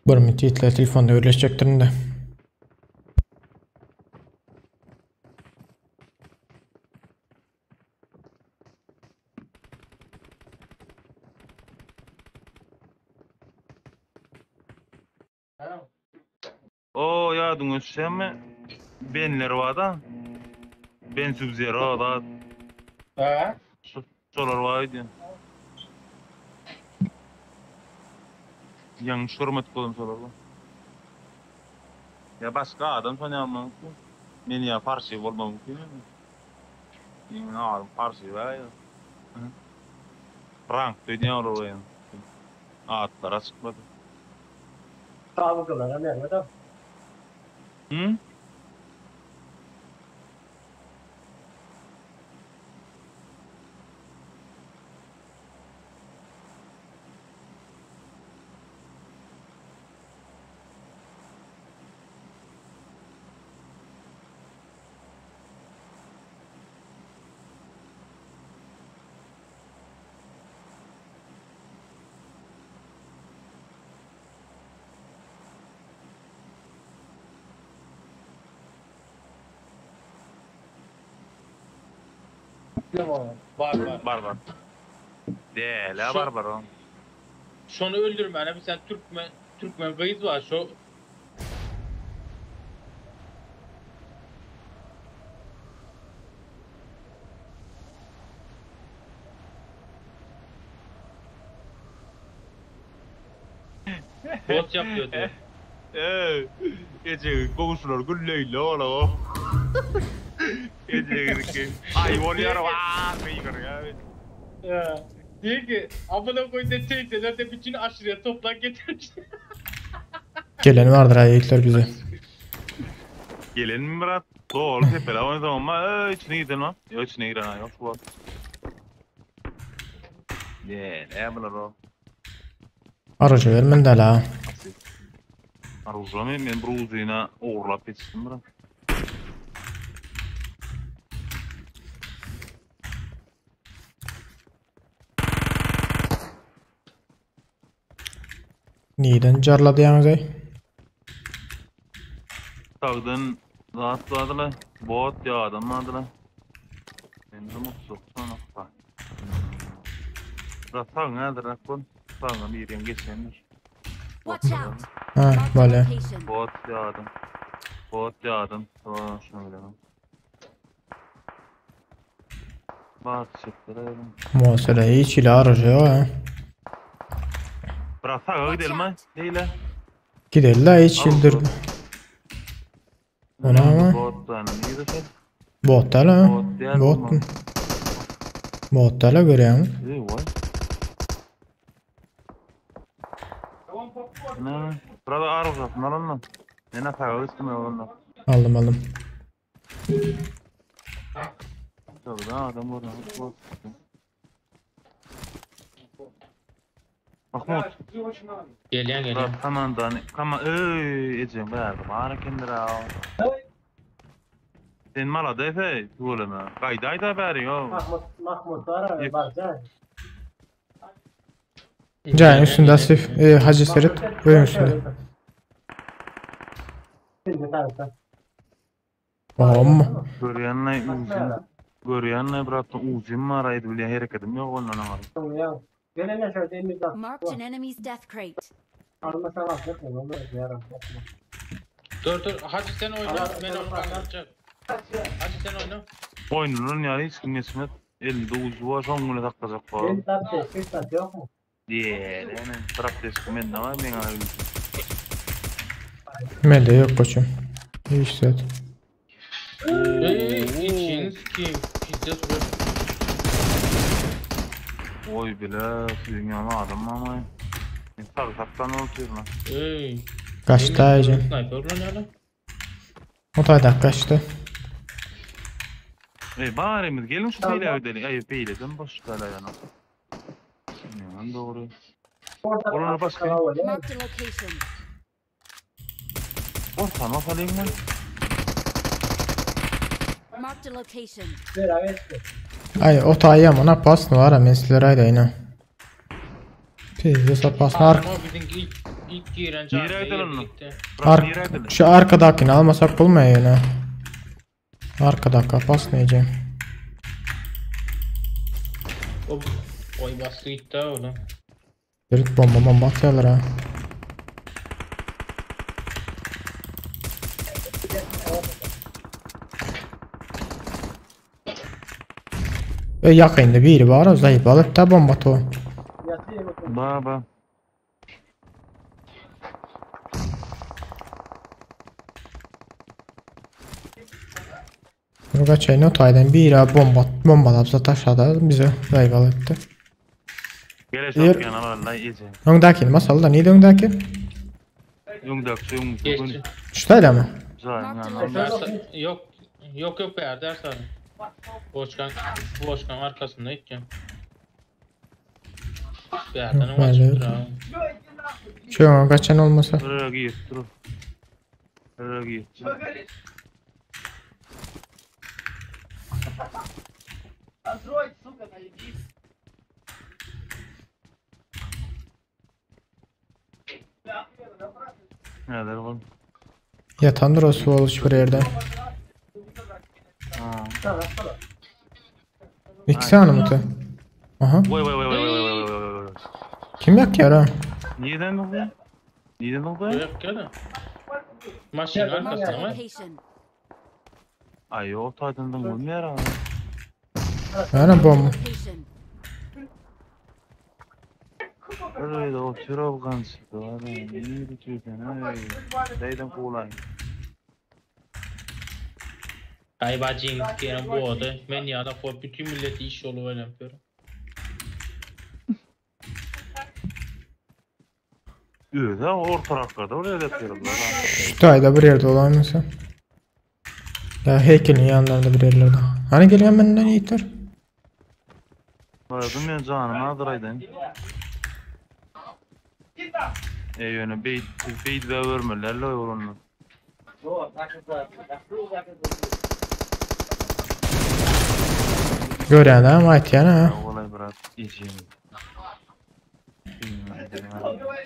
Bir müddetle telefonda görüşecektim de. O ya dün ösşemme benler var da. Ben Sub-Zero da. Ha? Solar vardı. Yanlış hürmet koydum solar var. Ya başka adam sanıyamam ki. Beni ya Farsi olmam mümkün mi? Ne ağrım Farsi var ya. Rank dünya olur yani. Atlara çıkmadı. Kavgalara nerede de? Hı? Var. Değil ya var o. Şunu öldürme hani sen Türkmen kıyız var şu. Bot yapıyordu. Gece komşular gülleyle ola o. Gece ki ay oluyor vaa kıyır ya. Ya. Diyor ki amına koyduğum teyze zaten bütün aşırıya toplan getirmiş. Gelen vardır ayetler bize. Gelin mi Murat? Doğru tepele oynadım ama içine gidin o. Yok içine giren yok şu an. Ne yapılır o? Aracı vermen de la. Aruzami men bir uzayına uğurlap yetiştim Murat. Neyden carladı yalnız ay? Tağdan rahatladılar. Bot ya adam adılar. Ben de mutsuz sana. Rahat nedir rakon? Sana bir yerin geçenler. Watch out. Ha, Marked vale. location. Bot ya adam. Tamam şunu bilemem. Bak çıktırayım. Muhasere hiç ile aracı o ha. Bırak sağa gidelim ha. Neyle? Gidelim la hiç yıldırdı. Ona ama. Bot da neydi sen? Bot da la. Bot değil Bot mi? mu? Bot da la görüyor musun? İyi vay. Ne? Burada arızasın alın. Ne sağa gittim ya onunla. Aldım. Tabii da adam orada. Mahmut. Geliyen. Tamam da kama Ecem verdim. Ara kendir al. Sen mala da efe tuğlama. Kayday da beri yo. Mahmut var abi bak can. Can üstünde Sif, Hacı Serit oyun üstünde. Şimdi tarafta. Amma. Görüyenle bıraktım uzun araydı bile hareketim yok ondan ama. Ya. Gelene şöyle elimizde. Marked an enemy's death crate. Almasa bak yapma onu yaram. Dur hadi sen oyna ben onu anlatacağım. Hadi sen oyna. Oyunun yani hiç kimesmet 59 var son güne takacak var. Ben tam tespit yok mu? Diye yani praktis men ne var ben abi. Mende yok koçum. İyi işte. İçiniz ki pizza soruyor. Oy bile sizin yana adam ama. Taktan oluyor lan. Kaçtı ayıcım. Sniper lan hala. O da kaçtı. Bari gelin şu beyle ödelim. Ay beyleden boş kala yana. Yani doğru. Ona başka. Marked a location. Ortama falan mı? Marked a location. Ay o tayya mana pasno var mesler ayda yine. Pizza sapasno Ama bizim ilk giren canlı şu arkadakini almasak bulmuyor yine. Arkadaki pasno yiyeceğim. Oy bastı gitti ha oğlum. Direkt bomba atıyorlar ha. Yakında biri var o zayıf alıp da bomba to. Baba. Burada çayını otaydan biri bomba lapsa taşladı bize zayıf alıptı. Gelecek yana vallahi iyice. Öndaki masalda neydi öndaki? Geçti. Şutayla mı? Yok be ders abi. Boşkan arkasında iken. Bir yerden Yok, ama öyle çıktı yok. ha. Şu an kaçan olmasa. Buraya gir, dur. Buraya gir. Ne der oğlum? Yatandır o su oluş bir yerde. İkisi anı mı? Aha. Vay. Kim yak ya? Neden oldu? Neden oldu? Yok gene. Maşın Marked arkasında a mı? location. Ay o tadından olmuyor abi. Ana bomba. Location. Öyle de o tür avgansız var. İyi bir tüyden. Deyden kulağın. Kaybacıyım diyelim bu oldu. Ben ya da bütün milleti iş yolu öyle yapıyorum. Öyle orta taraflarda öyle yapıyorum. Şutayda bir yerde olan mesela. Ya heykelin yanlarında bir yerlerde. Hani geliyor benden iyidir. Vardım ya canım adıraydım. Yönü beyt ve örmelerle yolunu. Gören ama ait yani ha. Olay biraz içeyim.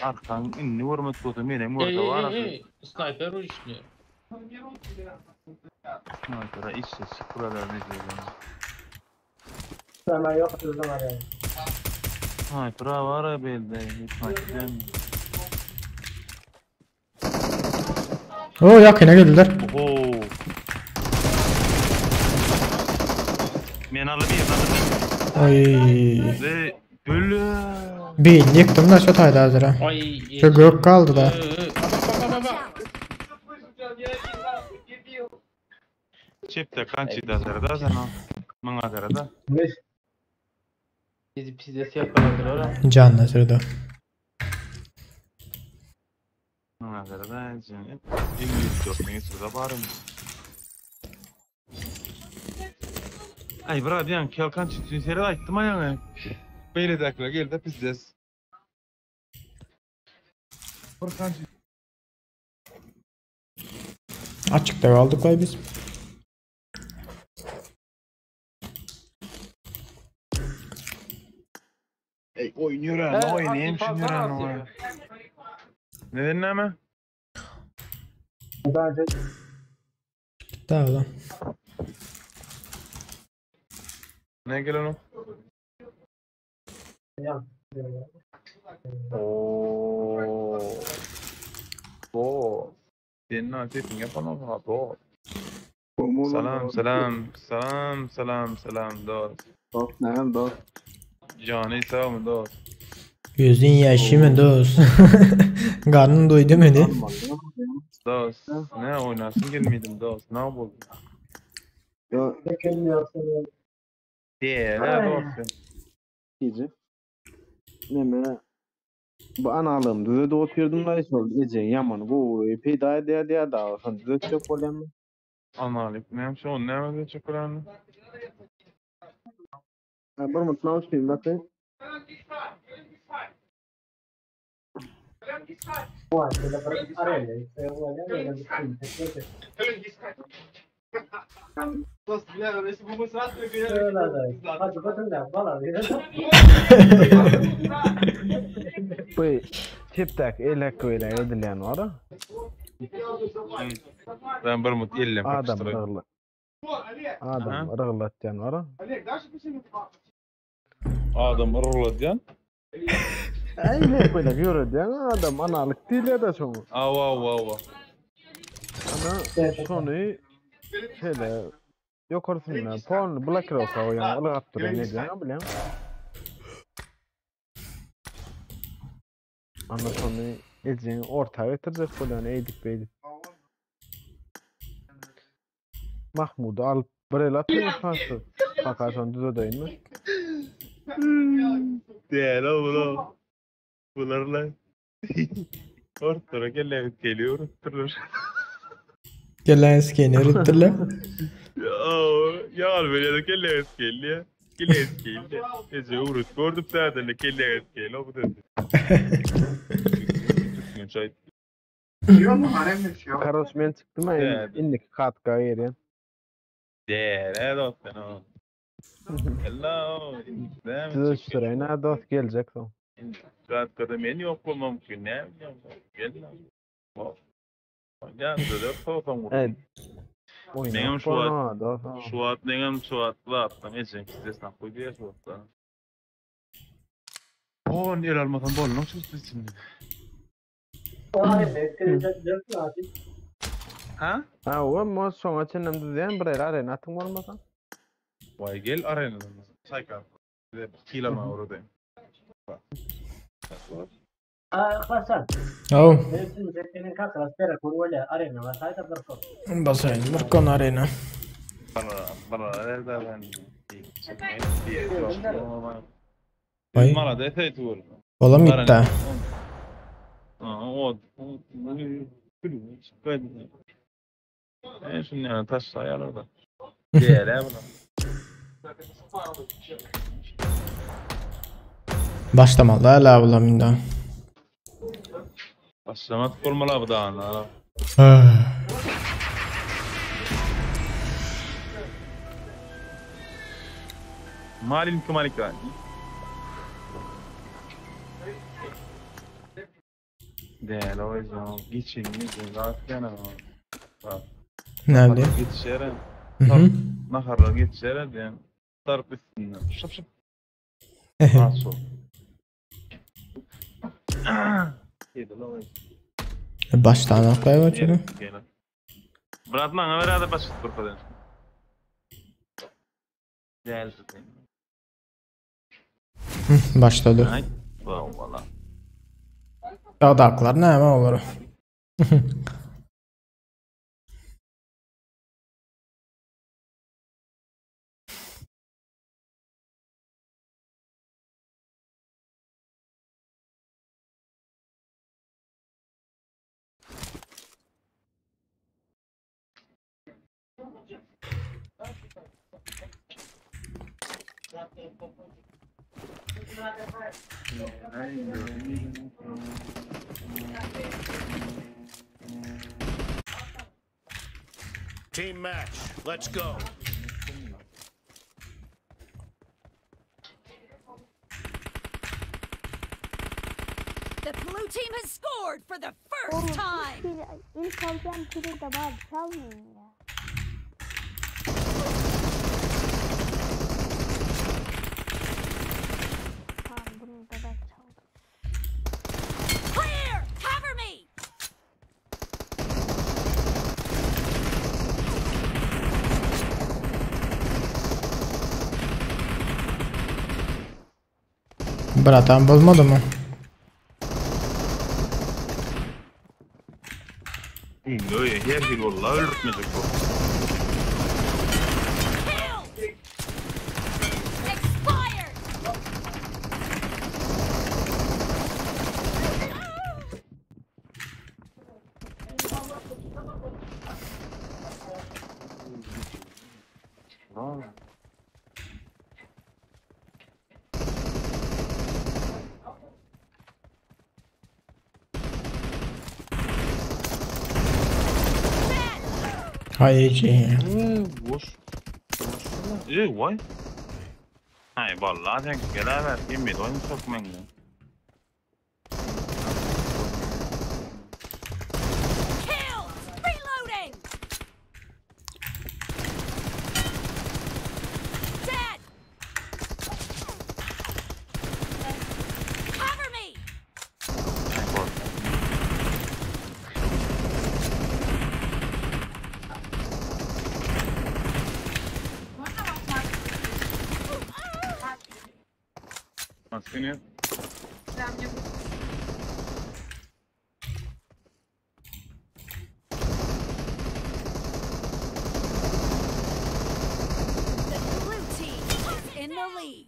Arkan inni vurmak kötü meyden orada var. Sniper o işliyor. Sniper'a işte sıfıralar ne diyeceğim. Hemen yok sözüm var yani. Sniper'a var ya belde. Sniper'den. Oo yakına geldiler. Oho. Men alıp bir. Oy. Ve böyle. Bir yıktım da şutayda hazır ha. Ay. Şu gök kaldı da. Çepte kançıda zarada sana. Mana zarada. Bizi pizzesi yakaladır ora. Canlı sırada. Mana zarada. İngiliz köpmeyi sırada varım. Ay bra diyan kel kançı seri ayttım ayağına. Beyle dakla gel de pizzes. Kançı. Açıkta kaldık vay biz. Oynuyor ha, oynayayım şimdi ha. Neden ama? Bence Daha lan. Ne gelen o? yan. Oo. Senin antetin yapamam ha. Oo. Salam dost. Dost ne dost? Canı sağ mı dost? Gözün yaşı mı dost? Karnın doydu mu de? Dost. Ne oynasın gelmedim dost. Ne oldu? Yo, Dökülmüyorsun. Diye Ay. dost. iyice. Neme bu analım düze de oturdum da hiç oldu gece yaman bu epey daha diye daha sen düze çok olan Analik. Ne yapmış o? Ne yapmış çikolanı? bir mutlu olsun bakın Bu aslında bırakıp arayla. İşte bu arada öyle bir şey. Öyle de. Hadi bakın da bana bu tiptak elak öyle edilen var Ben bir mut ellem. adam rıglatcan var Adam ırıladayan. Öyle böyle görüyordu adam analık değil ya da şunu Ava. ana şunu şöyle yukarısına pon black rock o yani öyle attırıyor ne diyor biliyor musun? Ana şunu elcini ortaya getirecek böyle eğdik beydik. Mahmud'u alıp böyle atıyor fazla. Bakarsan düze değil mi? Değil oğlum. Bunlarla. Ortada geliyor. Oturur. Gelen skener ittirle. Ya böyle kelle geliyor. Ece urut gördüm zaten de kelle geliyor bu dedi. Çay. Karosmen çıktı mı? İndik kat gayri. Değer dostum o. Hello. Size süreyne dost gelecek son. Kat kadar yok olmam mümkün ne? Gel lan. Ya da falan. Evet. Benim şu at benim şu atla attım. Ece size snap koyuyor şu atla. O niye almadan bol nasıl tutsun? Ha? Ha o mu son açınım düzen bir arena atım olmasa? Vay gel arenadan. Sayka. Kilo mu orada? Hasan. Oh. Benim senin kakras pera kurwala arena var. Sayda berko. Basayın. Bakın arena. Bana nerede ben? Ay. Mala da teyit vur. Oğlum gitti. O. Şimdi yani taş sayarlar da. Diğer bunu. Başlamadı hala bulamında. Başlamak olmalı bu da ana. Malin kumalikran. Değerli o yüzden geçin zaten ama. Nerede? Geçişere. Hı. Naharla geçişere diyen. Tarık üstünden. Şıp. Nasıl? Baştan aklayı var çünkü. Bratman öyle basit bir kadın. Değerli tutayım. Başladı. Ay, valla. Adaklar ne hemen olur. Team match. Let's go. The blue team has scored for the first time. İlk alacağım pili de var. Çalmayın ya. Tamam bunu da ben çaldım. Clear! Cover me! Bir atan bolmadı mı? Öyle her bir vallahi öldürtmeyecek bu. Expired. Hayci. Boş. Vay. Hay vallahi sen gelever. Yemin oyun sokmayın. Kill. Reloading. Dead. Cover me. Maskeni. The blue team is in the lead.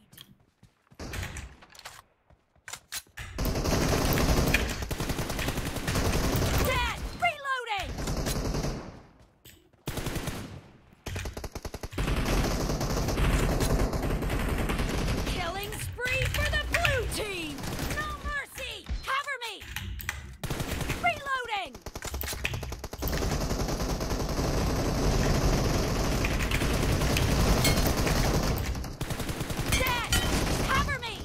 Dead. Reloading. Killing spree for the blue team. No mercy. Cover me. Reloading. Dead. Cover me.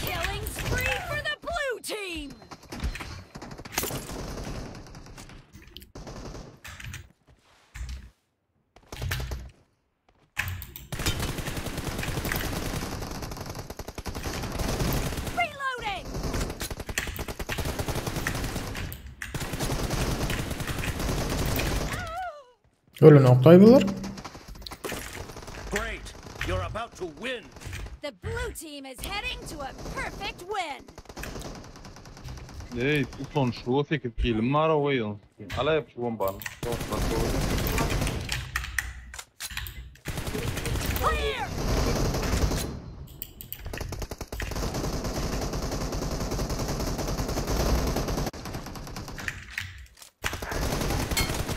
Killing spree for the blue team. Reloading. Öyle noktayı bulur. Great. You're about to win. The blue team is heading to a perfect win. Ey, son şu 8 kilim var o oyun. Ala yap şu bombanı. Clear.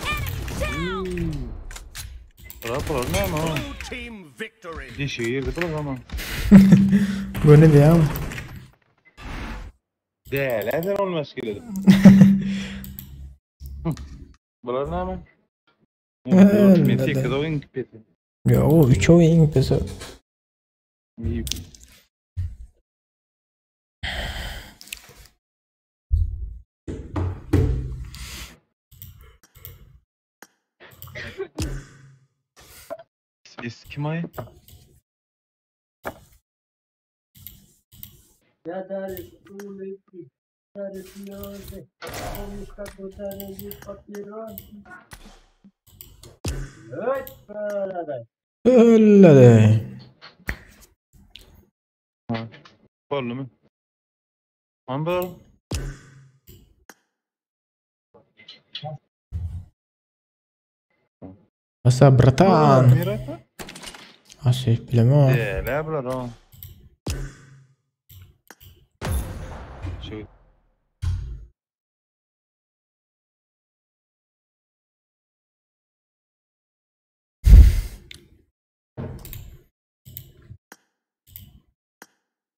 Enemy down. Rapor ne ama? Blue team victory. Dişi yedi bırak ama. Bu ne diyor ama? Değil, neden olmaz ki dedim. Bırak ne ama? Metek de oyun kipeti. Ya o 3 oyun pesi. İyi. Eski ay. Ya dare uleti. Dare piose. Comusca cotare di papironi. Evet, böyle. Öyle de. Bollu mu? Amber. Asa bratan. Asih bilmem. Değil, bırak o. Şu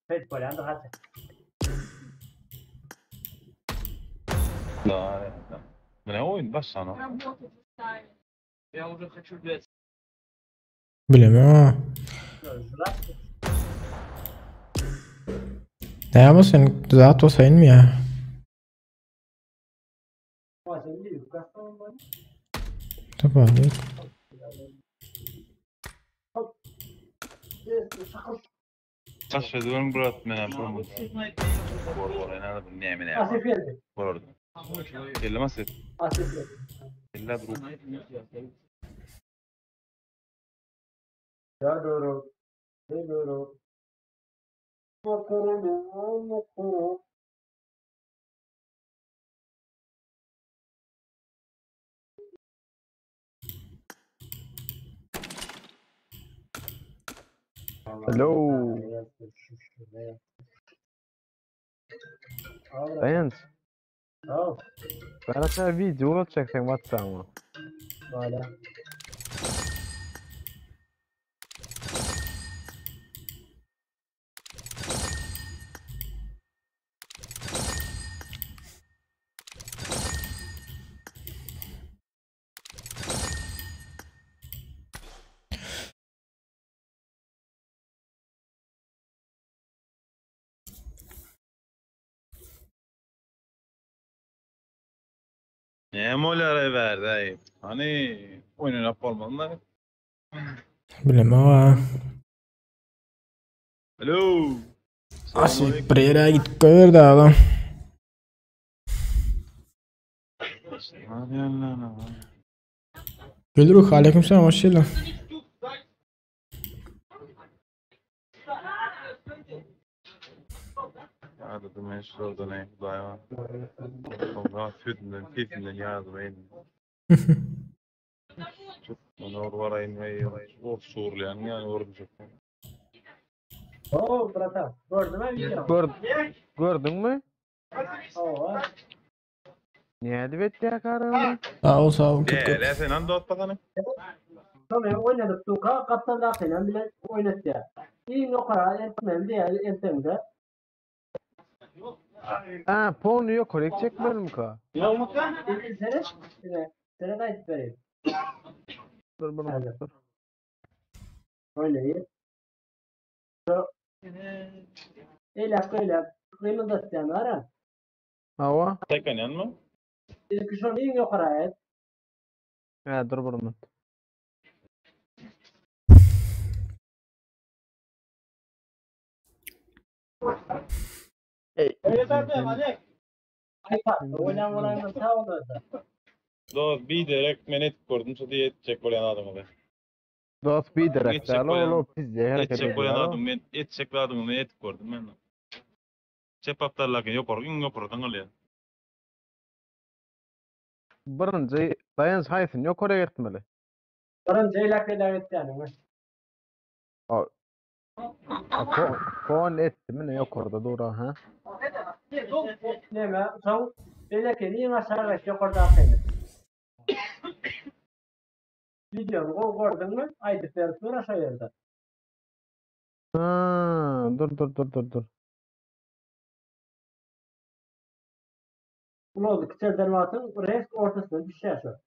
Pet polando hace. da. Ne oyun baş sana. Bilmem. Ne yapasın? Zaten o sayın mı ya? Tamam. Saç ediyorum bırak mena bunu. Var var ne alıp ne mi ne. Asif geldi. Var orada. Ellemez et. Asif geldi. İlla durup. Ya doğru. Ne doğru. Motoru. Hello. Dayan. Al. Bana sana video atacaksın WhatsApp'ıma. Böyle. Ne molara verdi ay. Hani oynanıp olmalılar. Bilmem ama. Hello. Asik bir yere git koyardı adam. Hadi Allah'ına. Gülürük aleykümselam hoş geldin. Ya dedim ben şurada ne dayı. Sonra sütünden yardım edin. Çok onu varayım ve o sorulan yani orada. Oo brata. Gördün mü video? Gördün mü? Oo. Niye etti ya karım? Sağ ol köp köp. Sen anda at bakalım. Sonra oynadık Tuka. Kaptan da falan bile oynattı ya. İyi o kadar etmem diye entemde. Ha, ponu yok korek çekmedim ka. Ya mutlaka. Sene de etmeyin. Dur bunu Hadi. dur. Oynayın. Öyle. Kıyımı da isteyen var ha. Hava? Tek oynayan mı? İlk şu iyi o kadar et. Ha dur bunu. Öyle zaten hadi. Ay bak. Oynayan sağ olun. Doğru bir direkt menet kurdum so diye çek olan adamı be. Dost bir direkt Geçecek alo bayan- alo pizze hareket Çek olan ediyor. adam ben et çek adamı et kurdum ben. Çepaptar lakin yok oradan alıyor. Birinci dayan sayısın yok oraya gitmeli. Karın ceylak eder etti yani. Kon etti mi ne yok orada dur ha. Neme? Son öyle ki iyi aşağı yok orada senin. Videonu gördün mü? Aydı versiyon aşağı yerde. Ha, dur. Bunu küçülden atın renk ortasında bir şey aşağı.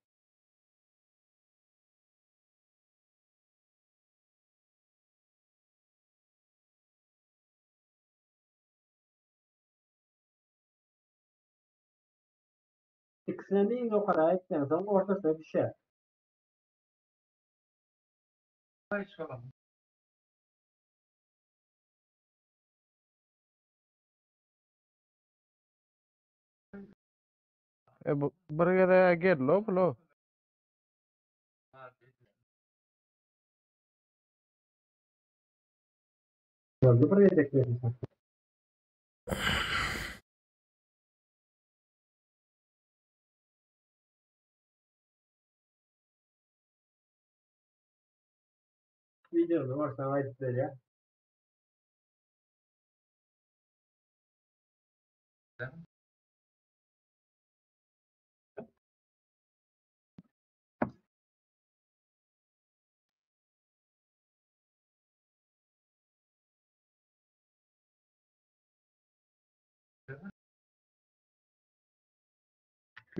İkisine de o kadar etken sonra ortasında bir şey. Bu buraya da gel lo. Gördü buraya bekliyorsun. Videonu var sana aydı ya.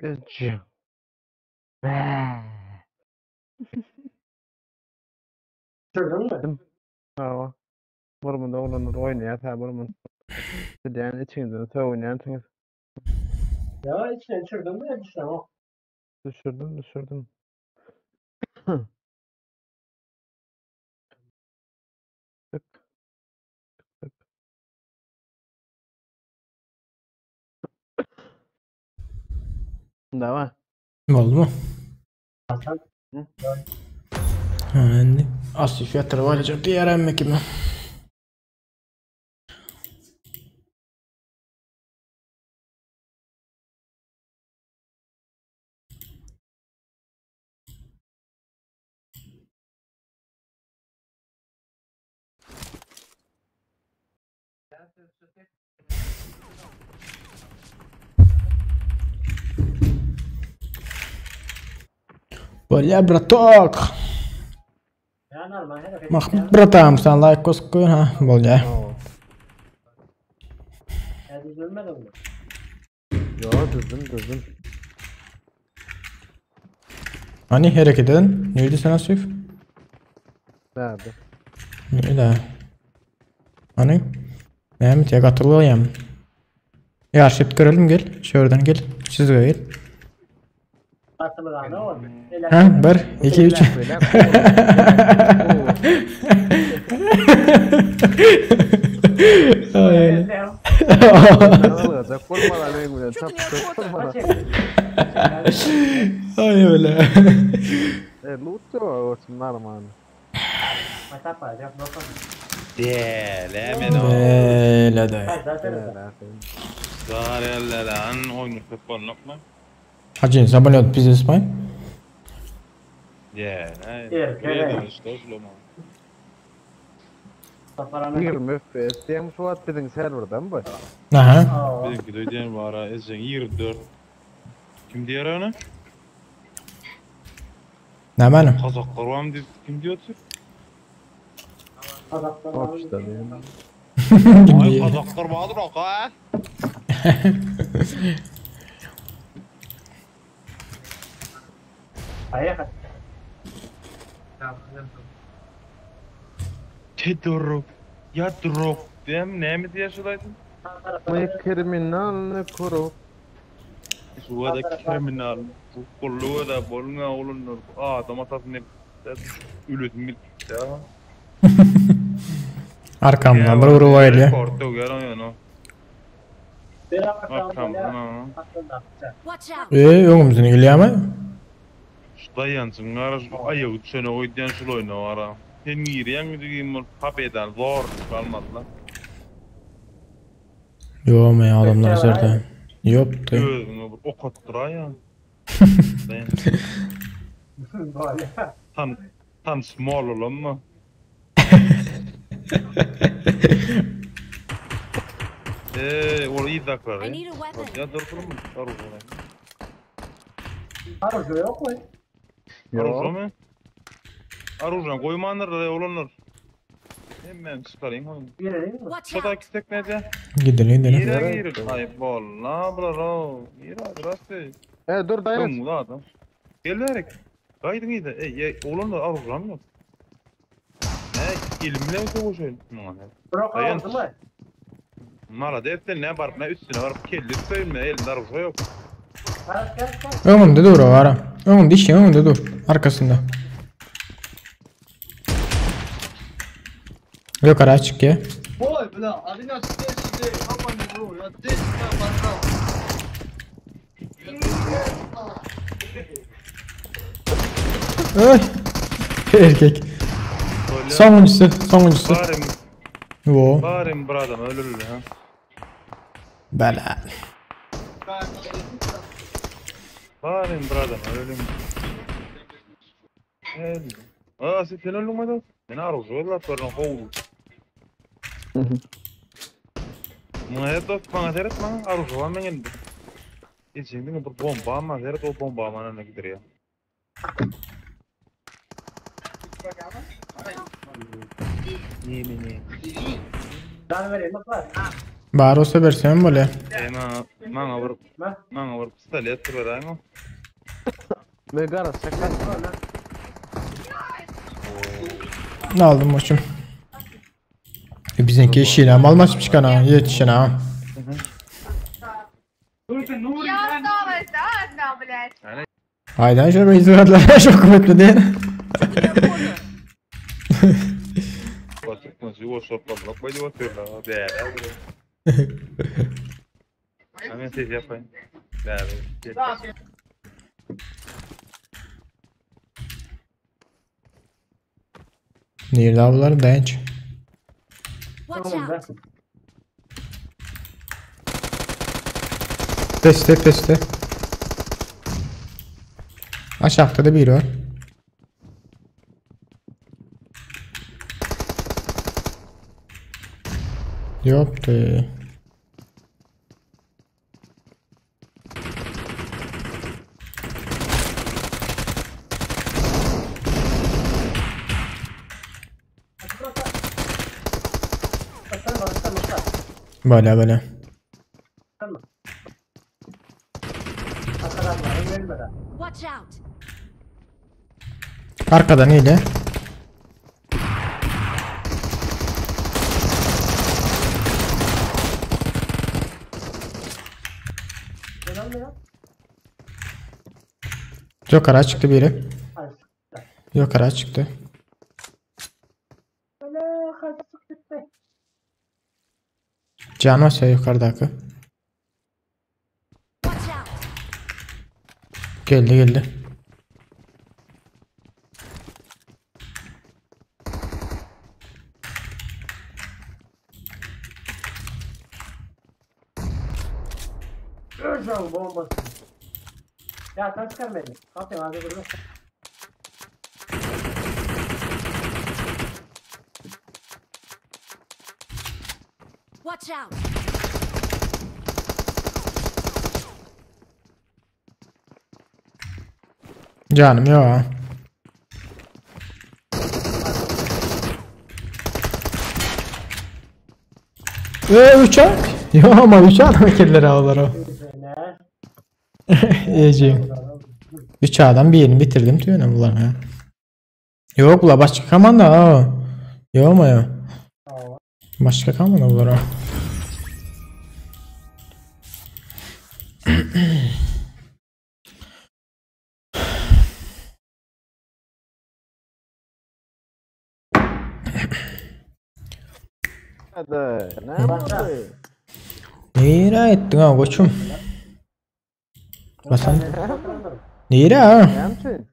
Gece. Gördün mü? Hava. Burmun da olanır oynuyor ta burmun. Yani içinden ta oynayarsınız. Ya içine düşürdün mü? Ya düşün o. Düşürdüm. Tık. Dava. Oldu mu? Endi asli fiyatları olacak diye öğrenmek mi? Bolya bratok. Mahmut bratam sen like koy ha bolya. Yo düzdüm. Hani hareket edin? Neydi sen Asif? Nerede? Neydi? Hani? Mehmet ya hatırlayayım. Ya şıp görelim gel. Şuradan gel. Çizgiye gel. Ha, 1, 2, 3. Ay öyle. Luto olsun normal. Böyle de. Zarelleran oyunu futbolmak mı? Hacı zaman yok biz İsmail. İşte 20 FPS diyelim şu at dedin serverdan mı? Aha. Benimki de diyen var ha. Ezen 24. Kim diyor onu? Ne benim? Kazaklar var mı? Kim diyor? Hoş da diyeyim. Ay Kazaklar vardır o ha. Tedoruk, yadruk dem ne mi diye söyledin? Kriminal kuru. Suada kriminal, kulluğa da boluna olunur. Domatesini ülütmüş ya. Arkamdan bir vuru var ya. Korktu gelen onu. Arkamdan. Watch out. Yolumuzun geliyor ama. Dayansın araç ayağı uçana oydan şul oyna ara. Sen yiriyen gideyim papeden zor kalmadı lan. Yo me adamlar zerde. Yoktu. Gözüme bir ok attıra ya. Tan small olan mı? Orayı daklar. I need a weapon. Ya dur mu? Arıza yok mu? Arıza mı? Arıza koymanlar da olanlar. Hemen çıkarayım onu. Watch Şurada out. gitsek nece? Gidelim gidelim. Yere girin. Ay bolla bravo. Yere adresi. Dur dayan. Dön adam. Gelerek. Kaydın iyiydi. Olanlar arıza mı? İlimle mi koşuyor? Bırak mı? Mala defter ne var ne üstüne var kelli söyleme elinde arıza yok. Önümde dur o ara. Önümde işte önümde dur. Arkasında. Yok ara açık ya. Ay. Erkek. Sonuncusu. Wo. Bari bir adam ölür ha. Bela. Bari bir adam ölür. Sen ölür mü? Ben arıza valla sonra kovul. Maya da bana deret bana arıza var mı geldi? İçinde bir bomba ama deret o bomba bana ne gider ya? Baro se versiyon böyle. Mana var pistolet var ama. Ve gara sakın. Ne aldım hoşum? Bizimki işine malmaçmış kana yetişen ha. Haydan şöyle izlerler çok kuvvetli değil. Bakın nasıl o sopalar böyle oturuyorlar. Değer. Hemen siz yapayım. Değer. Nerede avlar dayanç. Watch out! Peste. Aşağıda da biri var. Yoktu. Bala. Watch out! Arkadan ile. Yukarı çıktı biri. Yukarı çıktı. Can olsa yukarıdaki. Watch out! Geldi. Özcan bombası. Ya sen çıkar beni. Kapıyı hadi burada. Watch out! Canım yok. Uçak. Yo ama uçak mı kirleri alır o? İyiciyim. Uçağdan birini bitirdim diyor ne bunlar ya. Yok la başka kamanda ha. Yok mu ya? Başka kamanda bunlar ha. Hadi. Ne yaptın? Neyre ettin ha koçum? Basan. Neyre ha? Ne yaptın?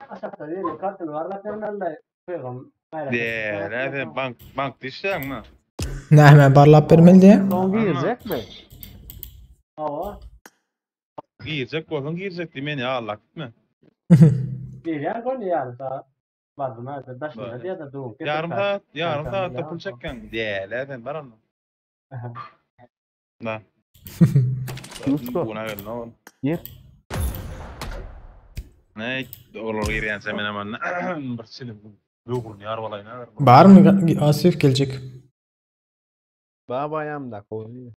Aşağıda yeni kartını var da terminalde koyalım. Nerede bank dişler mi? Ne hemen barlap vermeli. Son girecek mi? Hava. Giyecek olsun giyecek değil mi? Allah gitme. Bir yer konu yarın da. Vardı nerede? Daşında diye de doğum. Yarım saat tapılacakken. Nerede var mı? Ne? Buna gel ne olur? Yer. Ne olur giren sen hemen bir silim. Yoğun yar vallahi ne var? Var mı Asif gelecek? Babayam da koyuyor.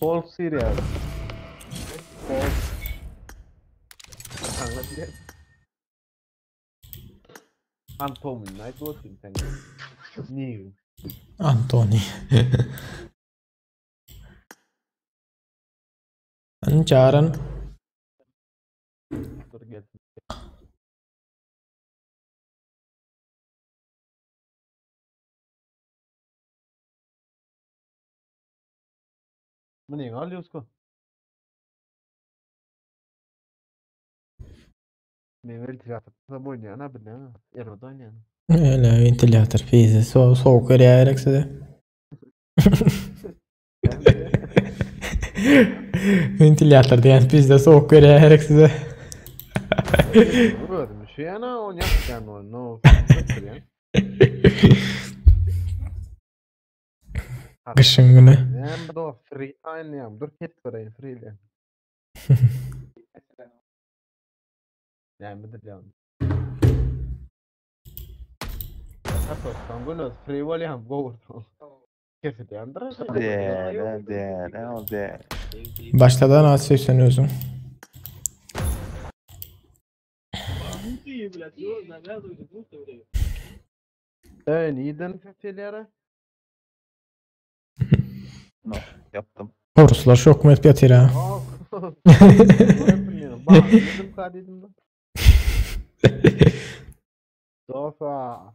Folk Syria. Folk. Anladın. Antomin, ne diyorsun sen? Niye? Anthony. Çağırın. Dur gel. Bu ne alıyor उसको? Meyveli tiyatroda da oynayan abi ne? Ero'da oynayan. Öyle ventilatör fizi soğuk yere size. Ventilatör diyen bizde soğuk yere size. Vurmadım şu yana oynayan yani no. Kışın günü. Ben de free oynayayım. Dur ket vereyim free'le. Yani bir de yani. Hatta sangulos free oynayayım go. Kesin yandır. De. Başladan Asif sanıyorsun. Neden fefelere? No, yaptım. Ruslar şok mu etpiyat ha. Bak dedim kadedim ben. Sofa.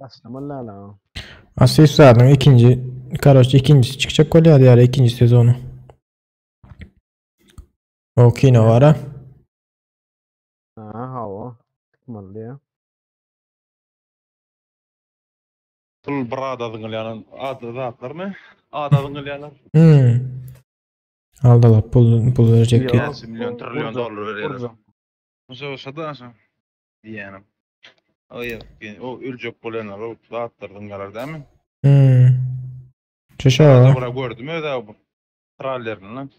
Başlamalı. Asif zaten ikincisi çıkacak gol ya diğer ikinci sezonu. O kino var ha. Ha o. Çıkmalı ya. Tul brada dinglayan adı zatlarını. Adı dinglayanlar. Aldılar pul verecek diye. 1 milyon trilyon dolar verirler. Musa şadansa. Diyenim. O ülcek bolanlar o zatlardan galar değil mi? Çeşa. Bura gördüm öde bu. Trallerini lan.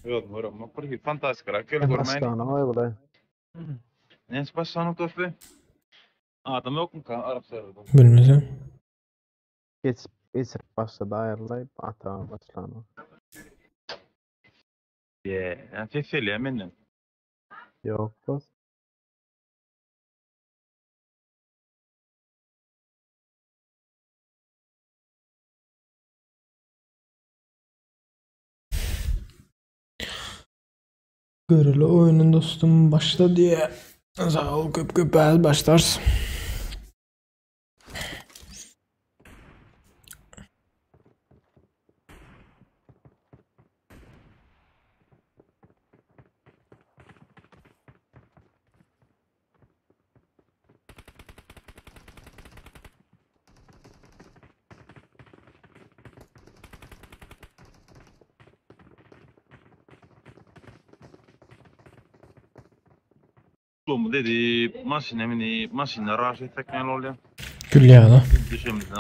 Yok görüm. Peki fantastik rak. Gel görmeyin. Aslanım ay bulay. Neyse başlanıp tostu. Adam yok mu Arap serverda? Bilmezim. Geçip başladı ayarlayıp ata başlanı. Yani sesli eminim. Yok boz. Göreli oyunun dostum başla diye. Sağ ol köp başlarsın. Bu dedi maşinler raşit teknoloji. Gülyada. Dişimizden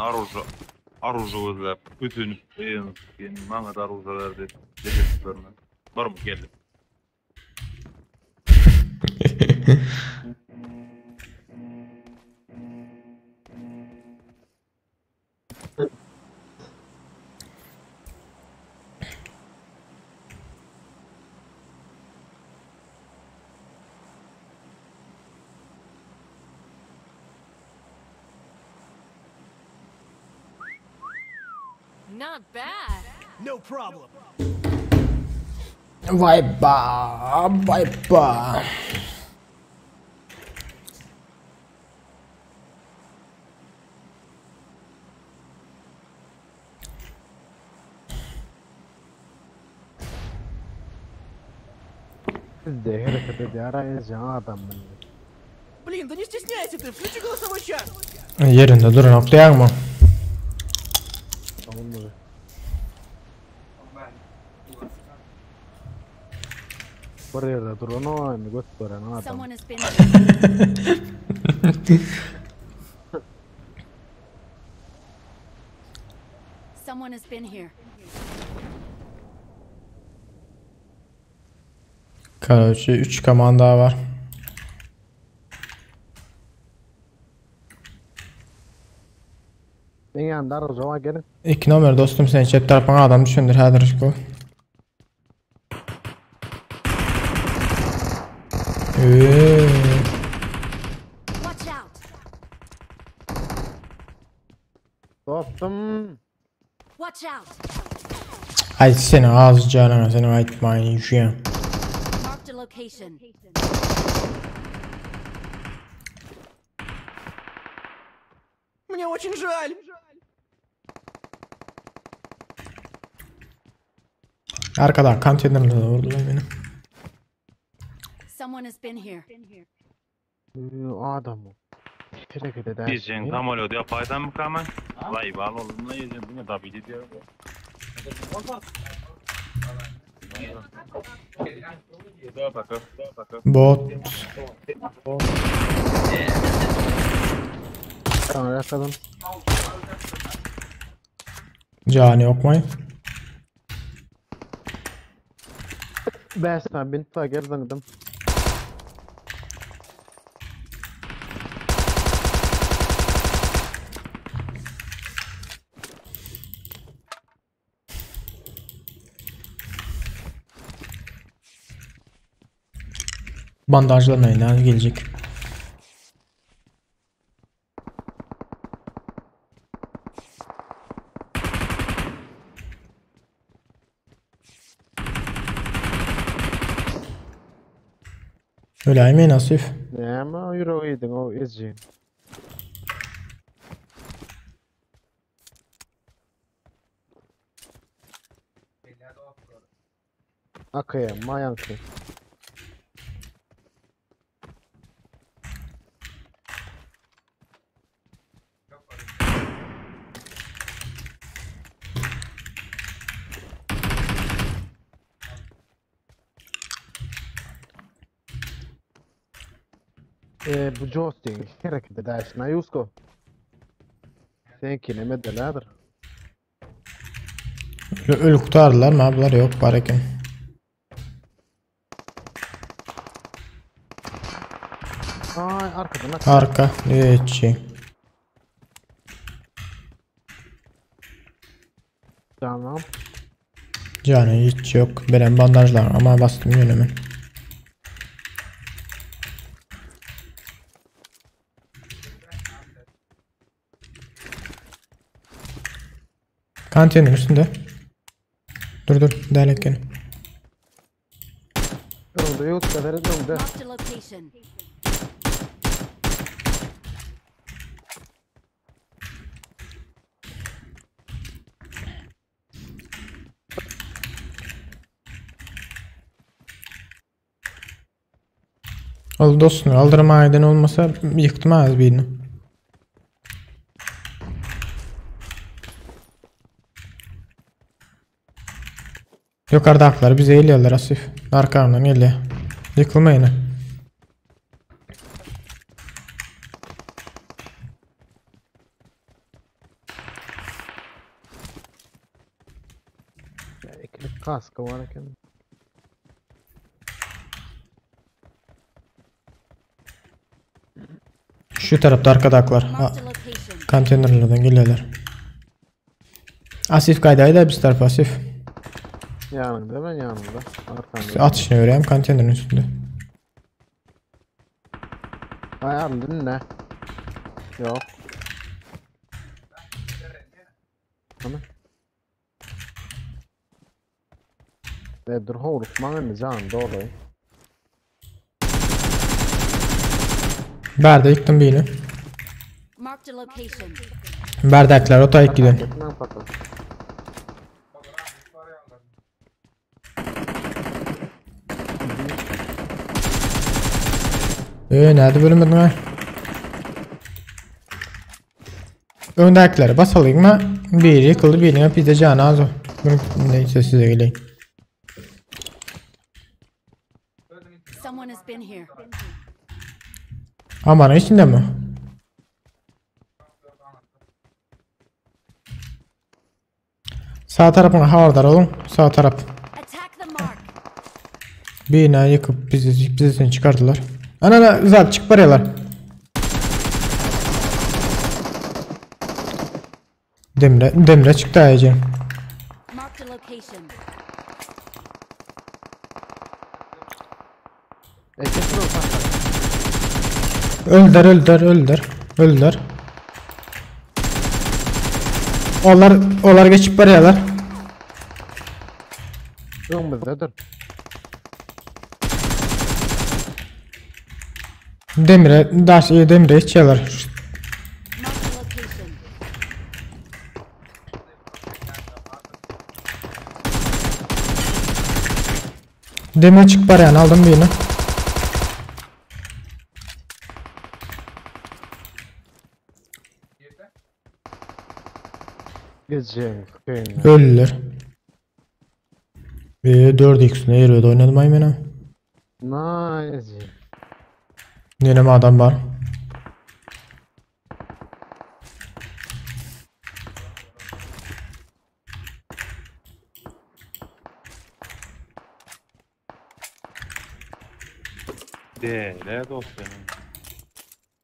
aruzı özler. Bütün bana da aruzı verdi. Var mı geldi? Not bad. No problem. Vay ba. Siz de hareket ediyoruz ya adam ben. Блин, да не стесняйся ты, включи голосовой чат. Yerinde dur noktayak mı? Tamam mı? Buraya dur onu mi götüren adam. Someone has been Someone has been here. Kardeşi 3 kaman daha var. Ben yanında o zaman gelin. 2 numara dostum sen chat tarafına adam düşündür hadi Rışko. Watch out. Dostum. Watch out. Ay seni ağzı canına seni aytmayın yiyeceğim. Marked a location. Мне очень жаль. Arkadan konteynerle vurdular beni. Someone has been here. Adam o. Hareket eder. Bizim tamam öyle yapaydan mı kamen? Vay bağlı oğlum ne yiyeceğim bunu tabii ki diyor. Bot. Tamam yakaladım. Cani okmayın. Ben sana bin tuğa geldim. Bandajlamayın lan gelecek. Öyle mi Nasif? Ne ama yürü iyiydin o izciğin. Akıya mayankı. Bu joystick hareket edersin ha Yusko. Seninki ne medeladır? Öl kurtardılar mı abiler yok barakin. Ay arkadan Arka. Geçi. Tamam. Canı hiç yok. Benim bandajlar ama bastım yönümü. Kantinin üstünde. Dur derlekken. Önde yok kadar önde. Marked a location. Al dostum aldırma aydın olmasa yıktım az birini. Yukarıda haklar bize eğiliyorlar Asif. Arkamdan eğiliyor. Yıkılma yine. İkilik kaskı var iken. Şu tarafta arkada haklar. Konteynerlerden geliyorlar. Asif kaydaydı biz taraf Asif. Yanında ben yanında. Arkanda. Atışını vereyim konteynerin üstünde. Ayarladın ne? Yok. Ana. Dur horuk mağın can doğru. Berda yıktım birini. Marked a location. Berdaklar otayık gidin. Nerede bölünmedin ha? Öndekileri basalım mı? Biri yıkıldı birine biz de canı az o. Neyse size geleyim. Someone has been here. Amanın içinde mi? Sağ tarafına havardar olun. Sağ taraf. Attack the mark. Birine yıkıp bizi çıkardılar. Ana zaten çık paralar. Demre çıktı ayıcı. Marked a location. Öldür. Onlar geçip paralar. Yok bizde dur. Demre içiyorlar. Marked a location. Demre çık parayan aldım birini. Geçeceğim. Öldüler. 4x'ine yürüyordu oynadım aymena. Nice. Yine mi adam var? Ne dostum.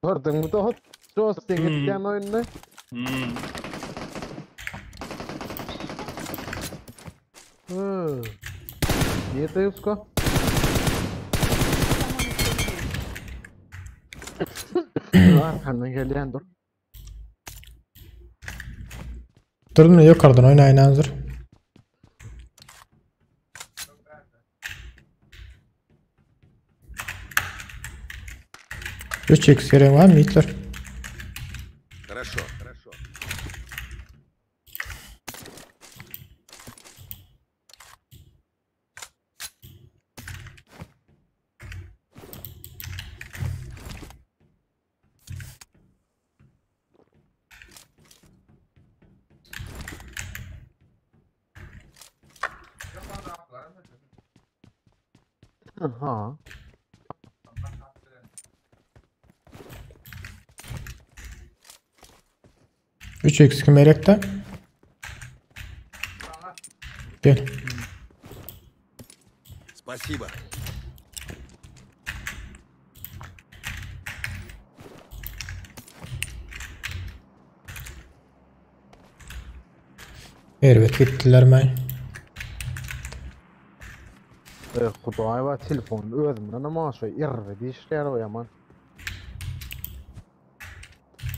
Gördün mü de joystick gitken oyunda? Niye Yusko? Arkandan gelen dur. Durun yukarıdan oynayın hazır. Üç x var mı Hitler? Хорошо. Aha. 3x kim berek de? Gel. Спасибо. Evet gittiler men. Xudoy va telefonu özümden ama şu irridi işler o yaman.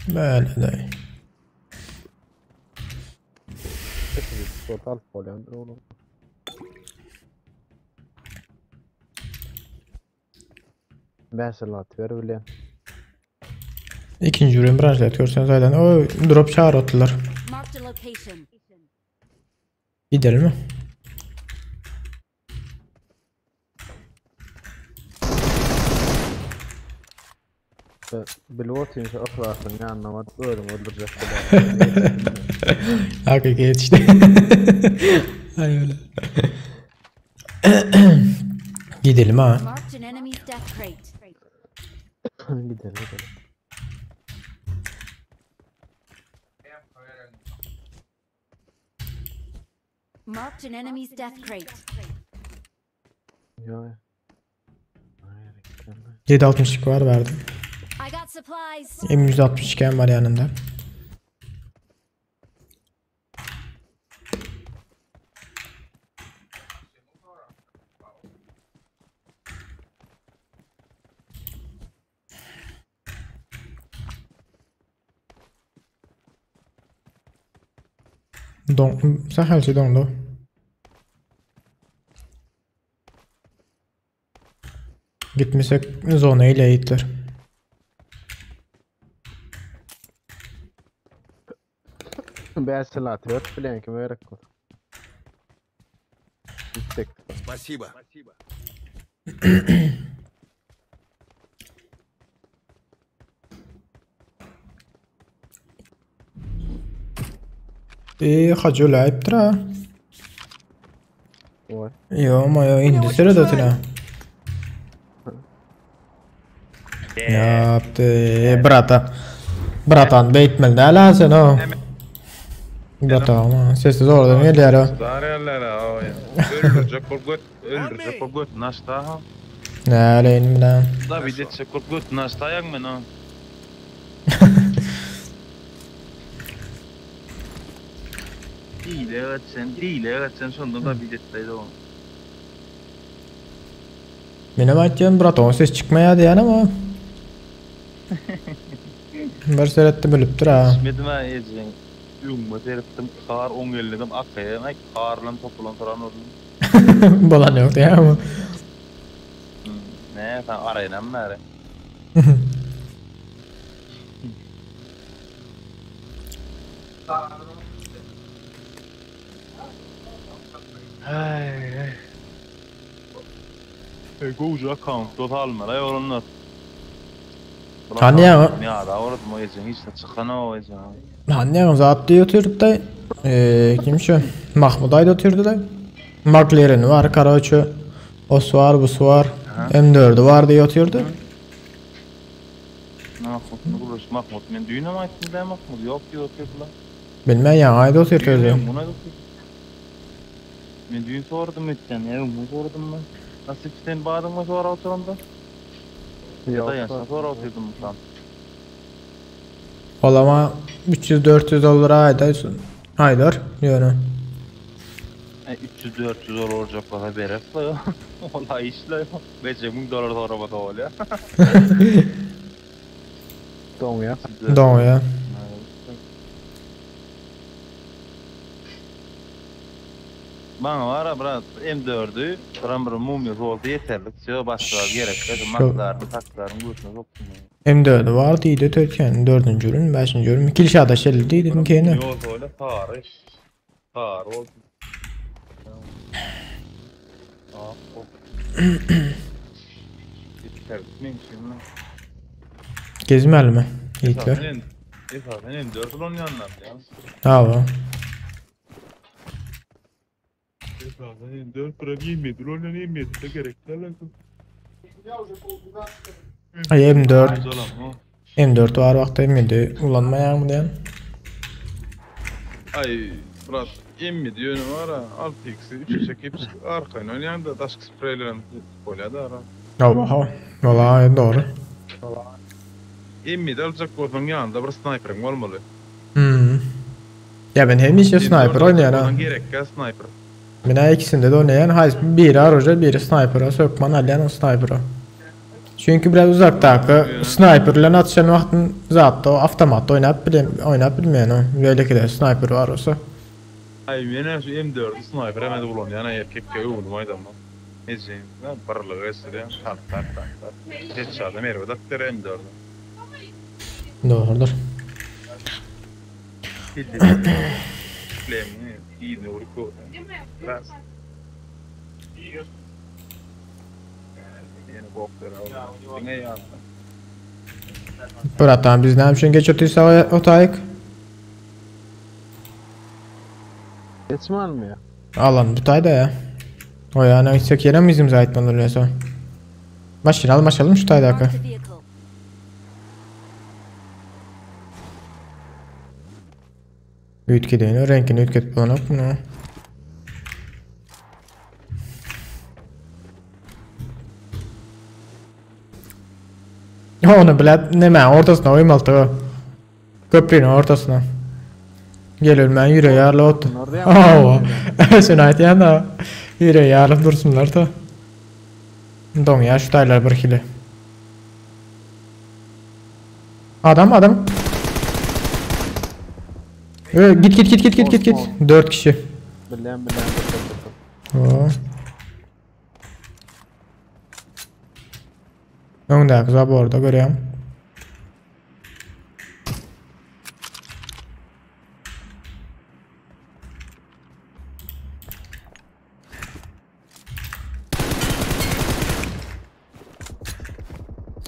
Böyle de. Total falan oğlum. Mesela ver öyle. İkinci ürün branşlat görsen zaten o drop çağır attılar. Marked a location. Gidelim mi? Bilotun şu ahlakın yanına var ölüm öldürecek kadar. Hakikaten yetişti. Ay öyle. Gidelim ha. Marked an enemy's death crate. Gidelim. Marked an enemy's death crate. Ya. 7.62 var verdim. I got supplies. M162 var yanında. Sahelci dondu. Gitmesek zona ile eğitler. Mesela atıyor falan ki verek var. Спасибо. Hacı layıptır ha. Var. Yo ama yo indi sırada tıra. Yaptı brata. Bratan beytmel ne ala sen o. Brata ama sessiz oradan geliyor o. Daryalar o ya. Öldürecek korkut nasta ha. Ne aleyhim bilen. Da bir de korkut nasta yak mı no? Değil evet sen sonunda da biletteydi o. Benim açacağım Braton ses çıkmaya diyen ama. Bir seyretti bölüptür ha. Medim ha ecen. Yumma seyrettim kar 10 elledim akkaya ay karlan topulan soran oldum. Bolan yok ya ama. Ne sen arayın mı are? Hey. Go'cu account total mı la yorumlar? Hani ya? Ya da orada mı ecen hiç de çıkan o ecen. Hani ya zat diyor da kim şu? Mahmud ayda oturdu da. McLaren var, Karaço. Os var, bus var. M4'ü var diye oturdu. Mahmud men düğüne mi açtın da Mahmud yok diyor oturdular. Bilmem ya ayda oturdu. Men düğün sordum etten ya bunu sordum ben. Nasıl sen bağırdın mı sonra oturanda? Ya da yaşa sonra oturdum tam. Olama 300-400 dolar aylar yani. 300-400 dolar olacak kadar berek la. Olay işle. 5.000 dolar sonra bana oluyor. Don ya. Don ya. Bana var ya bırak M4'ü bir mumya oldu yeterlik. Söyle başlar gerek. Maklarını taklarını götüne soktum. M4'ü var deydi Türkiye'nin 4. ürün 5. ürün. Kilişada şelli dedim ki ne? Yol öyle tarih. Tar oldu. Gezmeli mi? Hitler. Efendim M4'ün onun yanından ya. Hava. Efendim 4 para yemedi. Onun yemedi de gerek. Ay M4. M4 var vakti miydi? Ulanmayan mı diyen? Ay, Murat, emmi diyor ne var ha? 6x'i 3'e çekip arkayın oynayan da taşkı spreylerini koyladı ara. Allah. Valla doğru. Emmi de alacak bolsan yanında bir sniper'ın olmalı. Ya ben hem işe sniper oynayan ha. Gerek ya sniper. Ben ikisinde de oynayan. Biri Aroja, biri sniper'a sökman alyan sniper'a. Çünkü biraz uzaktaki sniper'la atışan vaktin zaten o avtomat oynayıp bilmeyen o. Böyle ki de sniper var olsa. Ay mene şu M4 sniper hemen bulun yana erkekke uğulum aydamma. Eceyim, barırlığı esiri, tak. Headshot'ı merve daktere M4'ü. Doğrudur. Flemini, iğne urku. Biraz. Yeni bokları aldım. Ne yazdı? Bıratan biz ne yapışın geç otuysa otayık. Geçme almıyor. Alan bu tayda ya. O ya ne gitsek yere mi bizim zahit bana öyleyse? Başlayalım şu taydaki. Ütke deyini renkini ütketip bulanıp bunu. Onu bile neme ortasına oymaltı. Köprünün ortasına. Gel ölmen yüreği yarlı otu. Şunu aytayan da yüreği yarlı dursunlar da. Don ya şu taylar bir hile. Adam. Git. 4 kişi. Bilen. Önde kıza bu arada görüyorum.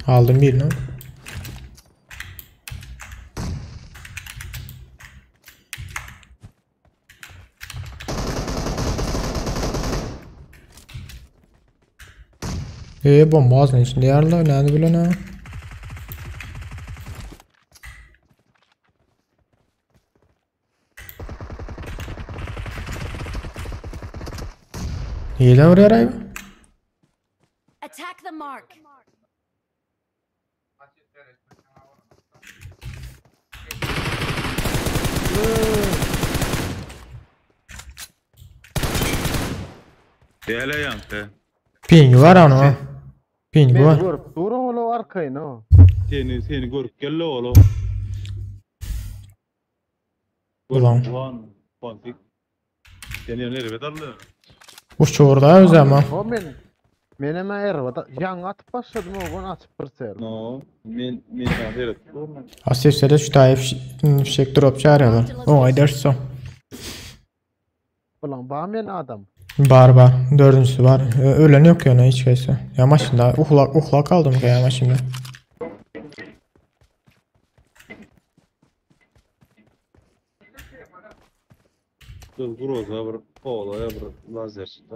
Aldım birini. Bomba ağzının içinde yarlı. Nerede bile ne? İyiden oraya arayı. Attack the mark. Değerli yankı. Pingi var ana. Pingi var. Dur oğlu arkayın o. Seni görüp gelle oğlum. Ulan. Kontik. Seni nereye bedallı? Uçu orada özel ama. O men hemen ervada yan atıp başladım o gün atıp bir No, men nereye? Asifsede şu tayı fişek drop çağırıyorlar. O ederse. Ulan bana men adam. Var. Dördüncüsü var. Ölen yok ya hiç kaysa. Ya maşında uhla kaldım ya maşında. Groza bir poloya bir lazer çıktı.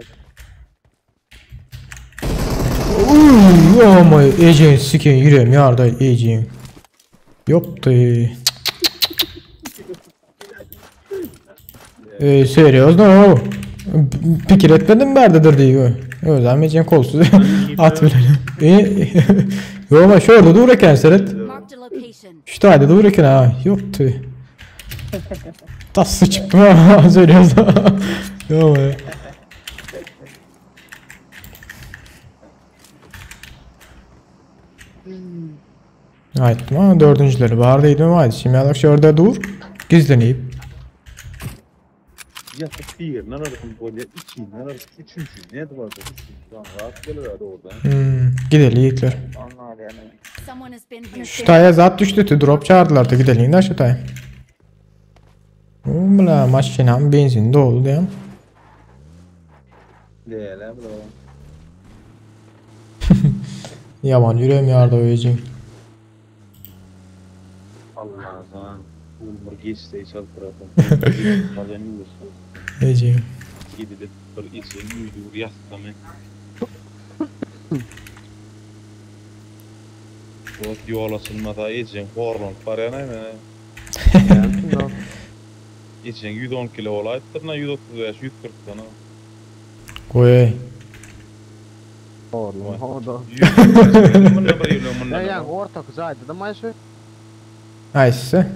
Ama Ece'nin siken yüreğim yarda Ece'nin. Yoktu. Seriousno. Fikir etmedim berdedir diyor. O zaman Ece'nin kolsuz at bile. Yo ama şu orada dururken seyret. Şu tayda dururken ha yoktu. Tas sıçıp ha söylüyorsun. Yo be. Ayıttım ama dördüncüleri vardıydı ama hadi şimdi alak şu orada dur. Gizleneyip. Ya bir, ne arasın böyle iki, ne arasın üçüncü, ne vardı? Lan rahat geliverdi orada. Gidelim yiğitler. Şu taya zat düştü drop çağırdılar da gidelim de şu taya. Umla maşinam benzin doldu ya. Leyle bro. Yaman yüreğim yardı o yiyeceğim. Allah zaman umur geçti çal tarafım. Malını yiyorsun. Yiyeceğim. Gidip bir için uydur yastamı. O yolasın mata yiyeceğim. Horlon paraya ne mi? Geçen 110 kilo olaydı, 135, 140 tane. Koy. Oğlum o da. Bununla bir yılın Ya bununla. yani orta kızaydı da maçı. Aysı.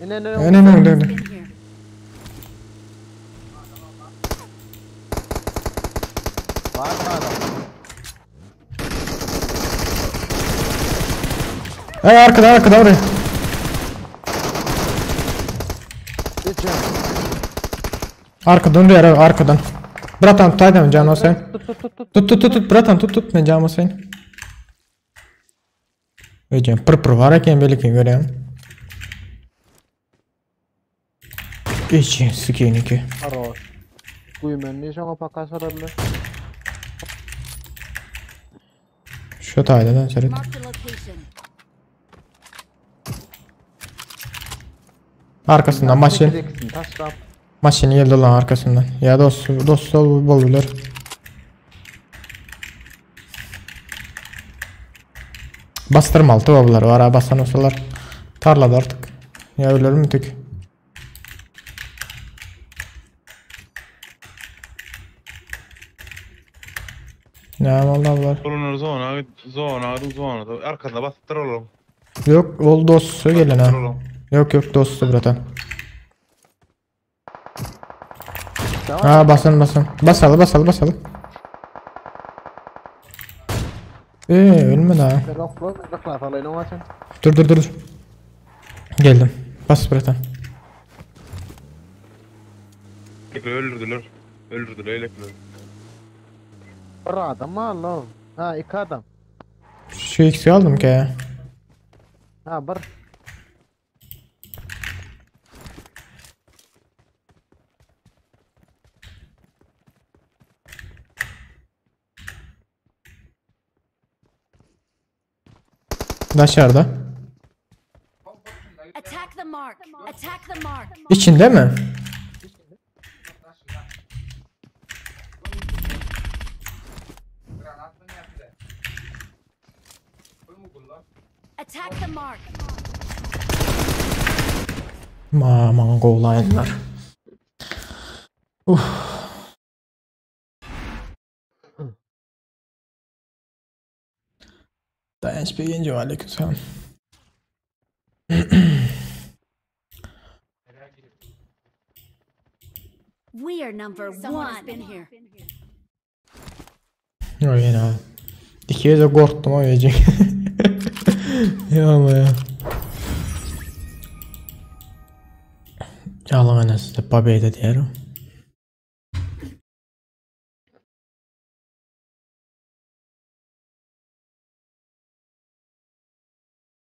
Ne Ne. Been here. Var mı adam? Arkada oraya. Geçen. Arkadan oraya arkadan. Bratan tut haydi canım sen. Tut bratan tut ben canım sen. Öyle pır var eken belki göreyim. İçin sikeyim ki. Aro. Kuymen ne şama pakasararlı. Şu tayda lan seret. Marked a location. Arkasından maşin. Taşrap. Maşin geldi lan arkasından. Ya dost boldular. Bastırma altı babalar var ha basan olsalar. Tarladı artık. Ya ölür mü tük? Ne vallahi var. Bulunur zona. Arkada bastır oğlum. Yok ol dostu gelin ha. Yok dostu bratan. Ha basın. Basalı. Ölme daha. Dur. Geldim. Bas bratan. Öldürdüler öylekler. Bir adam mı Allah? Ha iki adam. Şu ikisi aldım ki ya. Ha bir. Dışarıda. Attack the mark. Attack the mark. İçinde mi? Attack the mark. Mongolianlar. Dayanç beğenince aleykümselam. We are number one. Has been here. Öyle ya. İkiye de korktum o yiyecek. Ya ama ya. Yalan anası da babeyde diyelim.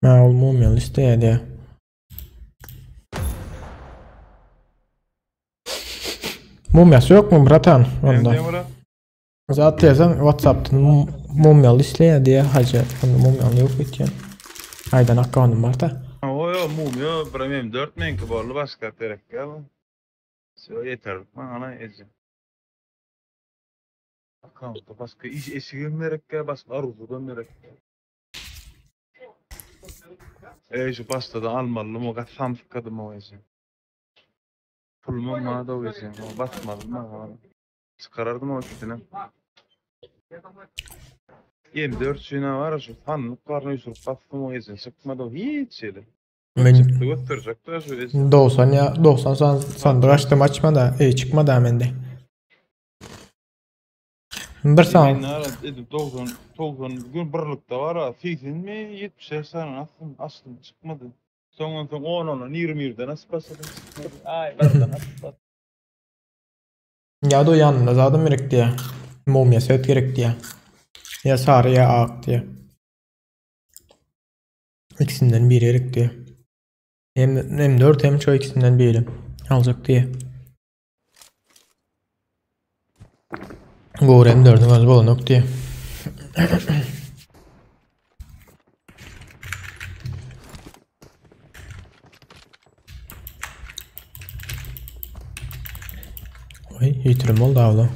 Ma olmuyor listeye diye. Mumyası yok mu bratan onda? Zaten yazan WhatsApp'tan mumyalı listeye diye hacı. Onda mumyalı yok hiç yani. Aydan akkavanım var da. O mumya premium 4 menki borlu başka terek gel. Yeter. Bana ezeceğim. Akkavantta başka iş eşiğim merek gel. Başka arzudan merek gel. Şu başta almalım o kadar samskadım o ezeceğim. Pulmum bana da o ezeceğim. O basmadım ama. Çıkarardım o kitine. 24 sene var şu fanlık karnı yusup bastım o ezeceğim. Çıkmadı o hiç şeydi. Çıktı gösterecek de şu ezeceğim. 90 sandık açtım açma da çıkmadı hemen de. Bir saniye. 90 gün birlikte var ha. 80 mi 70 sene aslında çıkmadı. Sonra 10 20'de nasıl basadım çıkmadı. Ay benden nasıl basadım. Ya da o yanında zaten gerek diye. Mumya set gerek diye. Ya sarı ya ak diye. İkisinden biri gerek diye. Hem 4 hem çoğu ikisinden biri alacak diye. Doğru hem 4'ün az bulunuk diye. Oy, yitirim oldu abla.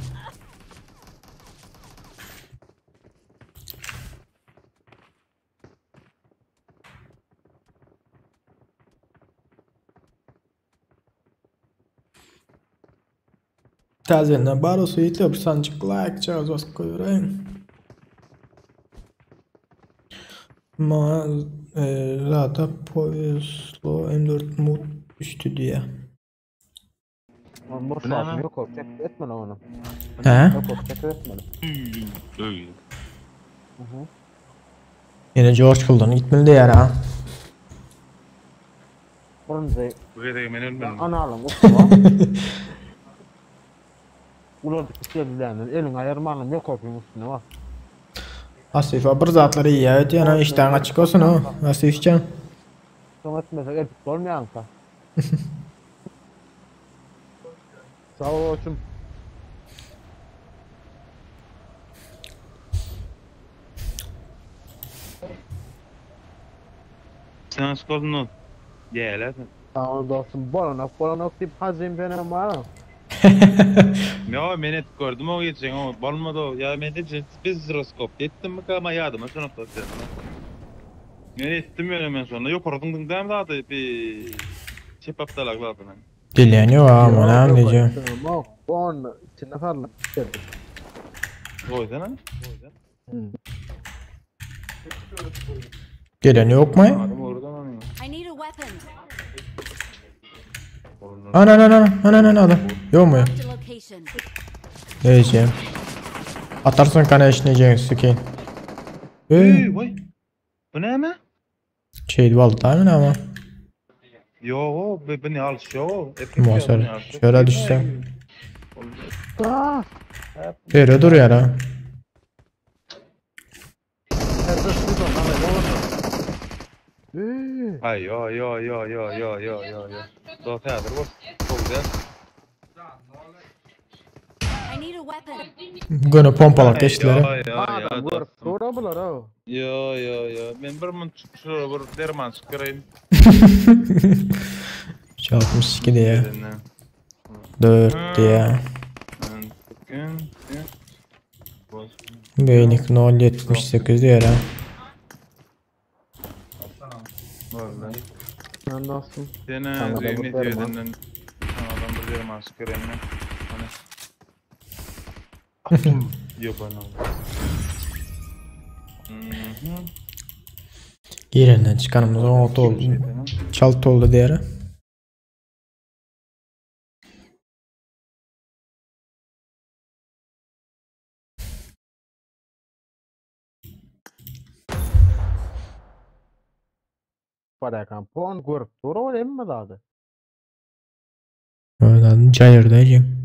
Tazenden baro suitli bir sancık like çağız basıp koyuyorum. Ma Rada Poyeslo M4 mod düştü diye. Oğlum boş yapma yok ol. Tek etme lan onu. He? Yok ol. Tek etme. Yine George Clooney gitmeli diye ha. Burunca Bu kadar men ölmedim. analım okuwa. Ulardaki sevdilerden elin ayırmalım yok olsun üstüne bak. Asif bir zatları iyi ya. Yana işten açık olsun o. Asifcan. Sonra etmesek etik olmayan ka. Sağ ol oğlum. Sen skoldun ol. Gel Sağ ol dostum. Bolanak deyip hazim benim var. Ya men et gördüm o geçen ama balmadı o. Ya men de biz jiroskop ettim mi ama yadıma sonra tuttum. Men ettim öyle men sonra yok ordun da da bir çepaptalar zaten. Dileni var ama ne diyeceğim. Tamam. On içinde falan. Oydu lan. Dileni yok mu? Adam oradan anıyor. I need a weapon. Ana adam. Yok mu? Marked a location. Ne diyeceğim? Atarsın kana işleyeceksin sikeyim. Vay. Bu ne mi? Şey vallahi mi ama? Yo, beni al şu. Muhasır. Şöyle düşsem. Aaa. Böyle dur ya lan. Ay yo. Då täder vart. Tog det. I need a weapon. Gönü pompalak geçtiler. Ja. Doğru bular ha. Ja. Men bir mun şuraya bir derman çıkarayım. Çalmış ki diye. 4 diye. Beylik 0.78 diye lan. Vallahi. Ben dostum. Dene düğümü tüyüdünden. Adam bir derman çıkarayım. Yok bana. Yerinden çıkanımız 16 oldu. Çaltı oldu diğeri. Para kampon görüp doğru emmi dadı. Oradan cayır diyeceğim.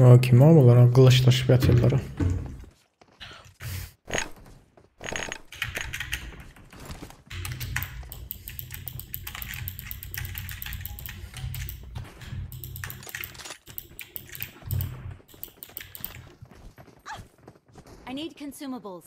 O kim o bunlar? Kılıçlaşıp yatıyorlar. I need consumables.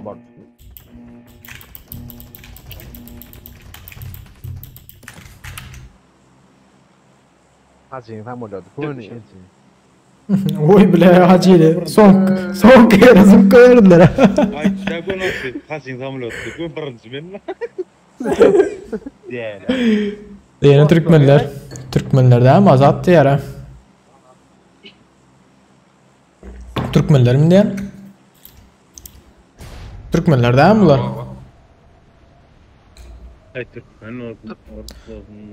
Bak. Hacı tam oldu. Bunu için. Oy bile hacıydı. Son kere zıpkayırdılar. Ay da nasıl? Hasin zamlottu. Bu birinci ben. Yine Türkmenler. Türkmenler de ama azalttı yara. Türkmenler mi diyen? Türkmenler de mi bunlar?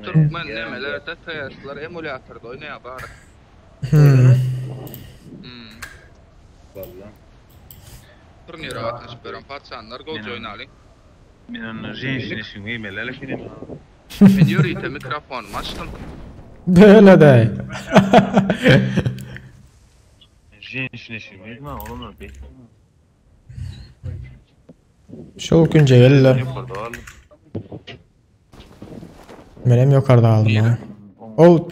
Türkmen nemelerde tayaşlar emülatörde oynaya bari. Turnir atmış beren patsanlar golcu oynalıyım. Men jenişin işin emeler lakin Ben yürüyte mikrofonumu açtım. Böyle de. jenişin işin emeler oğlum be. Şol günce geldiler. Benim yukarıda aldım ha. O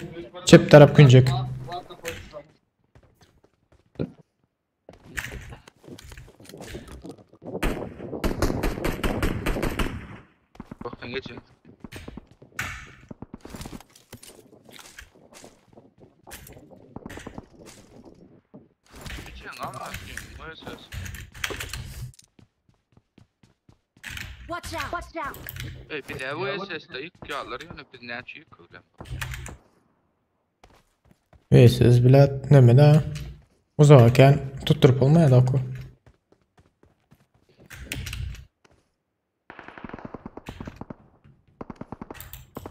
çep taraf güncek. Bakın geçin. Geçin anlatayım. Bu esas. Watch out! Watch out! Bir de bu esasda ilk yağlar yani biz ne açıyı kıvram. Siz bilet neme de uzakken tutturup olmaya da oku.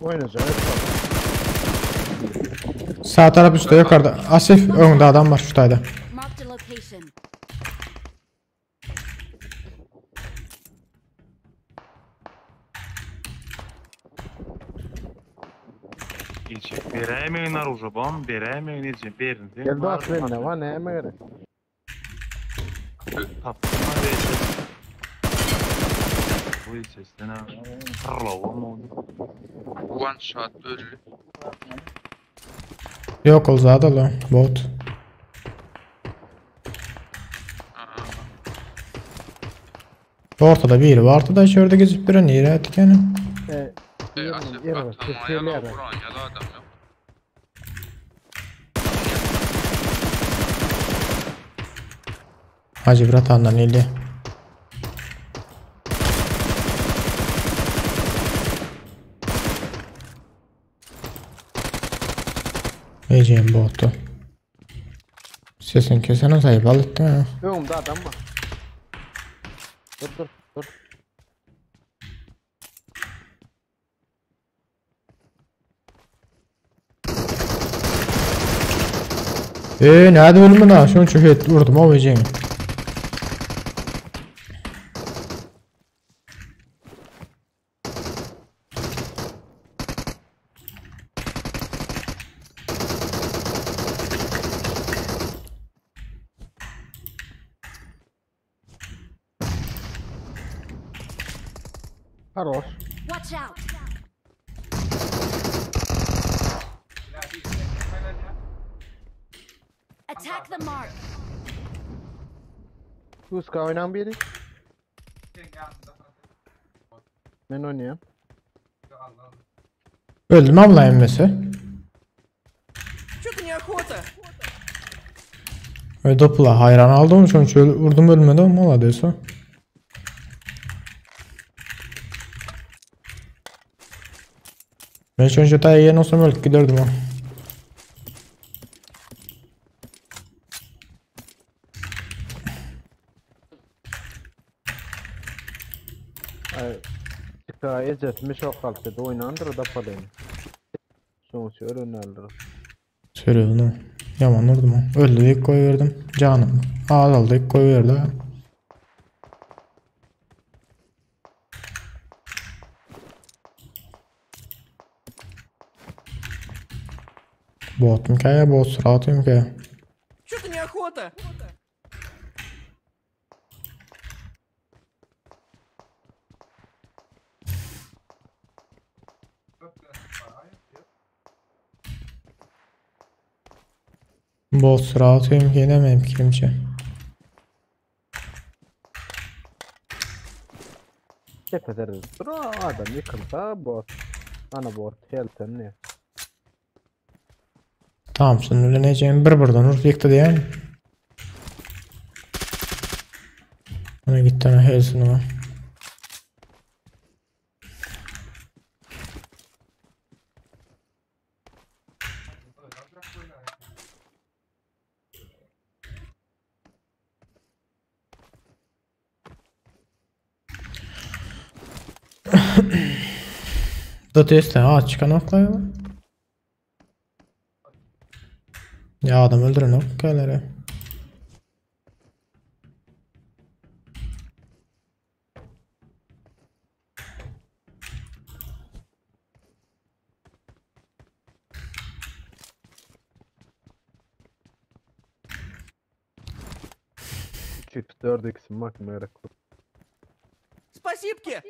Oynayacak. Sağ taraf üstte yukarıda. Asif önünde adam var şuradaydı. Marked a location. Geçip beremeyin aruzа bam beremeyin için berin. Gel bak ne var ne göre. Tapma verin. Bu içerisinde tarlava mı oldu? One shot öldü. Yok ol zaten lan bot. Ortada biri vardı da şurada gezip bir nere ettik yani. Asif atılmaya la vuran ya da adam yok. Hacı Bratan'dan eli. Eceğim botu. Sesin kesene sayıp alıttı ha. Önümde adam var. Dur. Nerede ölümün ha? Şunu çöhet vurdum o eceğim. Хорош. Watch out! Attack the mark! Uska oynan biri. Ben oynayayım. Öldüm abla emmesi. Что-то неохота. Dopla hayran aldım çünkü şöyle vurdum ölmedi ama oladıysa. Ben şu an yen olsam ölüp giderdim ha. Çıka ezetmiş o kalktı oynandır da palayım. Sonuç öğrenirler. Söyle onu. Yaman vurdum ha. Öldü ilk koyuverdim. Canım. Ağzaldı ilk koyuverdi. Bot hikaye, bot sırat hikaye. Что-то неохота. Bot sırat hikaye demeyim kimse. Tepederiz. Dur adam yıkılsa bot. Ana bot helten ne? Tamam sen öyle neyeceğim bir buradan vur yıktı diye. Ona gitti ana helsin ama. Da teste çıkan oklayalım. Ya adam öldüren oklayalım. Çift 4x'im bak merak etme. Спасибки!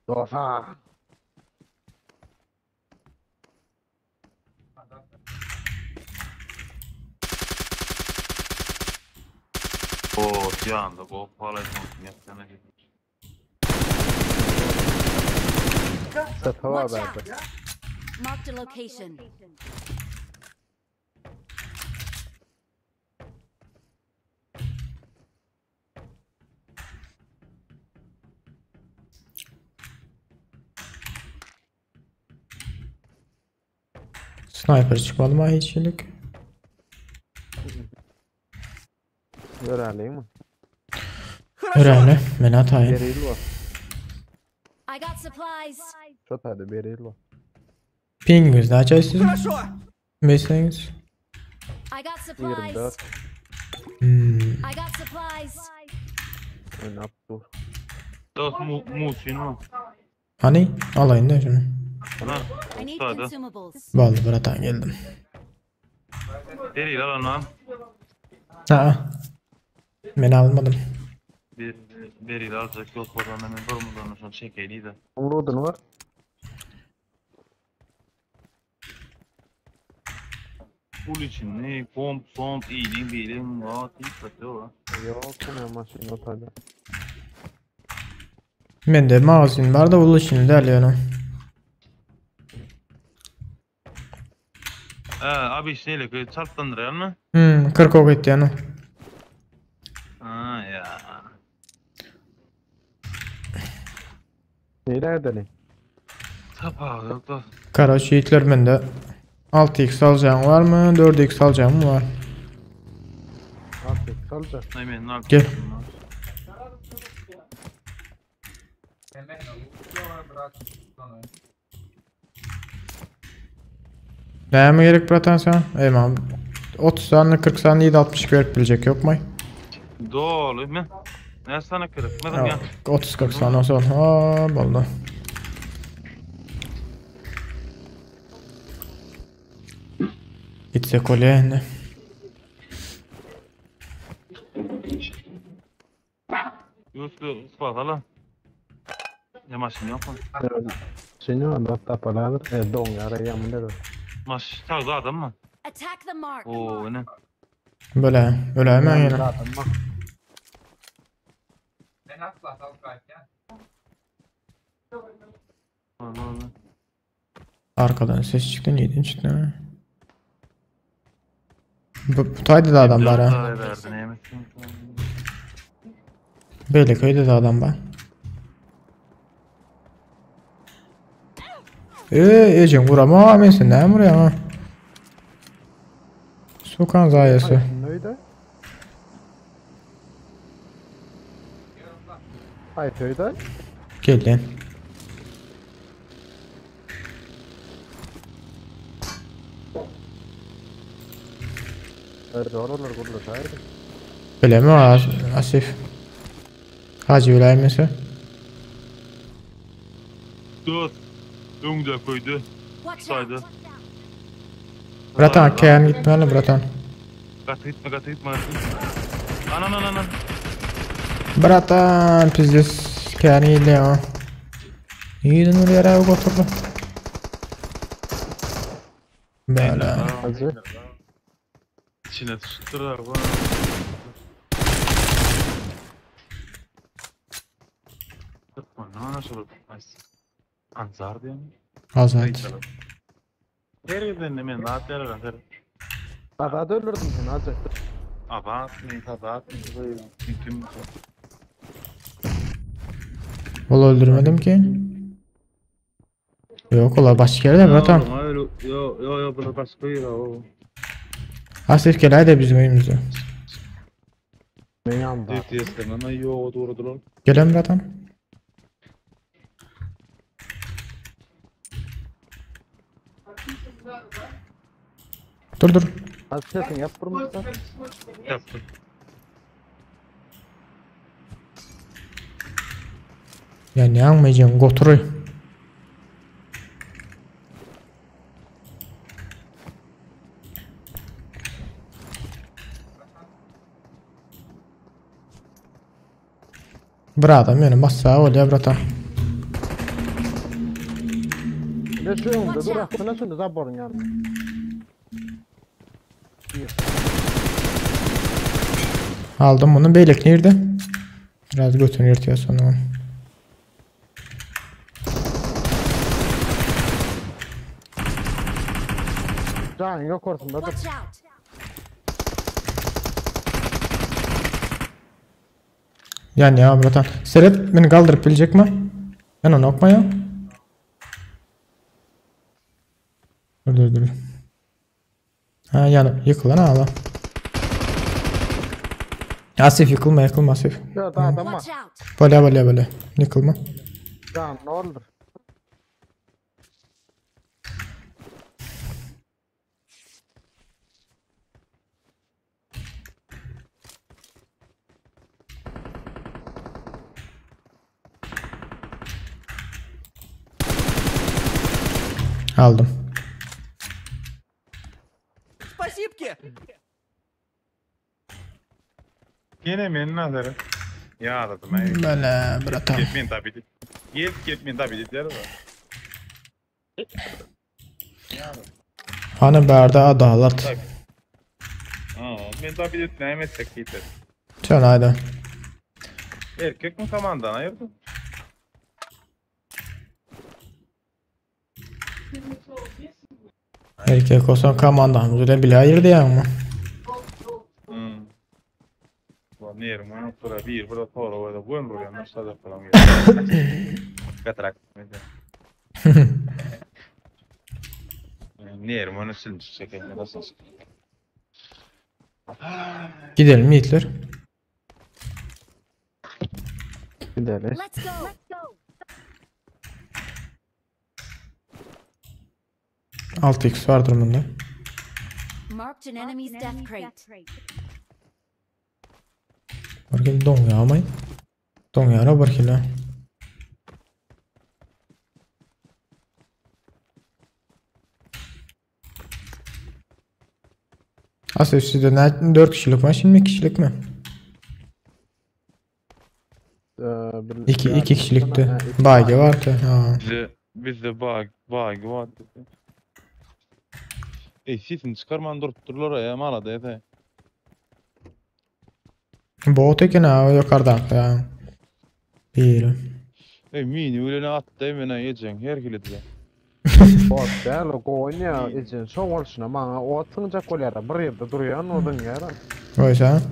Dofa. Oo, yanda bu paletonu yapsana gitmiş. Satava Watch out. verdi. Marked a location. Sniper çıkmadı mı hiç iyilik? Göreliyim mi? Öyle. Ben atayım. Beril var. I got supplies. Çok hadi beril var. Pinginiz daha sizin. Хорошо! Mesleğiniz. I got supplies. 24. I got supplies. Ne yaptı? Dost musin mu? Hani? Alayın da şunu. Ha, I need sağda. consumables. Vallahi buradan geldim. Değil lan. Ha. Ben almadım. Beril alacak yol buradan hemen durmadan sonra çekeydi de. Umrudun var. Pul için ne? Pomp, iyiliğin, bilim, iyi satıyor lan. Yok ne maşın otayda. Bende magazin var da ulu şimdi derliyorum. Abi neyle çarptandırıyor mu? 40 ok etti yani. Ha ya. Nerede ne? Tapağı yok da. Karaç yiğitler bende. 6x alacağım var mı? 4x alacağım mı var? Artık salacak. Hemen ne Gel. yapayım? Neye mi gerek bratan sen? Eyvallah. 30 saniye 40 saniye 60 gerek bilecek yok mu? Doğru mu? Ne sana kırık? Madem ya. 30-40 saniye olsa oldu. Gitse kolye ne? Yüzlü ıspatalım. Yamaşın yok mu? Şimdi onda tapaladır. Don yarayamın der. Maş çaldı adam mı? Attack the mark. Oo ne? Böyle hemen yine. Arkadan ses çıktı neyden çıktı? Bu taydı da adam var ha. Beyleköy'de de adam var. Ecem vurama amensin ne vuruyor ama. Sokan zayası. Neydi? Hayır köyde. Gel lan. Nerede oralar kurulu hayır. Öyle mi Asif? Hacı öyle misin? Dur. Önde koydu. Saydı. Bratan kayan gitme lan bratan. Kat gitme. Anan. Bratan pizdes kayan iyi ya. İyi de oraya ara götürdü. Böyle. Hacı. İçine tuttular bu. Nasıl olur? Anzar diyor mu? Azat. Her yerden hemen rahat yerler. Bak öldürdüm seni hacı. Abat ne tabat ne mümkün. Ol öldürmedim ki. Yok ola başka yerde bratan. Yo bunu başka yere o. Asif gel haydi bizim oyunumuza. Ne yandı? DTS'den ama yo doğru. Gelen bratan. Dur. Az sesini yap durmuşsa. Yaptım. Ya ne anmayacağım götürüy. Bir adam meni bassa olya brata. Ne şu yolda dur aklına şunu zaborun yanına. Aldım bunu beylek nerede? Biraz götünü yırtıyor sonra. Can yok ortada dur. Watch out. Yani ya bratan. Seret beni kaldırıp bilecek mi? Ben onu okma ya. Dur. Ha yani yıkıl lan ağla. Asif yıkılma Asif. Ya da adam var. Watch out. Böyle. Yıkılma. Can ne olur. Aldım. Спасибки! Yine menin nazarı. Ya aradım ay. Böyle bratan. Gitmeyin tabii. Gitmeyin tabii dediler var. Hani berde adalet. Ben tabii etmeyemezsek yeter. Sen haydi. Erkek mi komandan ayırdın? Erkek olsan komandamızı bile ayırdı ya ama. Bu nerim onu sonra bir burada sonra orada bu olur ya nasıl da falan. Katrak. Nerim onu silmiş çekeyim nasıl? Gidelim Hitler. Gidelim. Let's go. Altı x vardır bunda. Marked an enemy's death crate. Barkil dong ya amay. Dong ya ra barkil ha. Asıl sizde 4 kişilik mi? Şimdi 2 kişilik mi? 2 kişilikti. Bagi vardı. Ha. Bizde bug var. Sizin çıkarman durup dururlar ya malada ya. Bot eken ha yukarıdan ya. Bir. Mini öyle attı hemen yiyeceksin her kilidi. Bot değil o oynuyor için son oluşuna bana o atınca kolera bir yerde duruyor anladın ya. Oysa.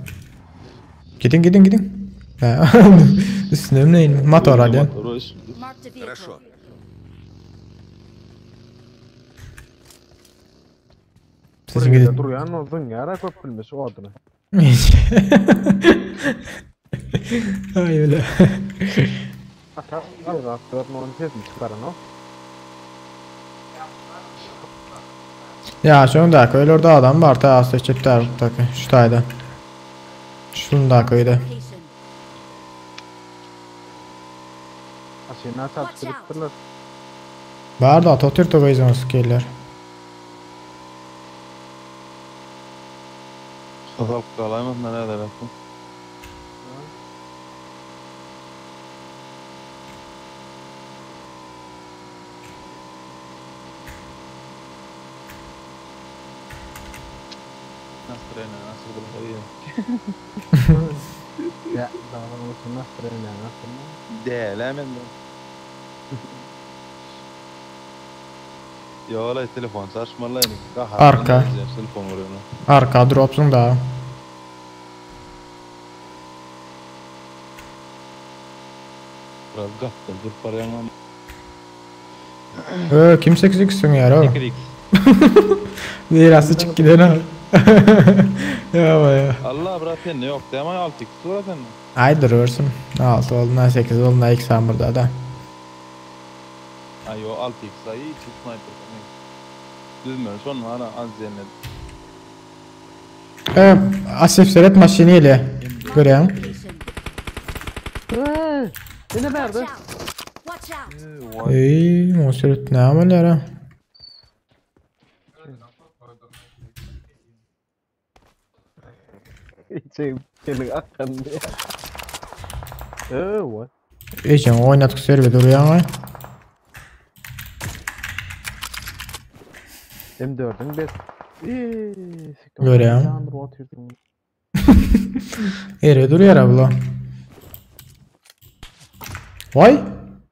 Gidin. Ha. Üstüne neyin? Motor alyan. Хорошо. Sizin gidin. Duruyor anladın ya. Ara köp bilmiş o adını. Ay öyle. Al aktörün onun sesini çıkarın o. Ya şundaki öyle orada adam var ta asla çipter şu tayda. Şundaki öyle. Aşina çarptırıptırlar. Var da Atatürk de koyacağım skiller. Azal kalayım ne kadar yaptım. Nasıl bulabiliyor? Ya daha olsun nasıl nasıl? Değil hemen de. Ya olay telefon saçmalayın. Arka. Telefon vuruyor. Arka dropsun da. Biraz gattım dur parayı Kim 8x'sin ya o? Zirası çık gidelim ha. Ya baya. Allah bırak ne yok de ama 6x sonra sen. Ay durursun. 6 oldu 8 oldu x burada da. Ay o 6x ayı hiç sniper. Düzmüyor. Son var az cennet. Asif seret maşiniyle göreyim. Ne verdi? Watch out. Ey, Moseret ne ameller ha? İçim kelin akkan diye. What? Ecen oynatık serve duruyor ama. M4'ün bet. Göreyim. Ere duruyor abla. Vay.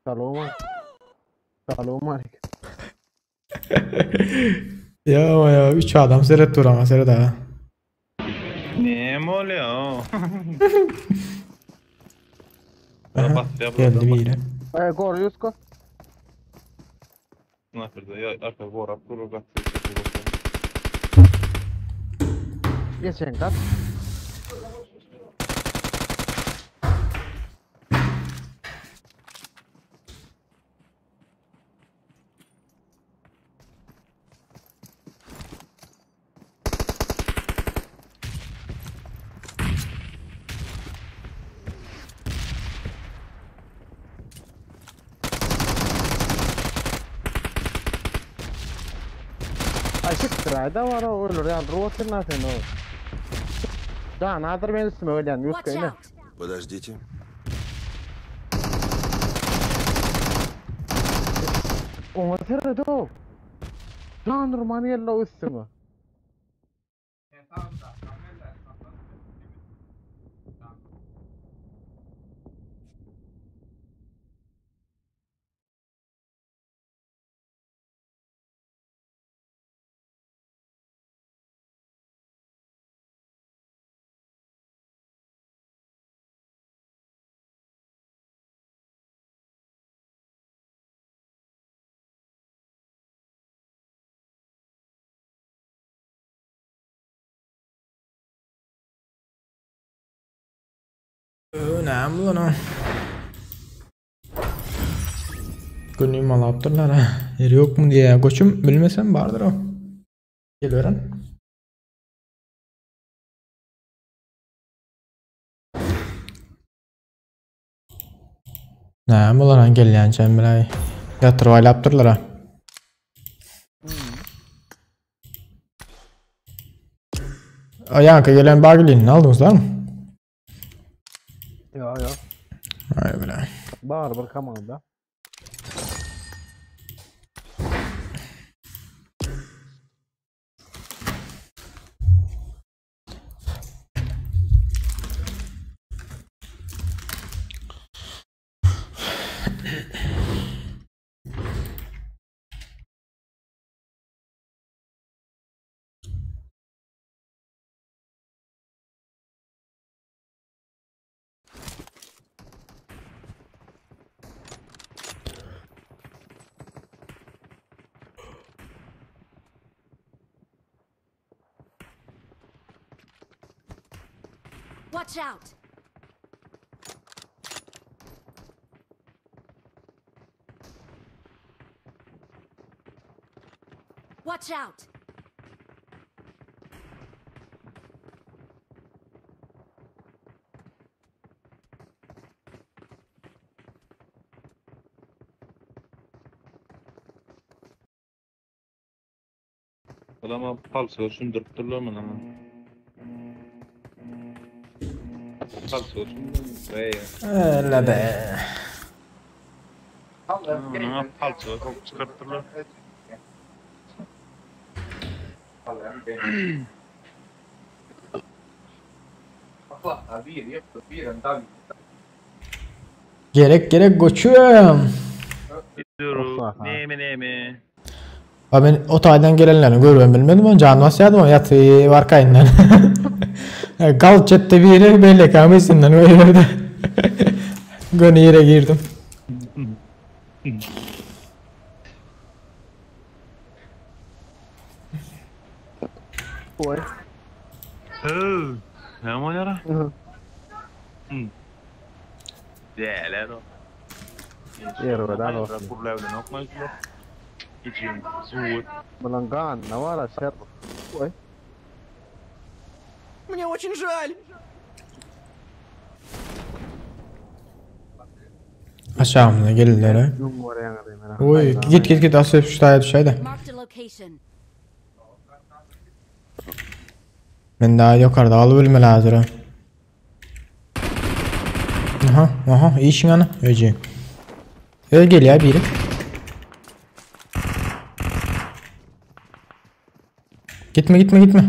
Saloma. Saloma. Ya 3 adam seret duramaz seret ha. Ne mi oluyor? Aha, geldi bir yere. Koruyoruz ko. Sniper'da ya arka vorap durur bak. Geçen kat. Ayda var o ölür yani rotin nasıl o? Da nadir ben ismi öyle yani yok öyle. Подождите. O terede o. Can Romanya'yla o ismi. Önemli lan. Günlüğüm alaptırlar ha. Yeri yok mu diye. Koçum bilmesem vardır o. Gel öğren. Ne bu lan gel bilay. Yatır aylaptırlar ha. Ayağa gelen bagilini aldınızlar mı? Ya. Ay bilay. Bağır kamanda. Watch out. Watch out. Adama palso sündürüp dururlar mı lan? Palso sündürüp Öyle be. Palso çıkartırlar. Gerek koçum. Nemi. Abi ben o taydan gelenlerini görüyorum bilmedim ama canım asyadım ama yatı var kayından. Gal chatte bir yere belli kamisinden o yerde. Gönü yere girdim. Oy. Ne var ya? Değerler o. Yer var da olsun. Problemli nokmayız bu. Geceyim, soğuk. Bulan gan, ne var aşağı? Oy. Мне очень жаль. Aşağımda gelirler ha. Yum var yani benim. Oy git asıp şu taya düşeydi. Marked a location. Ben daha yukarıda alıverme lazım. Aha iyi işin ana. Öyle. Öyle gel ya biri. Gitme.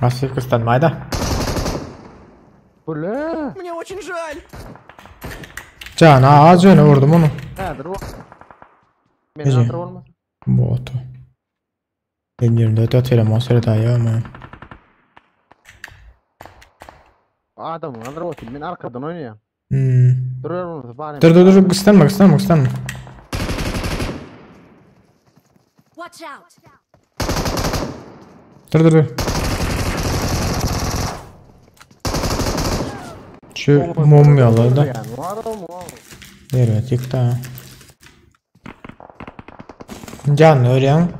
Asıl kıstanmaydı. Ula. Мне очень жаль. Can ağız öne vurdum onu. Nedir o? Ben Gece. hatır olmaz. Botu. Ben yerimde atıyorum o sırada ya ama. Adamın adır o ben arkadan oynuyorum. Duruyorum bari. Dur kıstanma. Watch out. Dur. Şu mumyaları da. Yani var mı? Evet yıktı. Can öğren.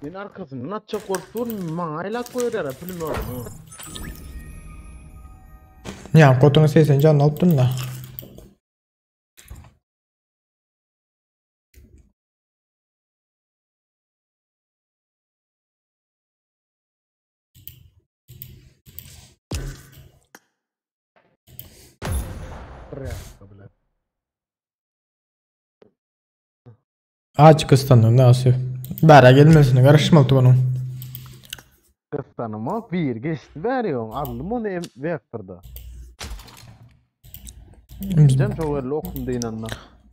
Ben arkasını natça korktuğun mağayla koyar ya bilmiyorum. Ya kotunu seysen can alıp durun da. Ağaç kıstandım ne asıyor. Bera gelmesine karışmalı bunun. Kıstanıma bir geçti veriyorum. Aldım onu vektörde. Cem çok öyle okum deyin anla.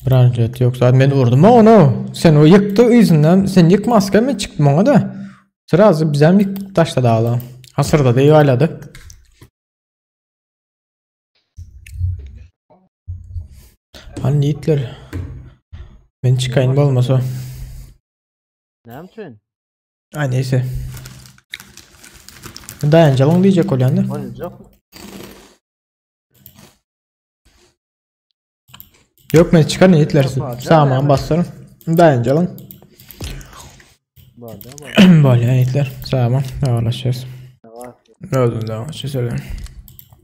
Branjet yok zaten ben vurdum onu. Sen o yıktı yüzünden sen yıkmazken mi çıktın ona da. Sırası bizden bir taşla dağılı. Hasırda da iyi aladı. Hani yiğitler. Ben çıkayım bu olmasa. Ne yapıyorsun? Ay neyse. Dayanacağım diyecek ol yani. Oynayacak mı? Yok ben çıkar niyetlersin. Sağman bastırın. Dayanacağım. Böyle niyetler. Sağman. Ağırlaşacağız. Öldüm de ağırlaşacağız.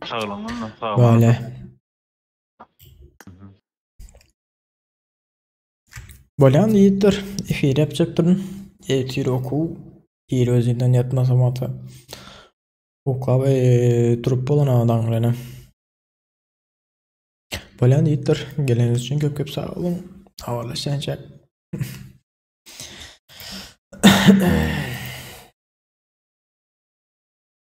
Sağlam lan, sağlam. Böyle. Böyle niyetler. Efir yapacaktım. Etir oku. İyi özünden yatmasam hata. Oku durup olan adamlarına. Böyle niyetler. Geleniz için köp sağ olun. Ağırlaşacağız.